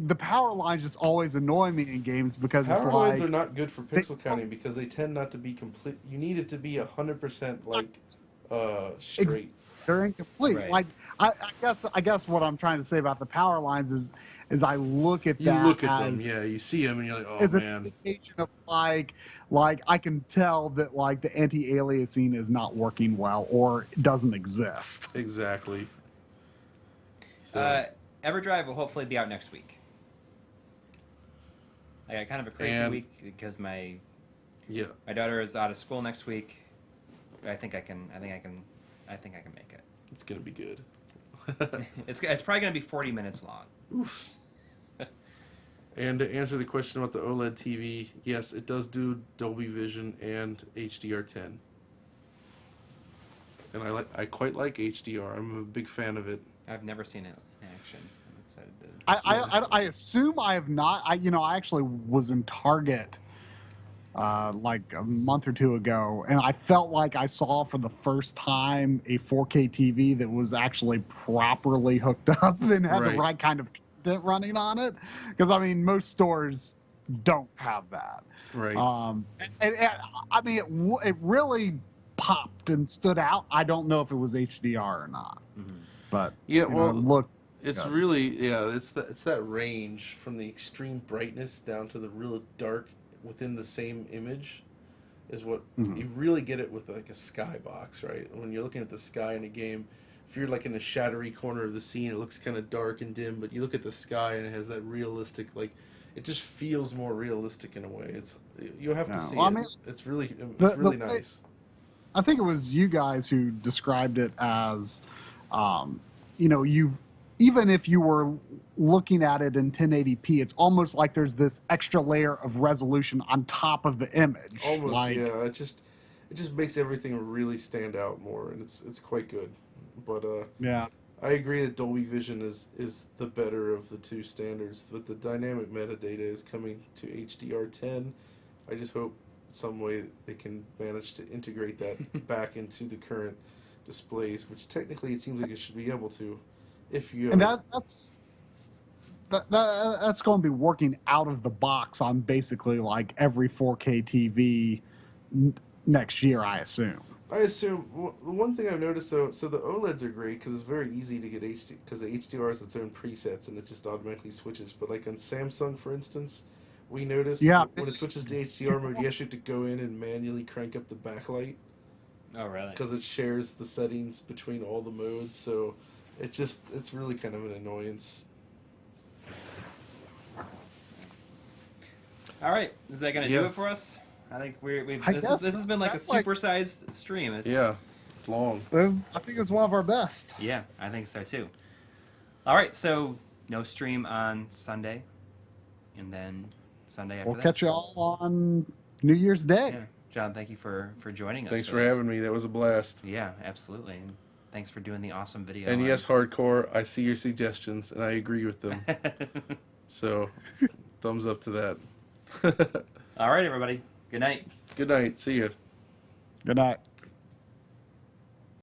Speaker 3: the power lines just always annoy me in games because
Speaker 2: power
Speaker 3: it's
Speaker 2: lines
Speaker 3: like
Speaker 2: are not good for pixel counting because they tend not to be complete. You need it to be 100% like straight.
Speaker 3: they're incomplete.
Speaker 1: Right.
Speaker 3: Like I guess what I'm trying to say about the power lines is I look at
Speaker 2: You
Speaker 3: that
Speaker 2: look at
Speaker 3: as,
Speaker 2: them, yeah. You see them, and you're like, oh
Speaker 3: as an
Speaker 2: man.
Speaker 3: indication of like I can tell that like the anti-aliasing is not working well or doesn't exist.
Speaker 2: Exactly. So,
Speaker 1: Everdrive will hopefully be out next week. I got kind of a crazy week because my daughter is out of school next week. I think I can make it.
Speaker 2: it's gonna be good.
Speaker 1: It's probably gonna be 40 minutes long.
Speaker 2: Oof. And to answer the question about the OLED TV, yes, it does do Dolby Vision and HDR10. And I quite like HDR. I'm a big fan of it.
Speaker 1: I've never seen it in action. I'm excited to.
Speaker 3: I assume I have not. I actually was in Target like a month or two ago, and I felt like I saw for the first time a 4K TV that was actually properly hooked up and had the right kind of content running on it. Because I mean, most stores don't have that.
Speaker 2: Right.
Speaker 3: And I mean, it really popped and stood out. I don't know if it was HDR or not, but look.
Speaker 2: It's really it's that range from the extreme brightness down to the real dark within the same image is what you really get it with like a skybox, right? When you're looking at the sky in a game, if you're like in a shadowy corner of the scene, it looks kind of dark and dim, but you look at the sky and it has that realistic, like it just feels more realistic in a way. You'll have to see it. I mean, it's really nice.
Speaker 3: I think it was you guys who described it as, even if you were looking at it in 1080p, it's almost like there's this extra layer of resolution on top of the image.
Speaker 2: Almost, yeah. It just makes everything really stand out more, and it's quite good. But I agree that Dolby Vision is the better of the two standards. But the dynamic metadata is coming to HDR10. I just hope some way they can manage to integrate that back into the current displays, which technically it seems like it should be able to. If you
Speaker 3: and that's going to be working out of the box on basically like every 4K TV next year, I assume.
Speaker 2: The one thing I've noticed, so the OLEDs are great because it's very easy to get HD, because the HDR has its own presets and it just automatically switches. But like on Samsung, for instance, we noticed when it switches to HDR mode, you actually have to go in and manually crank up the backlight.
Speaker 1: Oh, really?
Speaker 2: Because it shares the settings between all the modes, so it's really kind of an annoyance.
Speaker 1: All right, is that gonna do it for us? I think this has been like a supersized stream.
Speaker 2: It's long.
Speaker 3: I think it was one of our best.
Speaker 1: Yeah, I think so too. All right, so no stream on Sunday, and then Sunday after that.
Speaker 3: We'll catch you all on New Year's Day.
Speaker 1: Yeah. John, thank you for joining us.
Speaker 2: Thanks for having me. That was a blast.
Speaker 1: Yeah, absolutely. And thanks for doing the awesome video.
Speaker 2: And yes, Hardcore, I see your suggestions, and I agree with them. So, thumbs up to that.
Speaker 1: All right, everybody. Good night.
Speaker 2: Good night. See you.
Speaker 3: Good night.